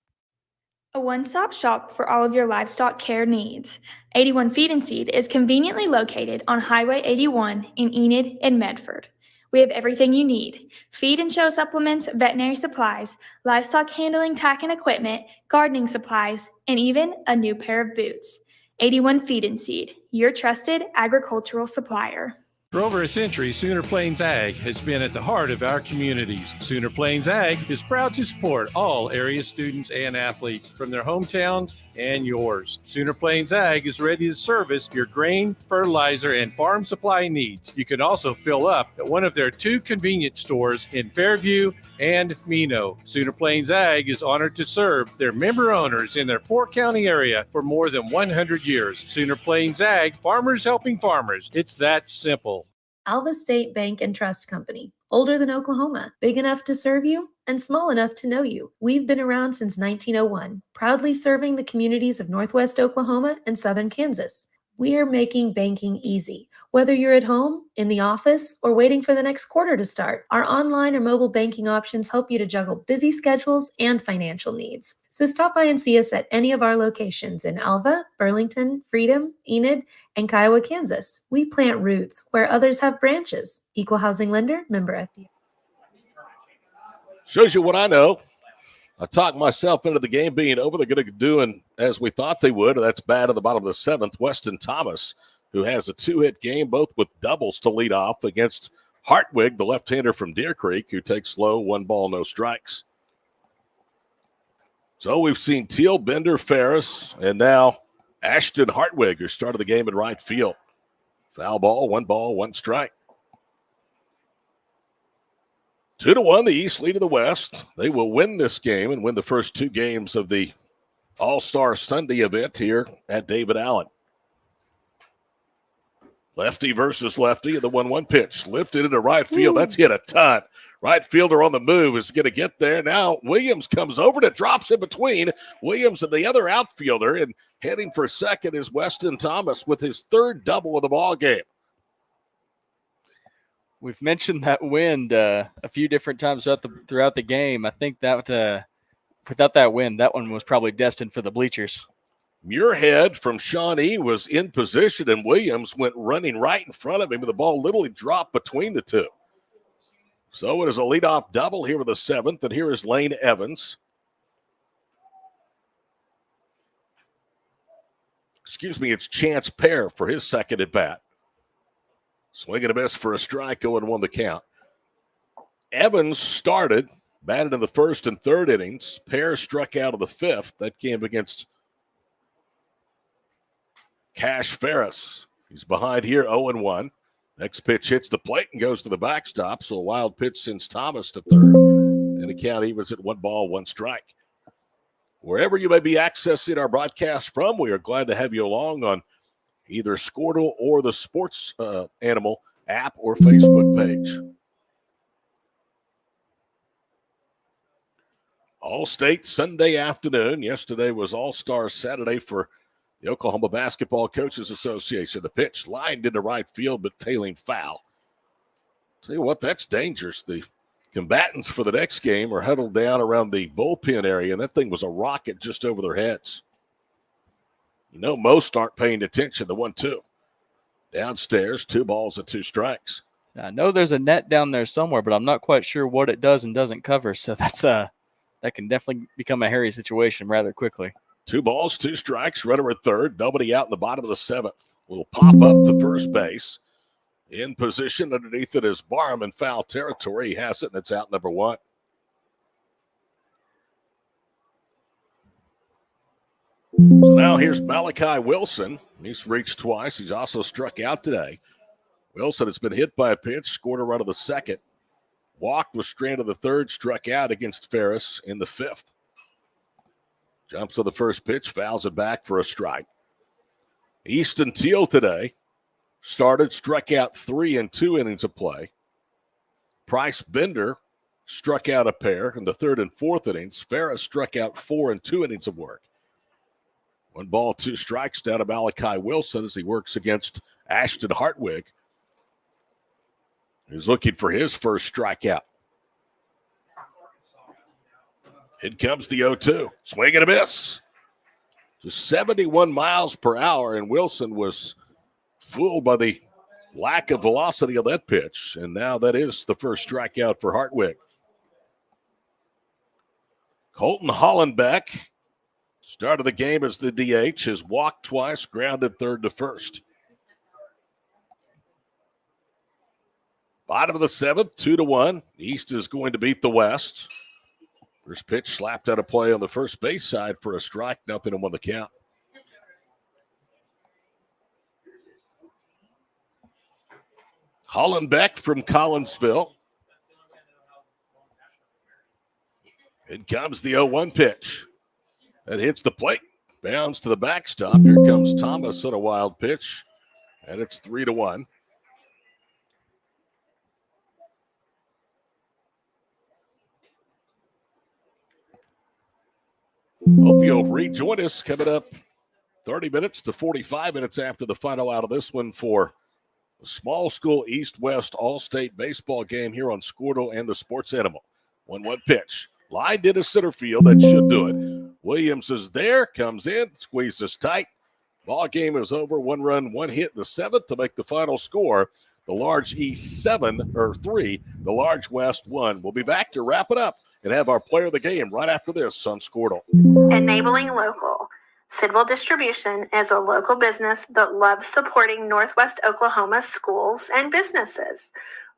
A one-stop shop for all of your livestock care needs. 81 Feed and Seed is conveniently located on Highway 81 in Enid and Medford. We have everything you need: feed and show supplements, veterinary supplies, livestock handling, tack and equipment, gardening supplies, and even a new pair of boots. 81 Feed and Seed, your trusted agricultural supplier. For over a century, Sooner Plains Ag has been at the heart of our communities. Sooner Plains Ag is proud to support all area students and athletes from their hometowns and yours. Sooner Plains Ag is ready to service your grain, fertilizer, and farm supply needs. You can also fill up at one of their 2 convenience stores in Fairview and Mino. Sooner Plains Ag is honored to serve their member owners in their 4-county area for more than 100 years. Sooner Plains Ag, farmers helping farmers. It's that simple. Alva State Bank and Trust Company. Older than Oklahoma, big enough to serve you and small enough to know you. We've been around since 1901, proudly serving the communities of Northwest Oklahoma and Southern Kansas. We are making banking easy. Whether you're at home, in the office, or waiting for the next quarter to start, our online or mobile banking options help you to juggle busy schedules and financial needs. So stop by and see us at any of our locations in Alva, Burlington, Freedom, Enid, and Kiowa, Kansas. We plant roots where others have branches. Equal housing lender, member FDIC. Shows you what I know. I talked myself into the game being over. They're going to do as we thought they would. That's bad at the bottom of the 7th. Weston Thomas, who has a 2-hit game, both with doubles to lead off against Hartwig, the left-hander from Deer Creek, who takes low, 1 ball, no strikes. So we've seen Teal, Bender, Ferris, and now Ashton Hartwig, who started the game in right field. Foul ball, 1 ball, 1 strike. 2-1, the East lead of the West. They will win this game and win the first 2 games of the All-Star Sunday event here at David Allen. Lefty versus lefty, and the 1-1 pitch lifted into right field. That's hit a ton. Right fielder on the move is going to get there. Now Williams comes over to drops in between Williams and the other outfielder, and heading for second is Weston Thomas with his 3rd double of the ball game. We've mentioned that wind a few different times throughout the game. I think that without that wind, that one was probably destined for the bleachers. Muirhead from Shawnee was in position, and Williams went running right in front of him, and the ball literally dropped between the two. So it is a leadoff double here with the 7th, and here is Lane Evans. Excuse me, it's Chance Pear for his second at bat. Swing and a miss for a strike, 0-1 the count. Evans started, batted in the first and third innings. Pear struck out of the 5th. That came against Cash Ferris. He's behind here, 0-1. Next pitch hits the plate and goes to the backstop, so a wild pitch sends Thomas to third. And the count evens at 1 ball, 1 strike. Wherever you may be accessing our broadcast from, we are glad to have you along on either Squirtle or the Sports Animal app or Facebook page. All-State Sunday afternoon. Yesterday was All-Star Saturday for the Oklahoma Basketball Coaches Association. The pitch lined into right field, but tailing foul. Tell you what, that's dangerous. The combatants for the next game are huddled down around the bullpen area, and that thing was a rocket just over their heads. You know, most aren't paying attention. The 1-2. Downstairs, 2 balls and 2 strikes. I know there's a net down there somewhere, but I'm not quite sure what it does and doesn't cover. So that's that can definitely become a hairy situation rather quickly. 2 balls, 2 strikes, runner at third. Nobody out in the bottom of the 7th. Will pop up to first base. In position underneath it is Barham in foul territory. He has it, and it's out number 1. So now here's Malachi Wilson. He's reached twice. He's also struck out today. Wilson has been hit by a pitch, scored a run of the 2nd. Walked, was stranded the 3rd, struck out against Ferris in the 5th. Jumps to the first pitch, fouls it back for a strike. Easton Teal today started, struck out 3 in 2 innings of play. Price Bender struck out a pair in the 3rd and 4th innings. Ferris struck out 4 in 2 innings of work. 1 ball, 2 strikes down to Malachi Wilson as he works against Ashton Hartwig. He's looking for his first strikeout. In comes the 0-2. Swing and a miss. Just 71 miles per hour, and Wilson was fooled by the lack of velocity of that pitch. And now that is the first strikeout for Hartwig. Colton Hollenbeck started the game as the DH, has walked twice, grounded 3rd to 1st. Bottom of the 7th, 2-1. East is going to beat the West. First pitch slapped out of play on the first base side for a strike. 0-1 the count. Hollenbeck from Collinsville. In comes the 0-1 pitch. It hits the plate. Bounds to the backstop. Here comes Thomas on a wild pitch. And it's 3-1. Hope you'll rejoin us coming up 30 minutes to 45 minutes after the final out of this one for the Small School East-West All-State Baseball game here on Squirtle and the Sports Animal. 1-1 pitch. Line into center field. That should do it. Williams is there, comes in, squeezes tight. Ball game is over. 1 run, 1 hit in the 7th to make the final score. The large East 3, the large West 1. We'll be back to wrap it up and have our player of the game right after this on Squirtle. Enabling local. Sidwell Distribution is a local business that loves supporting Northwest Oklahoma schools and businesses.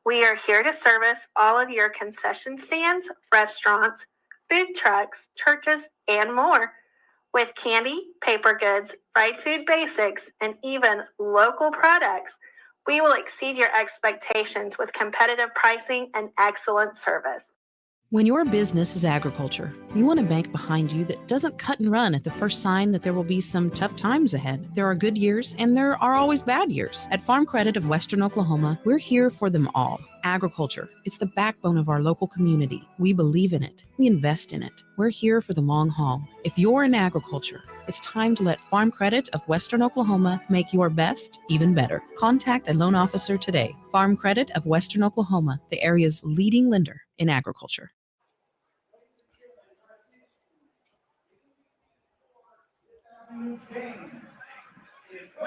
We are here to service all of your concession stands, restaurants, food trucks, churches, and more. With candy, paper goods, fried food basics, and even local products, we will exceed your expectations with competitive pricing and excellent service. When your business is agriculture, you want a bank behind you that doesn't cut and run at the first sign that there will be some tough times ahead. There are good years and there are always bad years. At Farm Credit of Western Oklahoma, we're here for them all. Agriculture, it's the backbone of our local community. We believe in it. We invest in it. We're here for the long haul. If you're in agriculture, it's time to let Farm Credit of Western Oklahoma make your best even better. Contact a loan officer today. Farm Credit of Western Oklahoma, the area's leading lender in agriculture.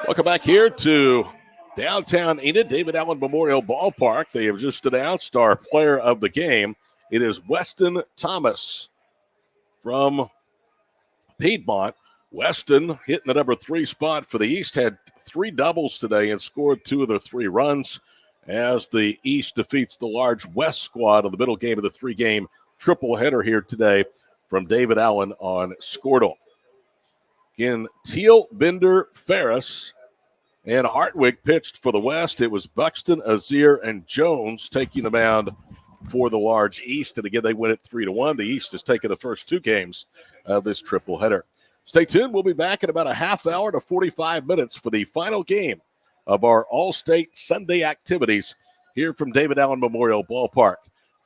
Welcome back here to downtown Enid, David Allen Memorial Ballpark. They have just announced our player of the game. It is Weston Thomas from Piedmont. Weston hitting the number 3 spot for the East, had 3 doubles today and scored 2 of their 3 runs as the East defeats the large West squad on the middle game of the 3-game triple header here today from David Allen on Squirtle. Again, Teal, Bender, Ferris, and Hartwig pitched for the West. It was Buxton, Azier, and Jones taking the mound for the large East. And again, they win it 3-1. The East has taken the first 2 games of this triple header. Stay tuned. We'll be back in about a half hour to 45 minutes for the final game of our All-State Sunday activities here from David Allen Memorial Ballpark.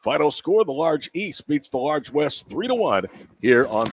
Final score, the large East beats the large West 3-1 here on